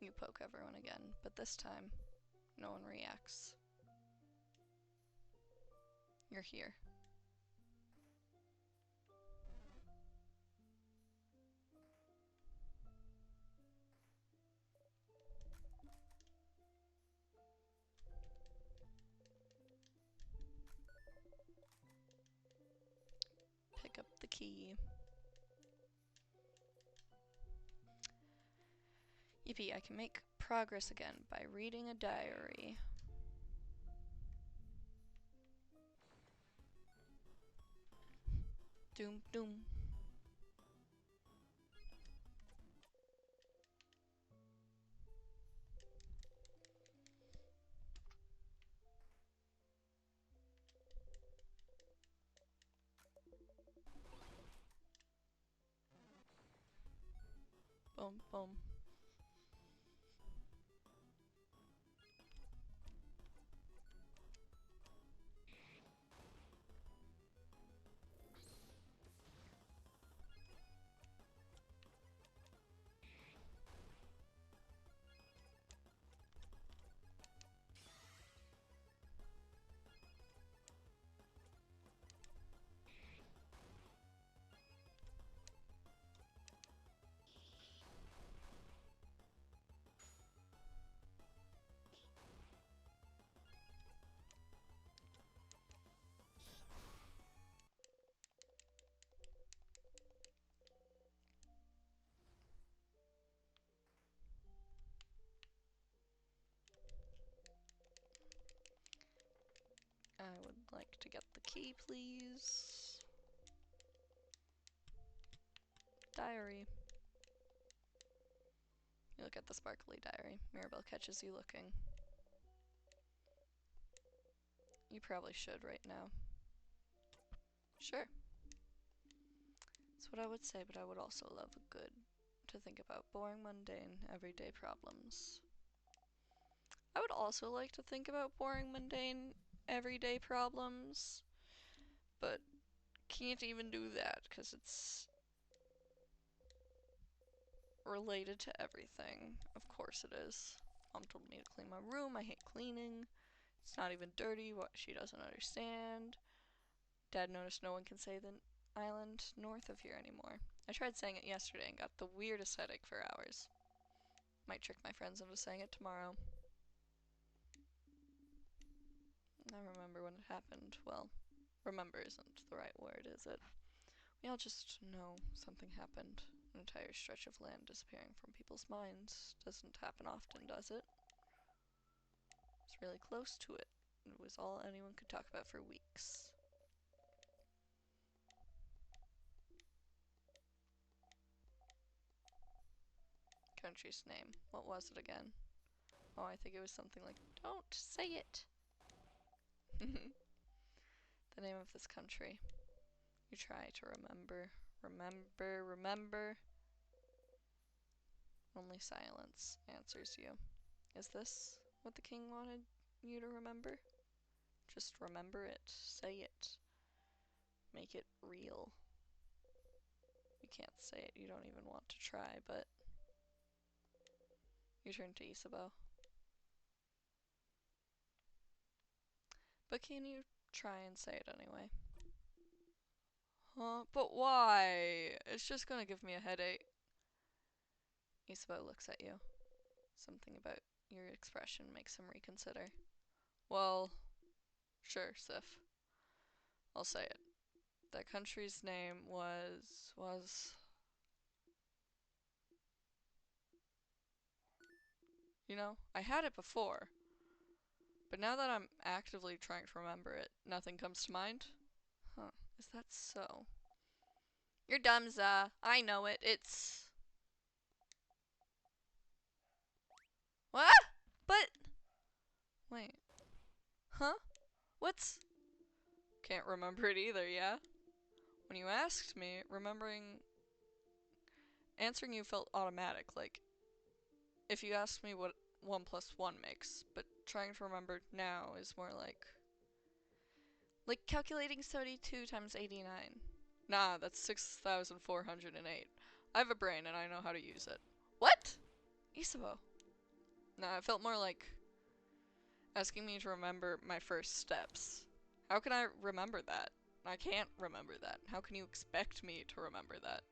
you poke everyone again, but this time, no one reacts. You're here. Pick up the key. Yippee, I can make progress again by reading a diary. Doom, doom. Boom, boom. I would like to get the key, please. Diary. You look at the sparkly diary. Mirabelle catches you looking. You probably should right now. Sure. That's what I would say, but I would also love a good to think about boring, mundane, everyday problems. I would also like to think about boring, mundane, everyday problems, but can't even do that because it's related to everything. Of course it is. Mom told me to clean my room. I hate cleaning. It's not even dirty. What she doesn't understand. Dad noticed no one can say the island north of here anymore. I tried saying it yesterday and got the weirdest headache for hours. Might trick my friends into saying it tomorrow. I remember when it happened. Well, remember isn't the right word, is it? We all just know something happened. An entire stretch of land disappearing from people's minds. Doesn't happen often, does it? It's really close to it. It was all anyone could talk about for weeks. Country's name. What was it again? Oh, I think it was something like, don't say it! The name of this country. You try to remember. Remember. Only silence answers you. Is this what the king wanted you to remember? Just remember it. Say it. Make it real. You can't say it. You don't even want to try, but... You turn to Isabeau. But can you try and say it anyway? Huh? But why? It's just gonna give me a headache. Isabeau looks at you. Something about your expression makes him reconsider. Well, sure, Sif. I'll say it. That country's name was... You know, I had it before. But now that I'm actively trying to remember it, nothing comes to mind? Huh, is that so? You're dumb, Za. I know it. It's... What? But... Wait. Huh? What's... Can't remember it either, yeah? When you asked me, answering you felt automatic, like... If you asked me what 1 plus 1 makes, but trying to remember now is more like... Like calculating 72 times 89. Nah, that's 6,408. I have a brain and I know how to use it. What? Isabeau. No, it felt more like asking me to remember my first steps. How can I remember that? I can't remember that. How can you expect me to remember that?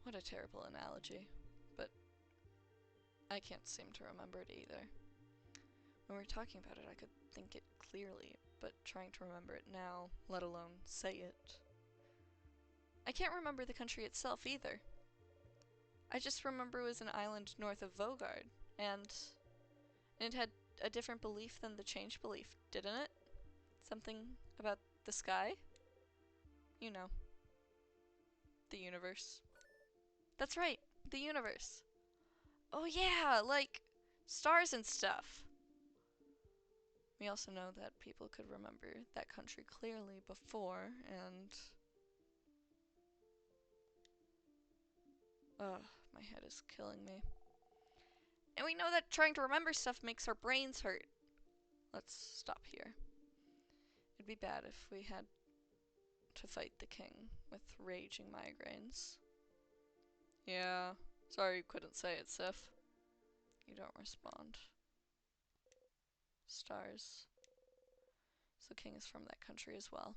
What a terrible analogy. But I can't seem to remember it either. When we were talking about it, I could think it clearly, but trying to remember it now, let alone say it. I can't remember the country itself either. I just remember it was an island north of Vogard, and it had a different belief than the change belief, didn't it? Something about the sky? You know. The universe. That's right, the universe. Oh yeah, like stars and stuff. We also know that people could remember that country clearly before, and... Ugh, my head is killing me. And we know that trying to remember stuff makes our brains hurt. Let's stop here. It'd be bad if we had to fight the king with raging migraines. Yeah, sorry you couldn't say it, Sif. You don't respond. Stars. So the king is from that country as well.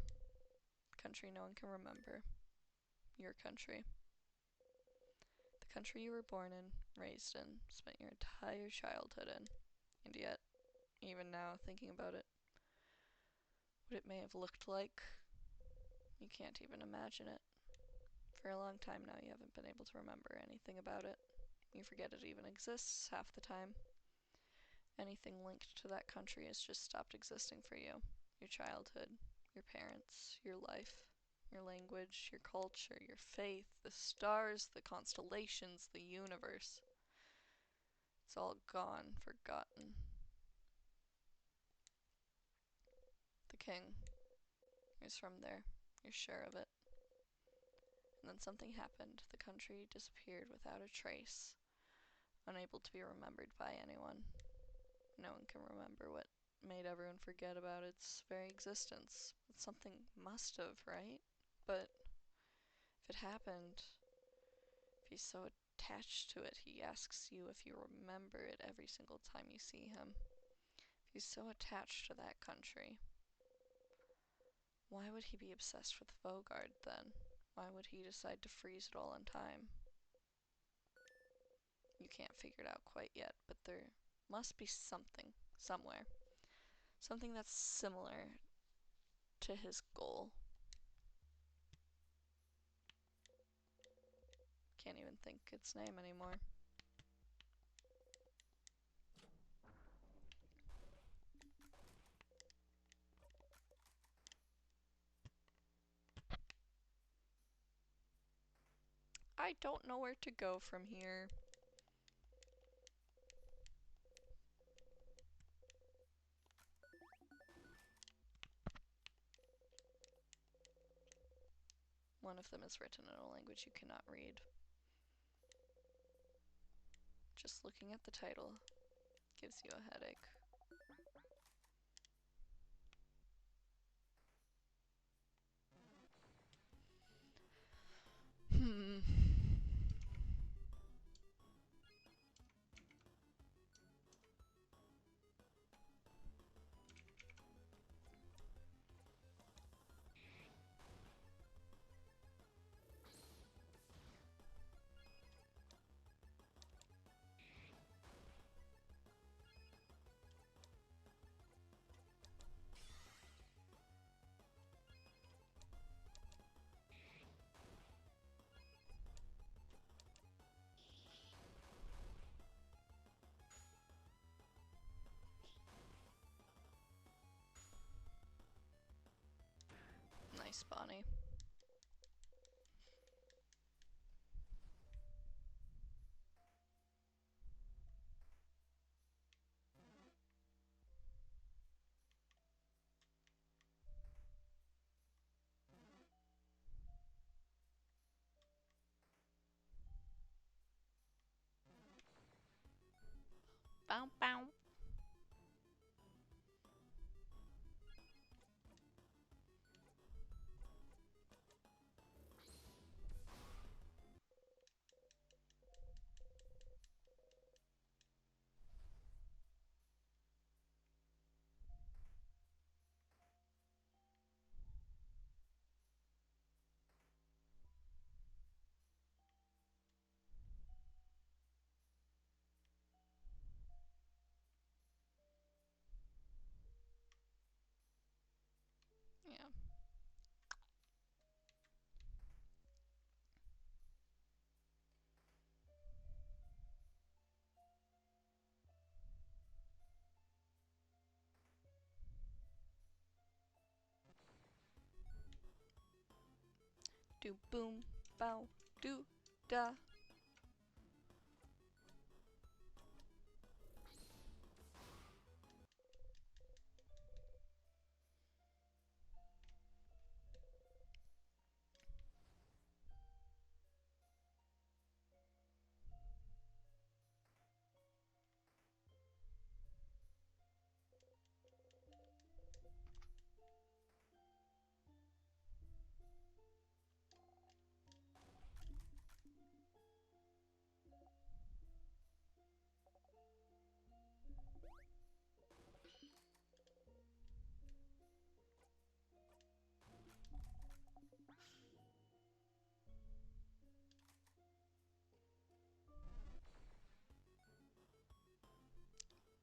Country no one can remember. Your country. The country you were born in, raised in, spent your entire childhood in. And yet, even now, thinking about it, what it may have looked like, you can't even imagine it. For a long time now, you haven't been able to remember anything about it. You forget it even exists half the time. Anything linked to that country has just stopped existing for you. Your childhood, your parents, your life, your language, your culture, your faith, the stars, the constellations, the universe. It's all gone, forgotten. The king is from there. You're sure of it. And then something happened. The country disappeared without a trace, unable to be remembered by anyone. No one can remember what made everyone forget about its very existence. But something must have, right? But if it happened, if he's so attached to it, he asks you if you remember it every single time you see him. If he's so attached to that country, why would he be obsessed with Vogard then? Why would he decide to freeze it all in time? You can't figure it out quite yet, but there must be something, somewhere. Something that's similar to his goal. Can't even think its name anymore. I don't know where to go from here. One of them is written in a language you cannot read. Just looking at the title gives you a headache. Nice, Bonnie. Bow bow. do boom, bow, do da.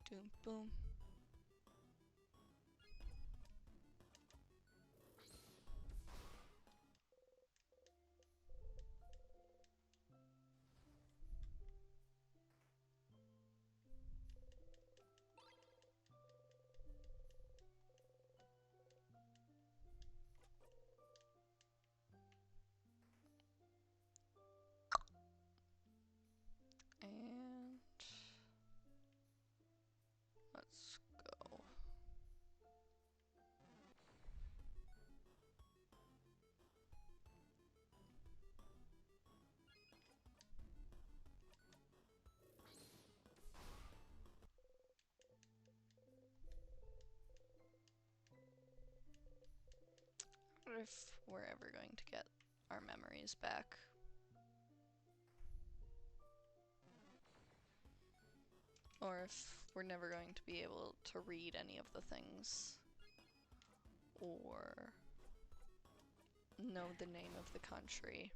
Doom boom. And let's go. I wonder if we're ever going to get our memories back. Or if we're never going to be able to read any of the things. Or know the name of the country.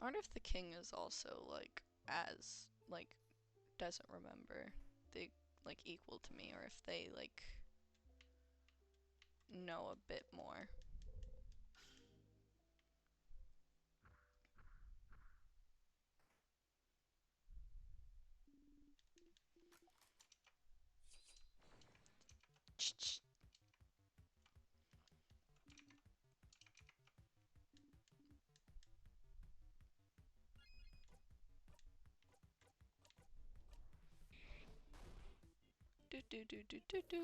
I wonder if the king is also doesn't remember the equal to me, or if they know a bit more. Do do do do do do.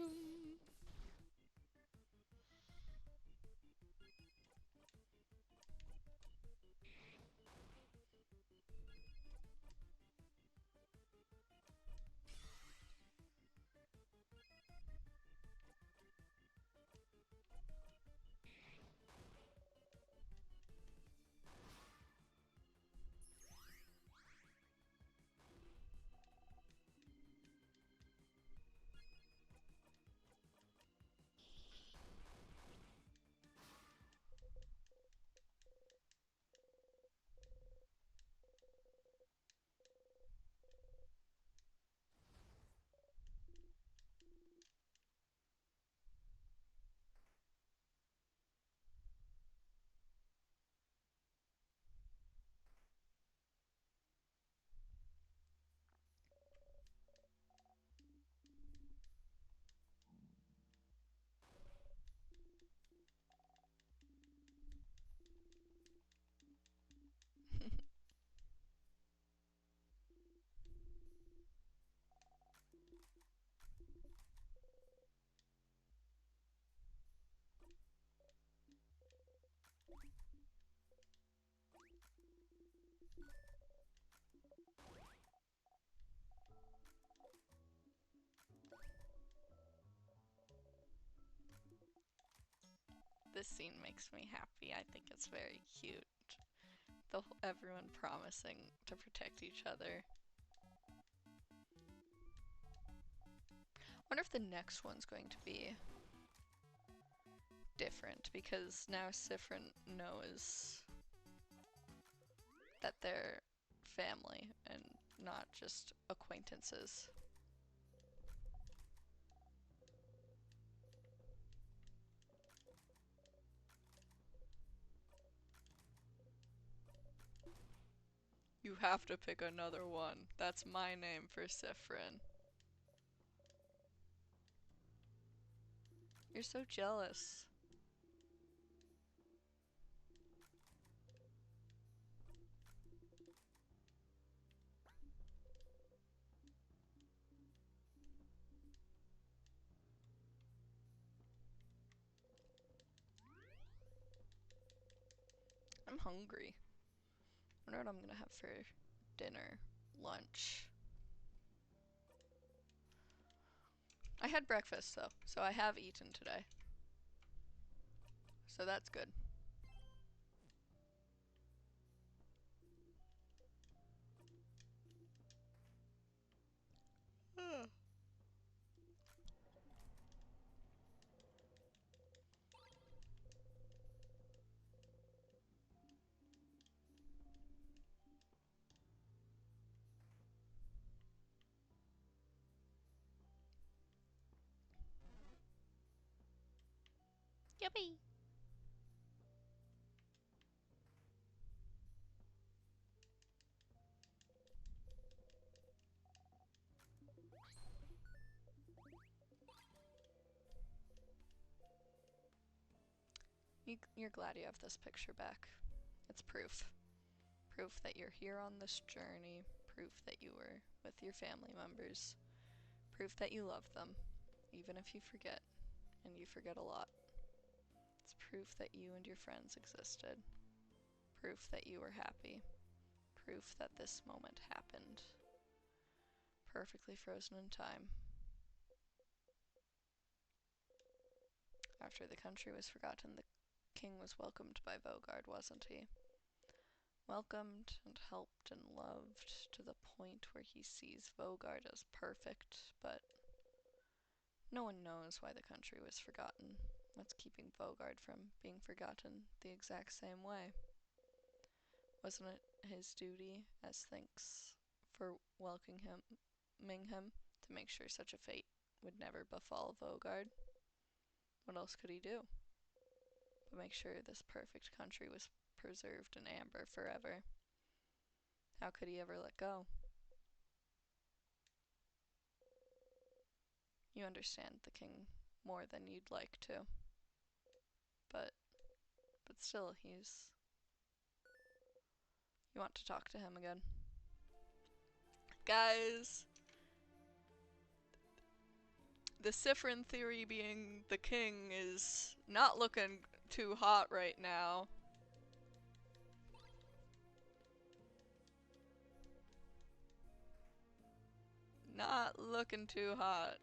This scene makes me happy. I think it's very cute. Everyone promising to protect each other. Wonder if the next one's going to be different, because now Siffrin knows that they're family and not just acquaintances. You have to pick another one. That's my name for Siffrin. You're so jealous. hungry. I wonder what I'm gonna have for dinner, lunch. I had breakfast though, so I have eaten today. So that's good. Yippee! You're glad you have this picture back. It's proof. Proof that you're here on this journey. Proof that you were with your family members. Proof that you love them, even if you forget, and you forget a lot. It's proof that you and your friends existed. Proof that you were happy. Proof that this moment happened. Perfectly frozen in time. After the country was forgotten, the king was welcomed by Vaugarde, wasn't he? Welcomed and helped and loved to the point where he sees Vaugarde as perfect, but no one knows why the country was forgotten. What's keeping Vaugarde from being forgotten the exact same way? Wasn't it his duty, as thanks for welcoming him, to make sure such a fate would never befall Vaugarde? What else could he do but make sure this perfect country was preserved in amber forever? How could he ever let go? You understand the king more than you'd like to. But still, he's... You want to talk to him again? Guys! The Siffrin theory being the king is not looking too hot right now. Not looking too hot.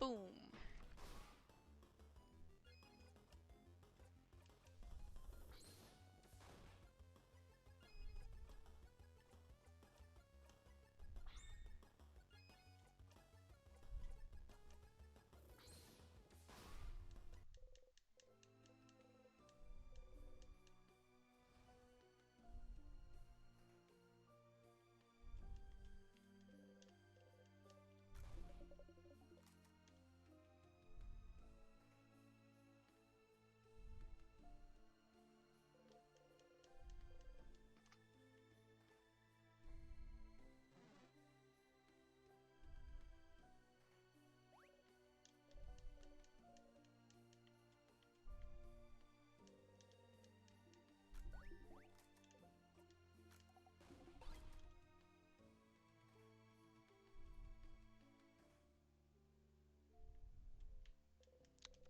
Boom.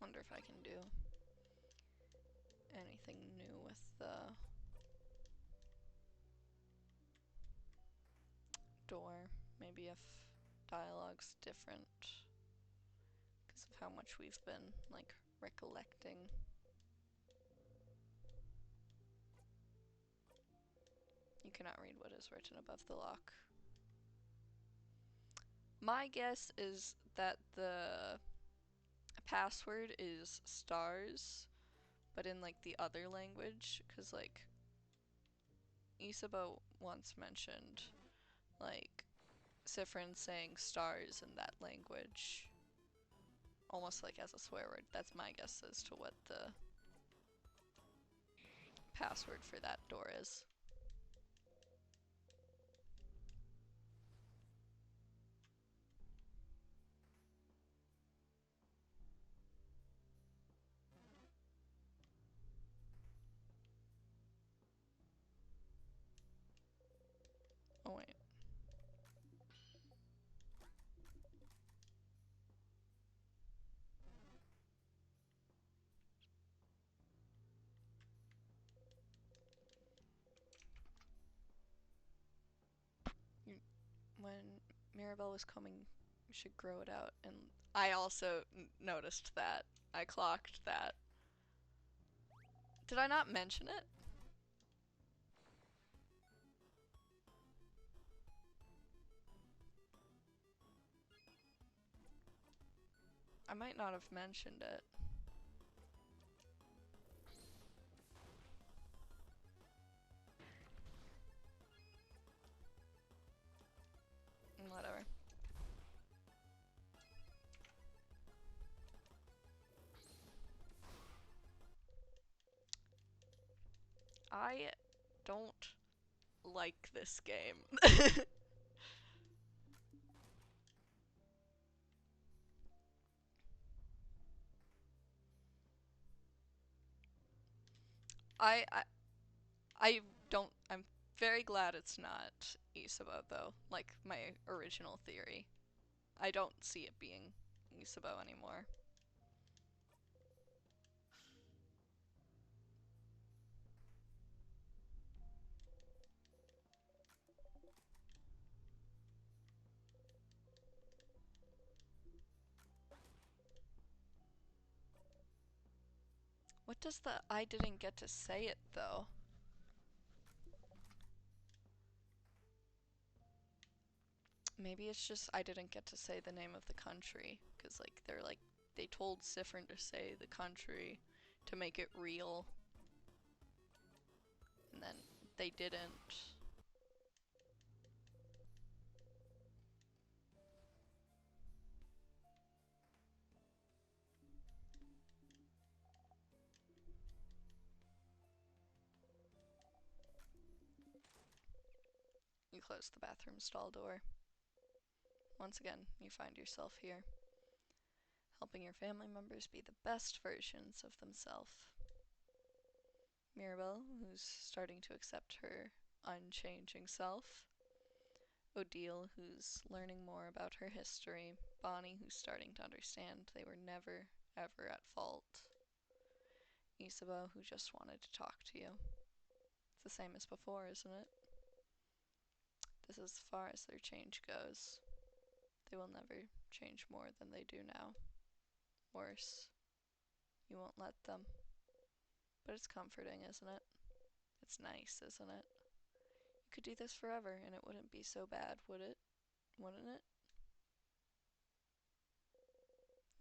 Wonder if I can do anything new with the door. Maybe if dialogue's different because of how much we've been, like, recollecting. You cannot read what is written above the lock. My guess is that the password is stars, but in, like, the other language, because, like, Isabo once mentioned, like, Siffrin saying stars in that language, almost like as a swear word. That's my guess as to what the password for that door is. when Mirabelle was coming, you should grow it out. And I also noticed that. I clocked that. Did I not mention it? I might not have mentioned it. Whatever. I don't like this game. I, I I don't. I'm very glad it's not Isabo though. Like my original theory. I don't see it being Isabo anymore. What does the I didn't get to say it though? Maybe it's just I didn't get to say the name of the country because like they told Siffrin to say the country to make it real, and then they didn't. You close the bathroom stall door. Once again, you find yourself here, helping your family members be the best versions of themselves. Mirabelle, who's starting to accept her unchanging self. Odile, who's learning more about her history. Bonnie, who's starting to understand they were never, ever at fault. Isabo, who just wanted to talk to you. It's the same as before, isn't it? This is as far as their change goes. They will never change more than they do now. Worse. You won't let them. But it's comforting, isn't it? It's nice, isn't it? You could do this forever and it wouldn't be so bad, would it? Wouldn't it?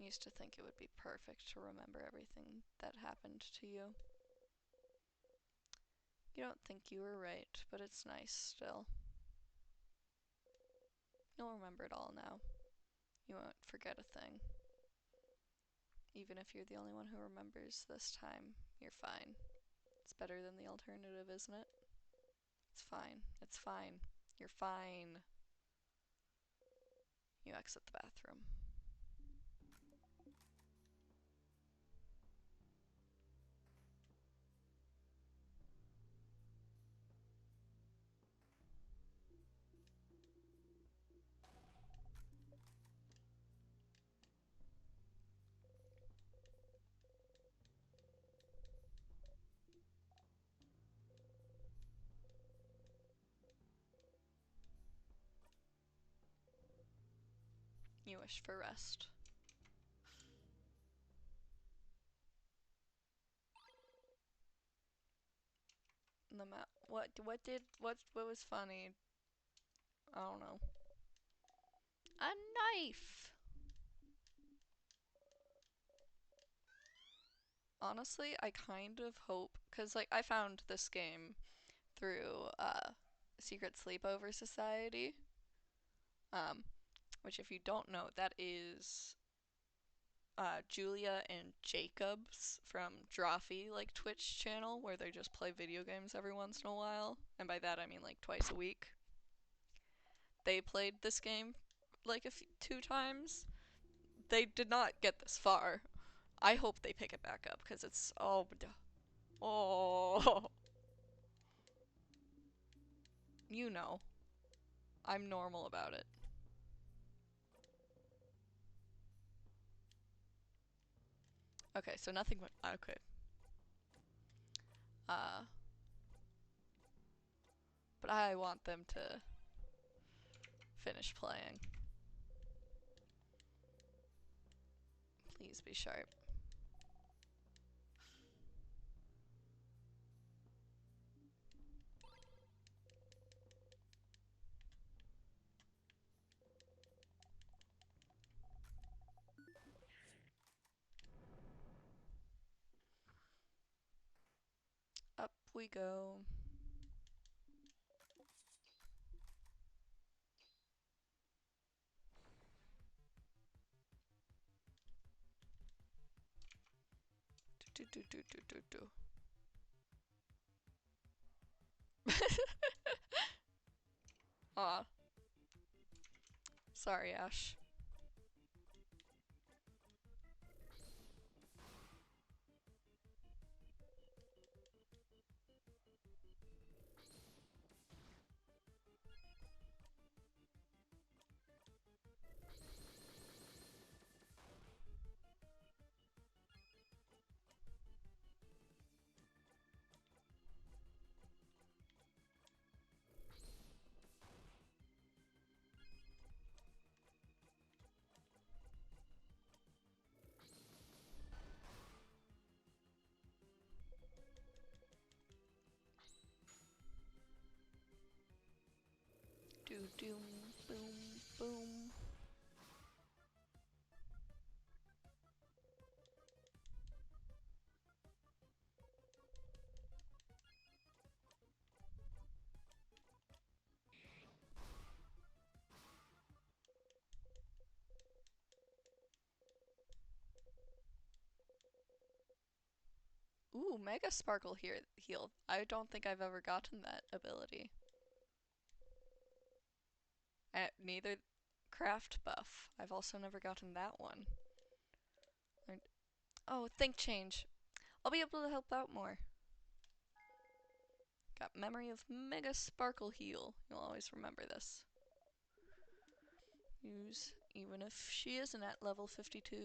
I used to think it would be perfect to remember everything that happened to you. You don't think you were right, but it's nice still. You'll remember it all now. You won't forget a thing. Even if you're the only one who remembers this time, you're fine. It's better than the alternative, isn't it? It's fine. It's fine. You're fine. You exit the bathroom. You wish for rest. The map. What was funny? I don't know. A knife! Honestly, I kind of hope, because, like, I found this game through, Secret Sleepover Society, um, which if you don't know, that is, Julia and Jacob's from Drawfee, like, Twitch channel, where they just play video games every once in a while, and by that I mean, like, twice a week. They played this game, like, 2 times. They did not get this far. I hope they pick it back up, because it's, oh, you know, I'm normal about it. Okay, so nothing went, okay. But I want them to finish playing. Please be sharp. Up we go. Do do do do do do. Aw. Sorry, Ash. Do doom boom boom. Ooh, Mega Sparkle here heal. I don't think I've ever gotten that ability. Neither Craft Buff. I've also never gotten that one. Oh, Think Change. I'll be able to help out more. Got Memory of Mega Sparkle Heal. You'll always remember this. Use, even if she isn't at level 52,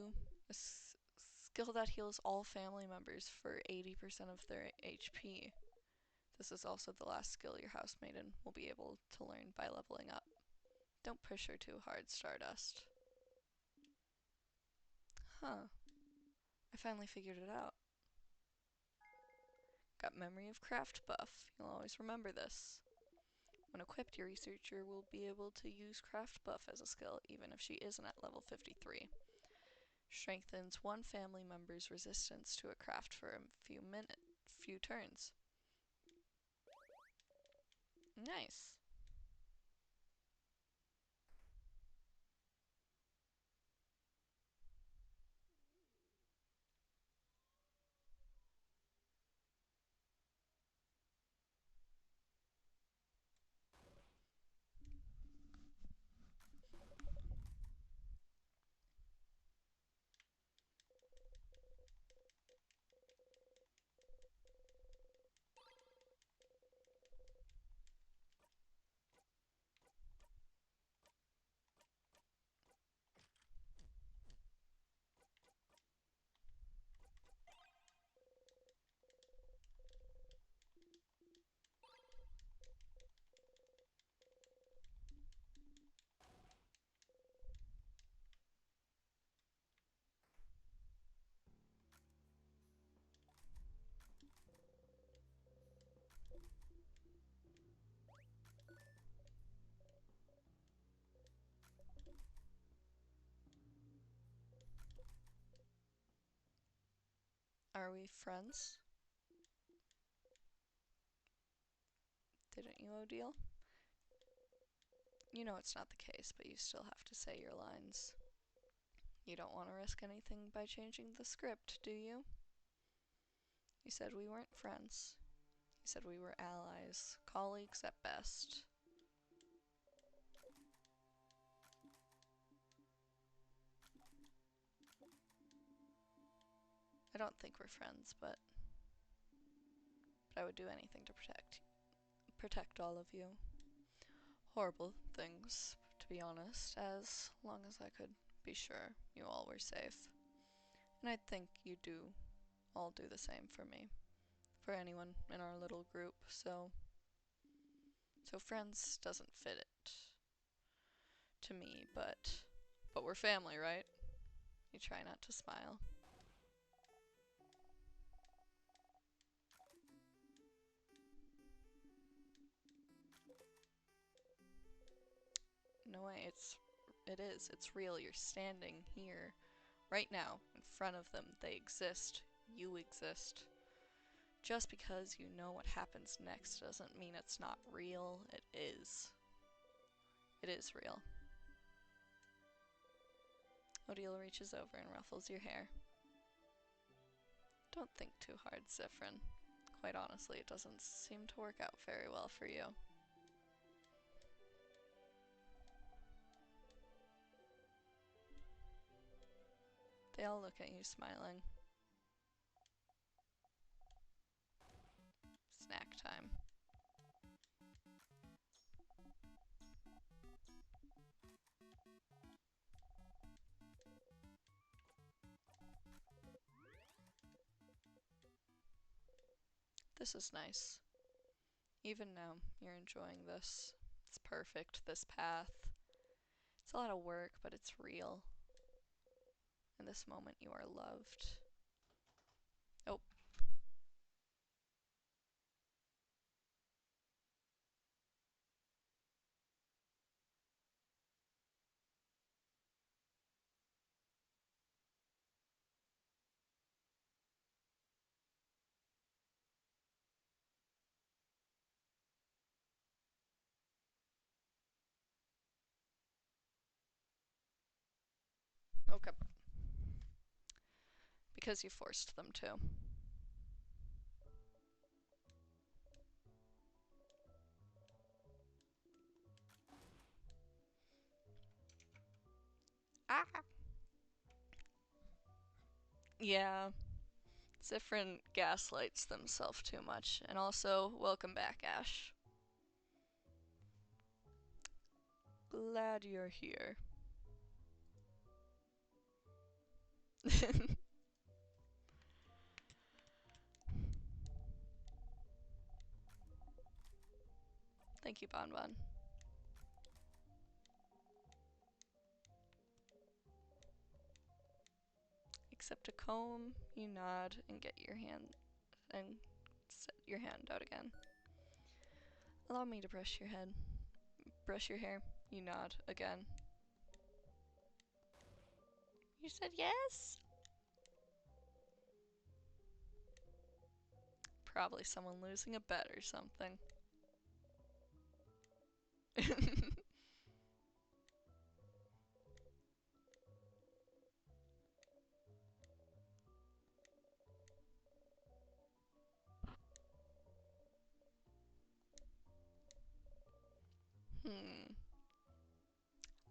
a skill that heals all family members for 80% of their HP. This is also the last skill your house maiden will be able to learn by leveling up. Don't push her too hard, Stardust. Huh. I finally figured it out. Got Memory of Craft buff. You'll always remember this. When equipped, your researcher will be able to use Craft buff as a skill, even if she isn't at level 53. Strengthens one family member's resistance to a craft for a few turns. Nice. Are we friends? Didn't you, Odile? You know it's not the case, but you still have to say your lines. You don't want to risk anything by changing the script, do you? You said we weren't friends. You said we were allies, colleagues at best. I don't think we're friends, but I would do anything to protect all of you. Horrible things, to be honest, as long as I could be sure you all were safe. And I think you do all do the same for me, for anyone in our little group, so friends doesn't fit it. to me, but we're family, right? You try not to smile. No way, it is. It's real. You're standing here right now in front of them. They exist. You exist. Just because you know what happens next doesn't mean it's not real. It is. It is real. Odile reaches over and ruffles your hair. Don't think too hard, Zifrin. Quite honestly, it doesn't seem to work out very well for you. They all look at you smiling. Snack time. This is nice. Even now, you're enjoying this. It's perfect, this path. It's a lot of work, but it's real. In this moment, you are loved. Oh. Okay. Because you forced them to. Ah! Yeah. Zifrin gaslights themselves too much. And also, welcome back, Ash. Glad you're here. Thank you, Bonbon. Accept a comb, you nod, and get your hand and set your hand out again. Allow me to brush your head. Brush your hair, you nod again. You said yes? Probably someone losing a bet or something.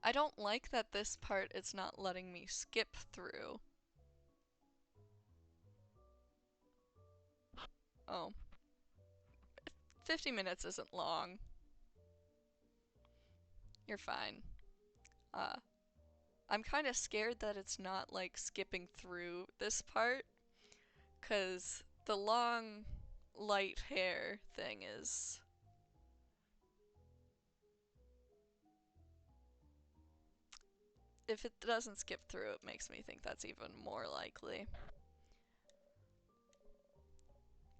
I don't like that this part is not letting me skip through. Oh. 50 minutes isn't long. You're fine. I'm kind of scared that it's not like skipping through this part, cause the long light hair thing is... If it doesn't skip through, it makes me think that's even more likely.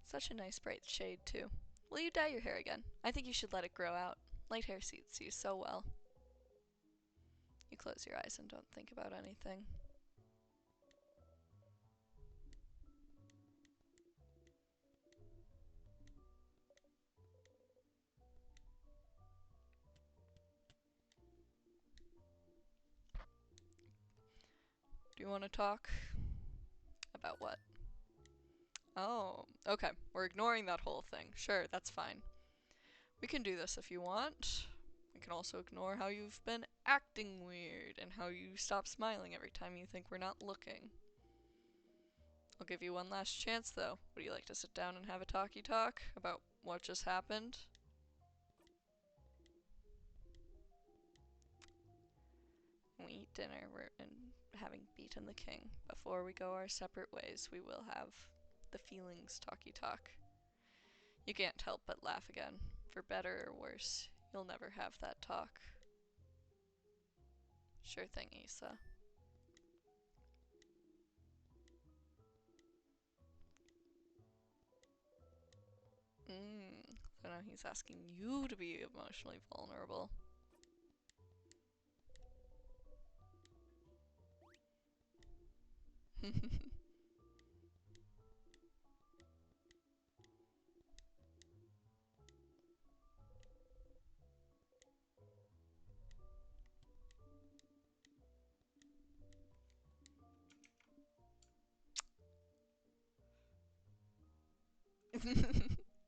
Such a nice bright shade, too. Will you dye your hair again? I think you should let it grow out. Light hair suits you so well. You close your eyes and don't think about anything. Do you want to talk? About what? Oh, okay. We're ignoring that whole thing. Sure, that's fine. We can do this if you want. We can also ignore how you've been acting weird and how you stop smiling every time you think we're not looking. I'll give you one last chance, though. Would you like to sit down and have a talkie-talk about what just happened? We eat dinner and having beaten the king. Before we go our separate ways, we will have the feelings talkie-talk. You can't help but laugh again. For better or worse, you'll never have that talk. Sure thing, Issa. So now he's asking you to be emotionally vulnerable.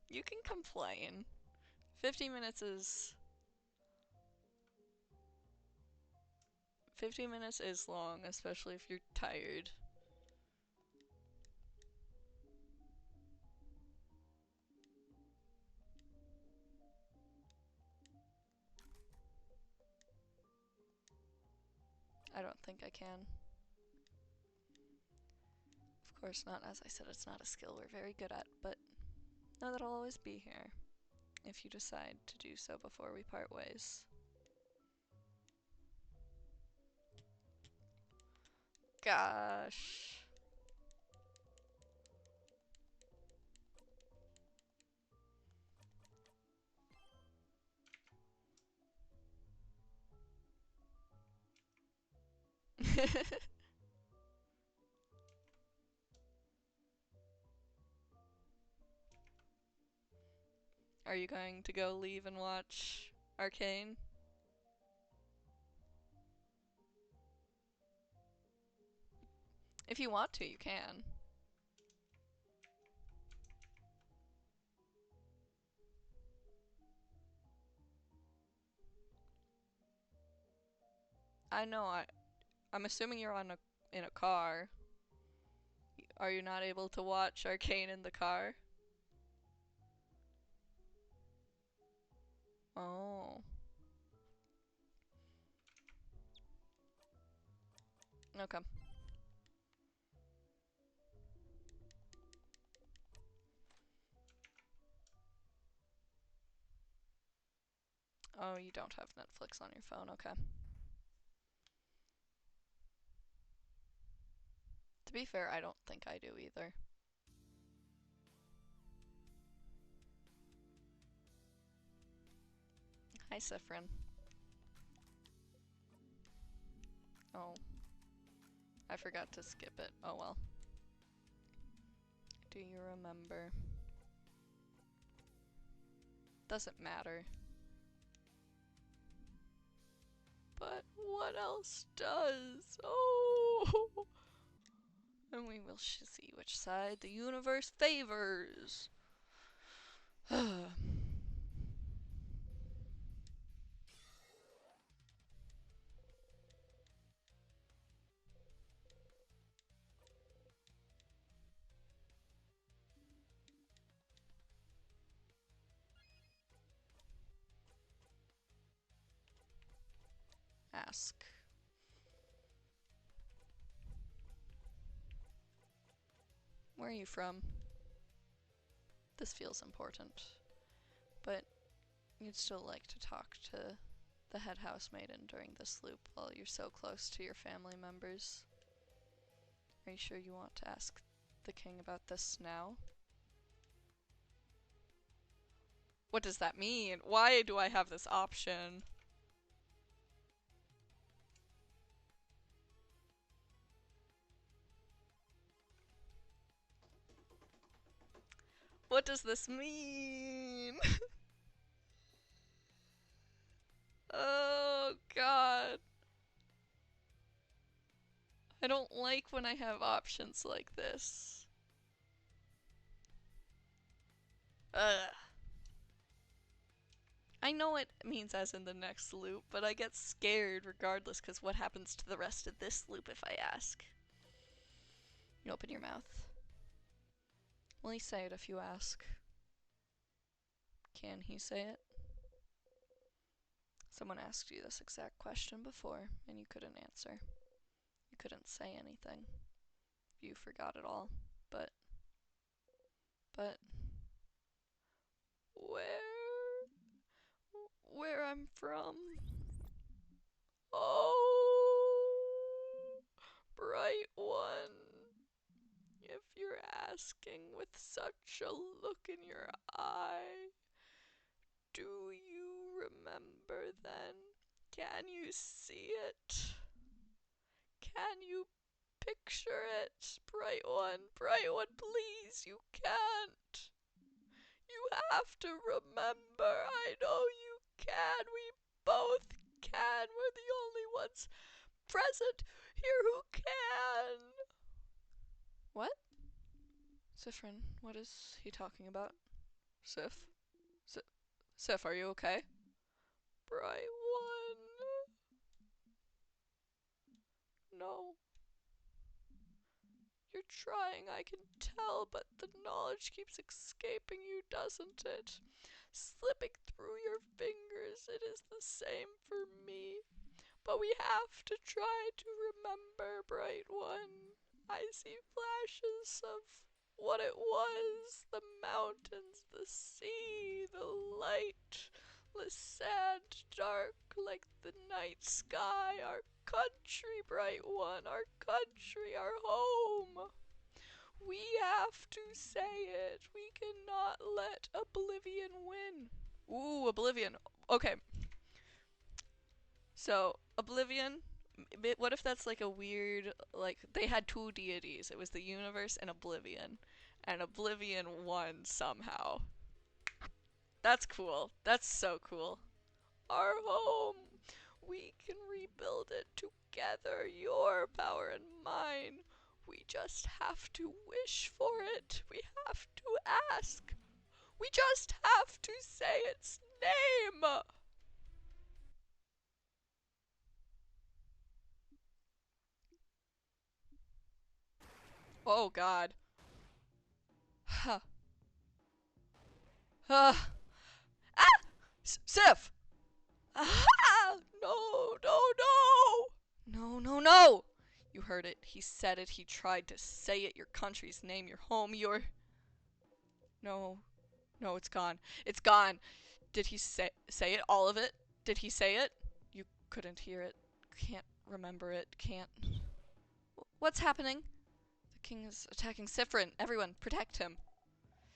You can complain. 15 minutes is... 15 minutes is long, especially if you're tired. I don't think I can. Of course not, as I said, it's not a skill we're very good at, but know that I'll always be here if you decide to do so before we part ways. Gosh. Are you going to go leave and watch Arcane? If you want to, you can. I know, I'm assuming you're in a car. Are you not able to watch Arcane in the car? Oh. Okay. Oh, you don't have Netflix on your phone, okay. To be fair, I don't think I do either. Hi, Sifrin. Oh. I forgot to skip it. Oh well. Do you remember? Doesn't matter. But what else does? Oh! And we will see which side the universe favors. Ask. Where are you from? This feels important. But you'd still like to talk to the head housemaiden during this loop while you're so close to your family members. Are you sure you want to ask the king about this now? What does that mean? Why do I have this option? What does this mean? Oh god. I don't like when I have options like this. Ugh. I know it means as in the next loop, but I get scared regardless because what happens to the rest of this loop if I ask? You open your mouth. Will he say it if you ask? Can he say it? Someone asked you this exact question before, and you couldn't answer. You couldn't say anything. You forgot it all. But where I'm from? Oh! asking with such a look in your eye. Do you remember then? Can you see it? Can you picture it? Bright one, please, you can't. You have to remember. I know you can. We both can. We're the only ones present here who can. What? Siffrin, what is he talking about? Sif? Sif, are you okay? Bright one. No. You're trying, I can tell, but the knowledge keeps escaping you, doesn't it? Slipping through your fingers. It is the same for me. But we have to try to remember, Bright One. I see flashes of what it was. The mountains, the sea, the light, the sand dark like the night sky. Our country, Bright One, our country, our home. We have to say it. We cannot let Oblivion win. Ooh, Oblivion. Okay. So, Oblivion, what if that's like a weird, like, they had two deities. It was the universe and Oblivion. And Oblivion won somehow. That's cool. That's so cool. Our home. We can rebuild it together. Your power and mine. We just have to wish for it. We have to ask. We just have to say its name. Oh god. Huh. Ah! Sif! Ah! No, no, no! No, no, no! You heard it. He said it. He tried to say it. Your country's name, your home, your... No. No, it's gone. It's gone. Did he say it? All of it? Did he say it? You couldn't hear it. Can't remember it. Can't... What's happening? The king is attacking Siffrin. Everyone, protect him.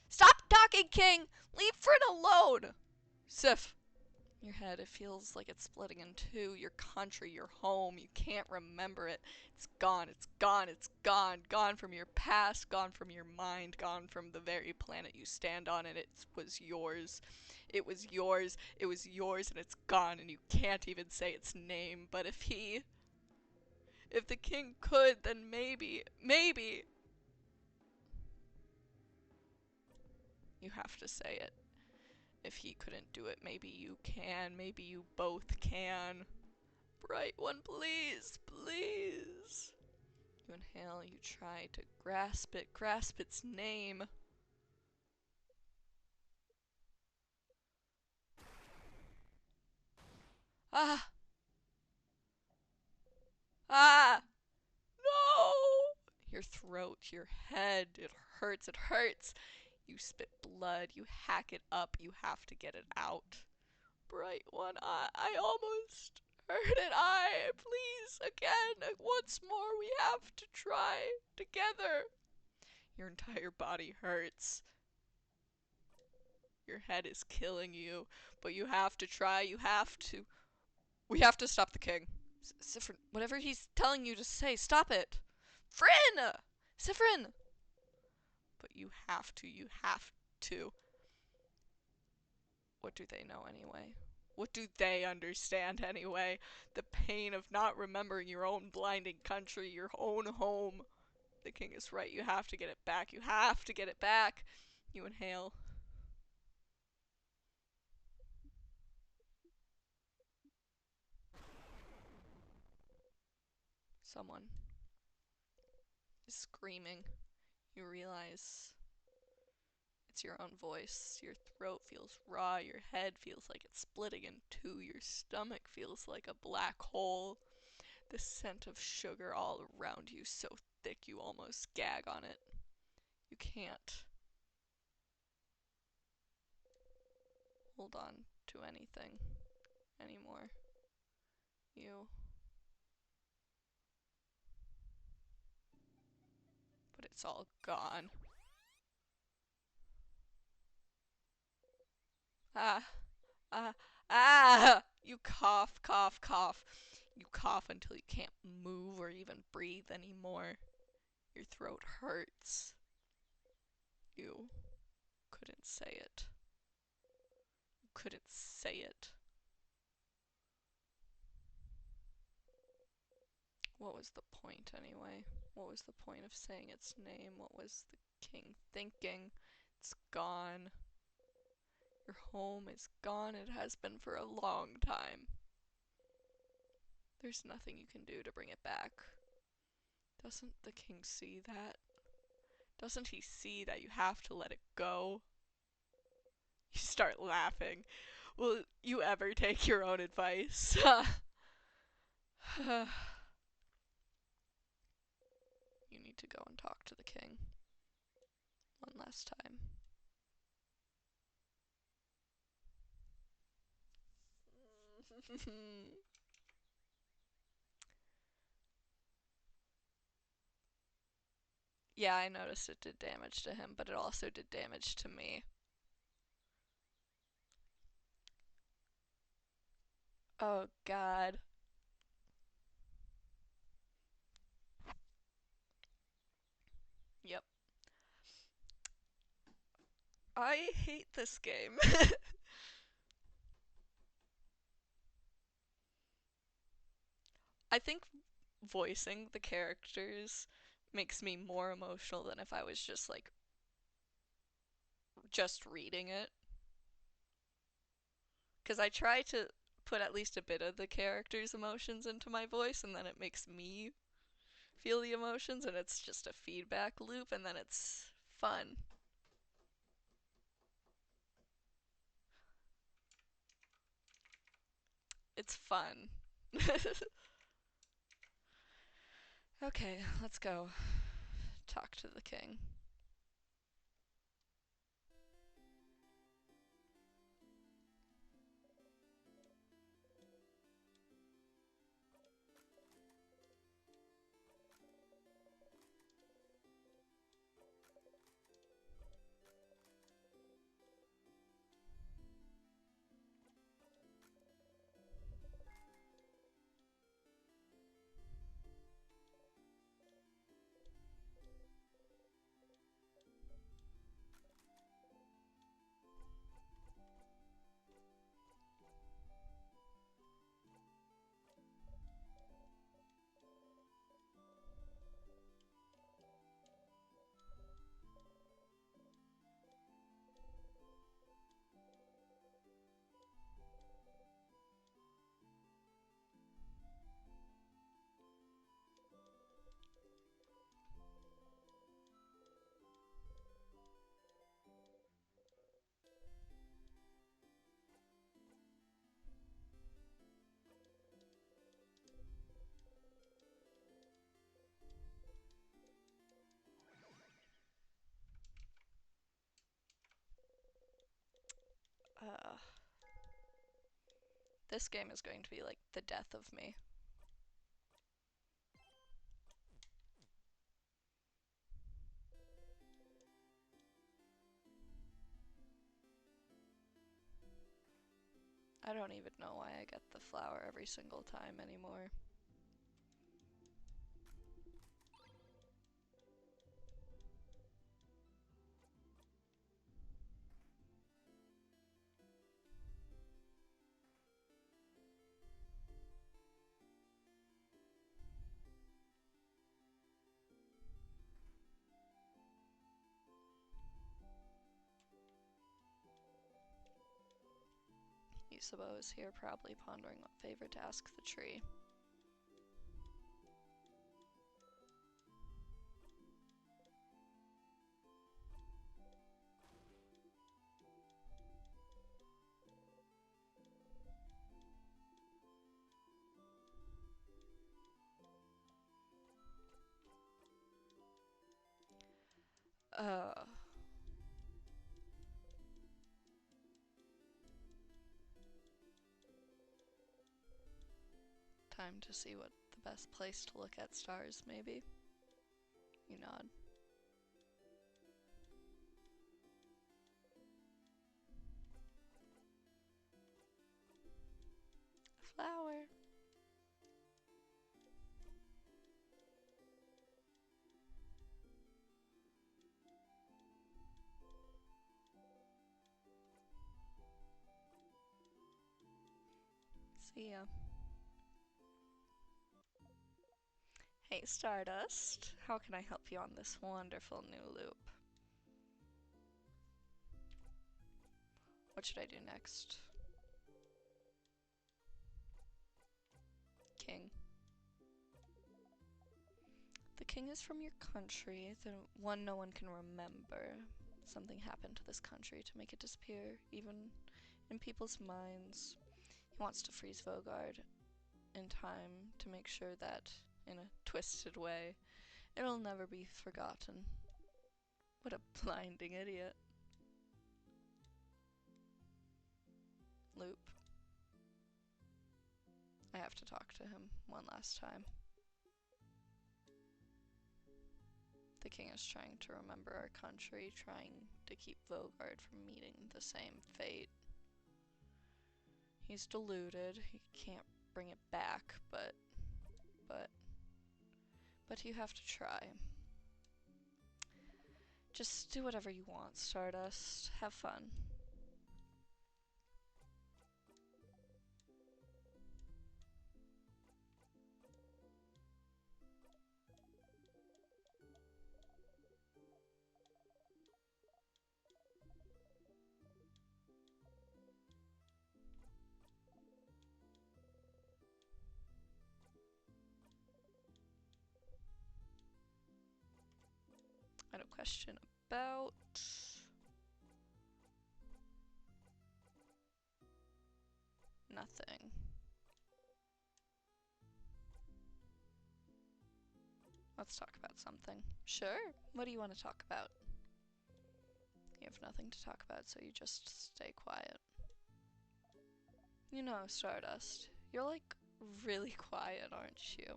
Stop talking, king! Leave Frin alone! Sif. Your head, it feels like it's splitting in two. Your country, your home, you can't remember it. It's gone, it's gone, it's gone. Gone from your past, gone from your mind, gone from the very planet you stand on, and it was yours. It was yours, it was yours, and it's gone, and you can't even say its name. But if the king could, then maybe, you have to say it. If he couldn't do it, maybe you can. Maybe you both can. Bright one, please, please. You inhale, you try to grasp its name. Ah! Ah! No! Your throat, your head, it hurts, it hurts. You spit blood, you hack it up, you have to get it out. Bright one, I almost heard it. Please, again, once more, we have to try together. Your entire body hurts. Your head is killing you, but you have to try, you have to. We have to stop the king. Siffrin, whatever he's telling you to say, stop it. Frin! Siffrin! But you have to, you have to. What do they know anyway? What do they understand anyway? The pain of not remembering your own blinding country, your own home. The king is right, you have to get it back, you have to get it back. You inhale. Someone is screaming. You realize it's your own voice. Your throat feels raw, your head feels like it's splitting in two, your stomach feels like a black hole. The scent of sugar all around you, so thick you almost gag on it. You can't hold on to anything anymore. But it's all gone. Ah, ah, ah! You cough, cough, cough. You cough until you can't move or even breathe anymore. Your throat hurts. You couldn't say it. You couldn't say it. What was the point anyway? What was the point of saying its name? What was the king thinking? It's gone. Your home is gone. It has been for a long time. There's nothing you can do to bring it back. Doesn't the king see that? Doesn't he see that you have to let it go? You start laughing. Will you ever take your own advice? You need to go and talk to the king. One last time. Yeah, I noticed it did damage to him, but it also did damage to me. Oh god. Yep. I hate this game. I think voicing the characters makes me more emotional than if I was just like just reading it. Because I try to put at least a bit of the characters' emotions into my voice, and then it makes me feel the emotions, and it's just a feedback loop, and then it's fun. It's fun. Okay, let's go talk to the king. Uh, this game is going to be like the death of me. I don't even know why I get the flower every single time anymore. Yusabo is here, probably pondering what favor to ask the tree. Uh, Time to see what the best place to look at stars, maybe? You nod. flower. See ya. Hey Stardust, how can I help you on this wonderful new loop? What should I do next? King. The king is from your country, the one no one can remember. Something happened to this country to make it disappear, even in people's minds. He wants to freeze Vaugarde in time to make sure that, in a twisted way, it'll never be forgotten. What a blinding idiot. Loop. I have to talk to him one last time. The king is trying to remember our country, trying to keep Vaugarde from meeting the same fate. He's deluded, he can't bring it back, but you have to try. Just do whatever you want, Stardust. Have fun. I have a question about... nothing. Let's talk about something. Sure, what do you want to talk about? You have nothing to talk about, so you just stay quiet. You know, Stardust, you're like really quiet, aren't you?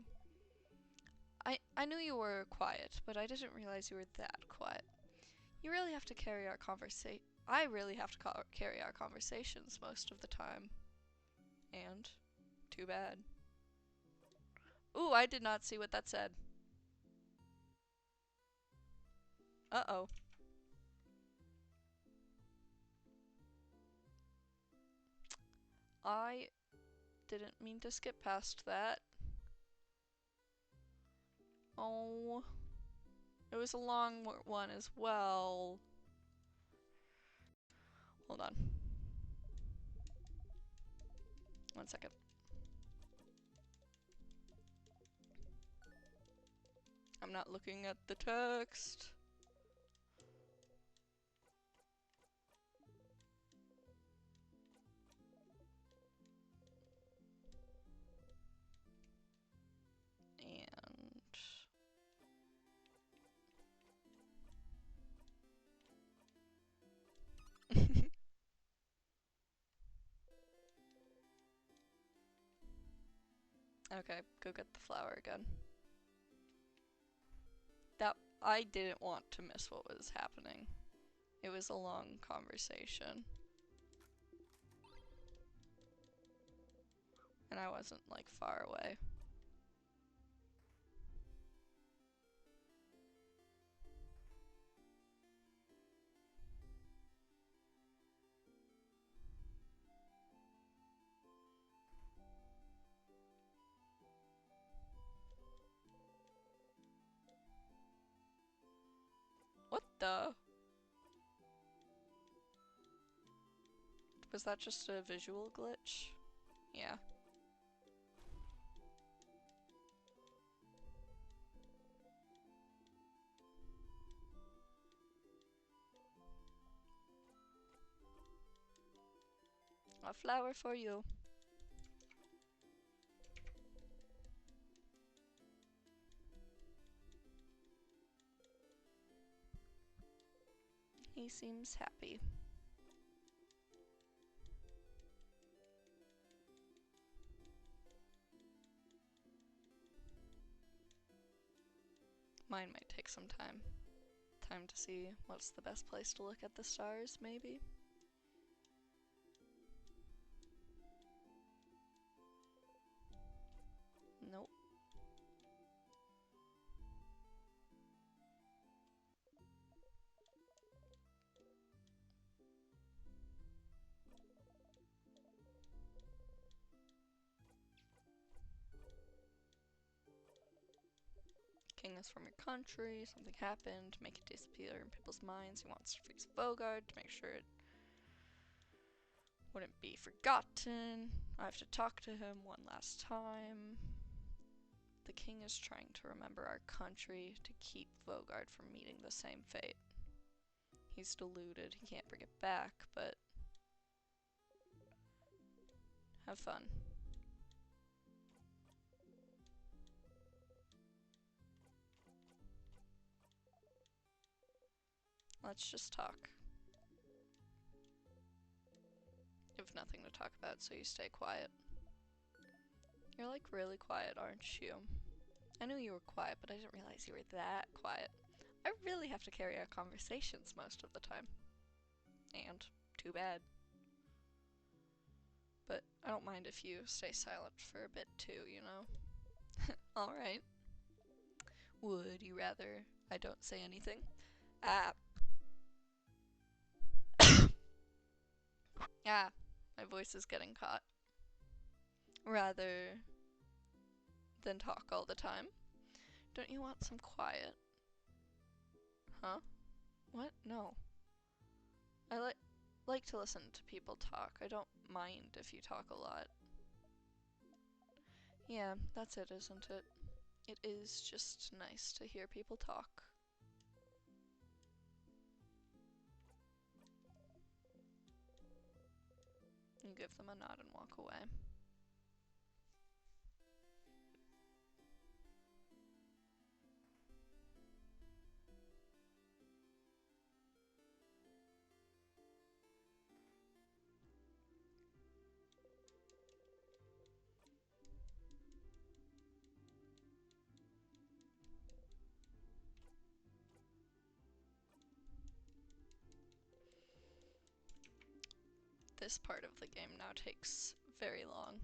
I knew you were quiet, but I didn't realize you were that quiet. You really have to carry our I really have to carry our conversations most of the time. And too bad. Ooh, I did not see what that said. Uh-oh. I didn't mean to skip past that. Oh. It was a long one as well. Hold on. 1 second. I'm not looking at the text. And... Okay, go get the flower again. I didn't want to miss what was happening. It was a long conversation. And I wasn't, like, far away. What the? Was that just a visual glitch? Yeah. A flower for you. He seems happy. Mine might take some time. Time to see what's the best place to look at the stars, maybe? darkness from your country, something happened, make it disappear in people's minds. He wants to freeze Vogard to make sure it wouldn't be forgotten. I have to talk to him one last time. The king is trying to remember our country to keep Vogard from meeting the same fate. He's deluded, he can't bring it back, but have fun. Let's just talk. You have nothing to talk about, so you stay quiet. You're like really quiet, aren't you? I knew you were quiet, but I didn't realize you were that quiet. I really have to carry our conversations most of the time. And too bad. But I don't mind if you stay silent for a bit too, you know? Alright. Would you rather I don't say anything? Ah, my voice is getting caught. Rather than talk all the time? Don't you want some quiet? Huh? What? No. I like to listen to people talk. I don't mind if you talk a lot. Yeah, that's it, isn't it? It is just nice to hear people talk. You give them a nod and walk away. This part of the game now takes very long.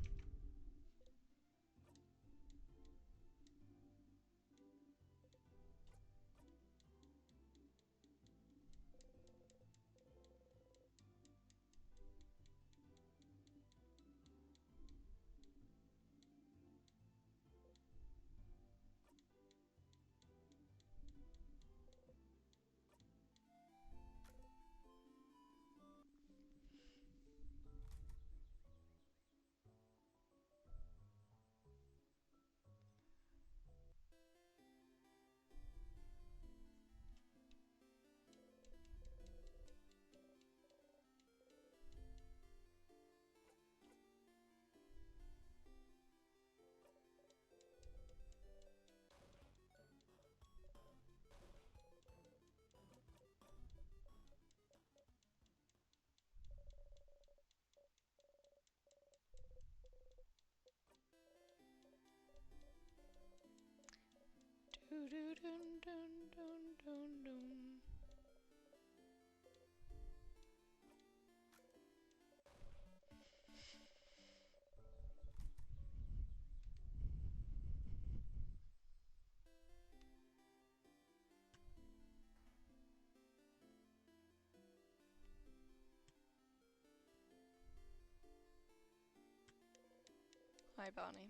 Hi, Bonnie.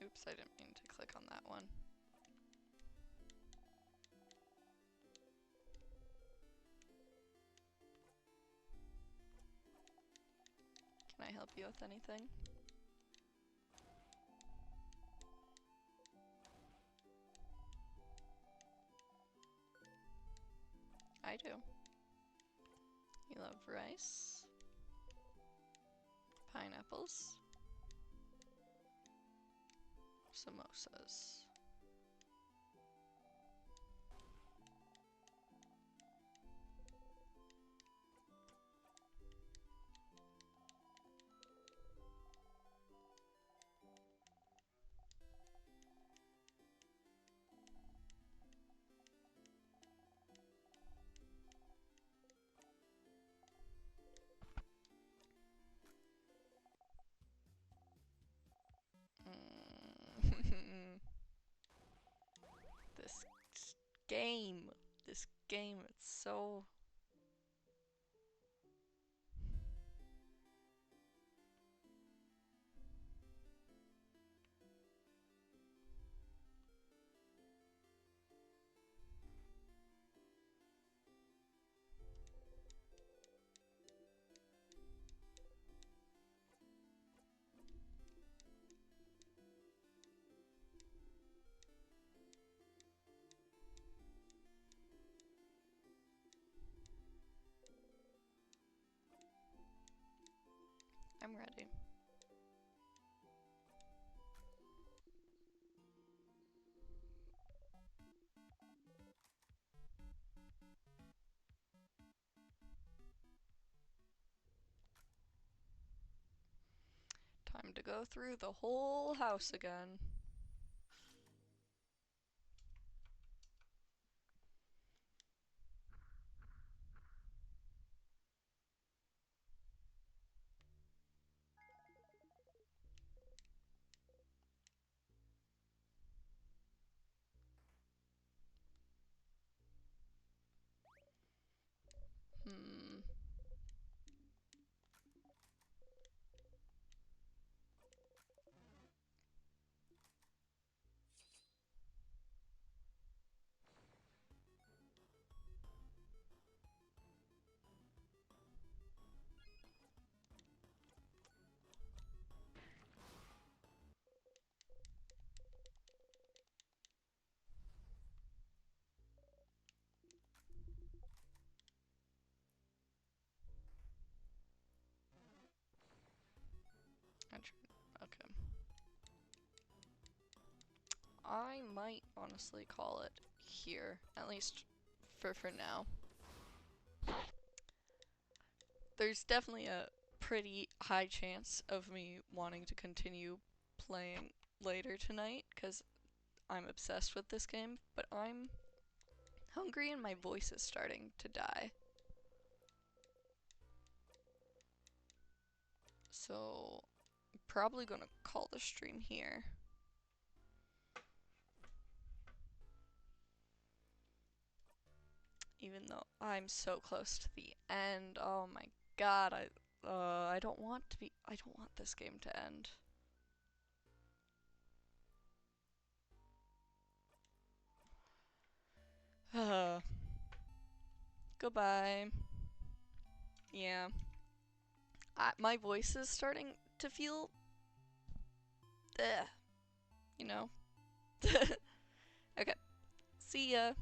Oops, I didn't mean to click on that one. Can I help you with anything? I do. You love rice, pineapples, samosas. This game. This game, it's so... ready. Time to go through the whole house again. Okay. I might honestly call it here, at least for now. There's definitely a pretty high chance of me wanting to continue playing later tonight, because I'm obsessed with this game, but I'm hungry and my voice is starting to die. So, I'm probably gonna call the stream here. Even though I'm so close to the end. Oh my god, I don't want this game to end. Goodbye. Yeah. My voice is starting to feel, you know? Okay. See ya.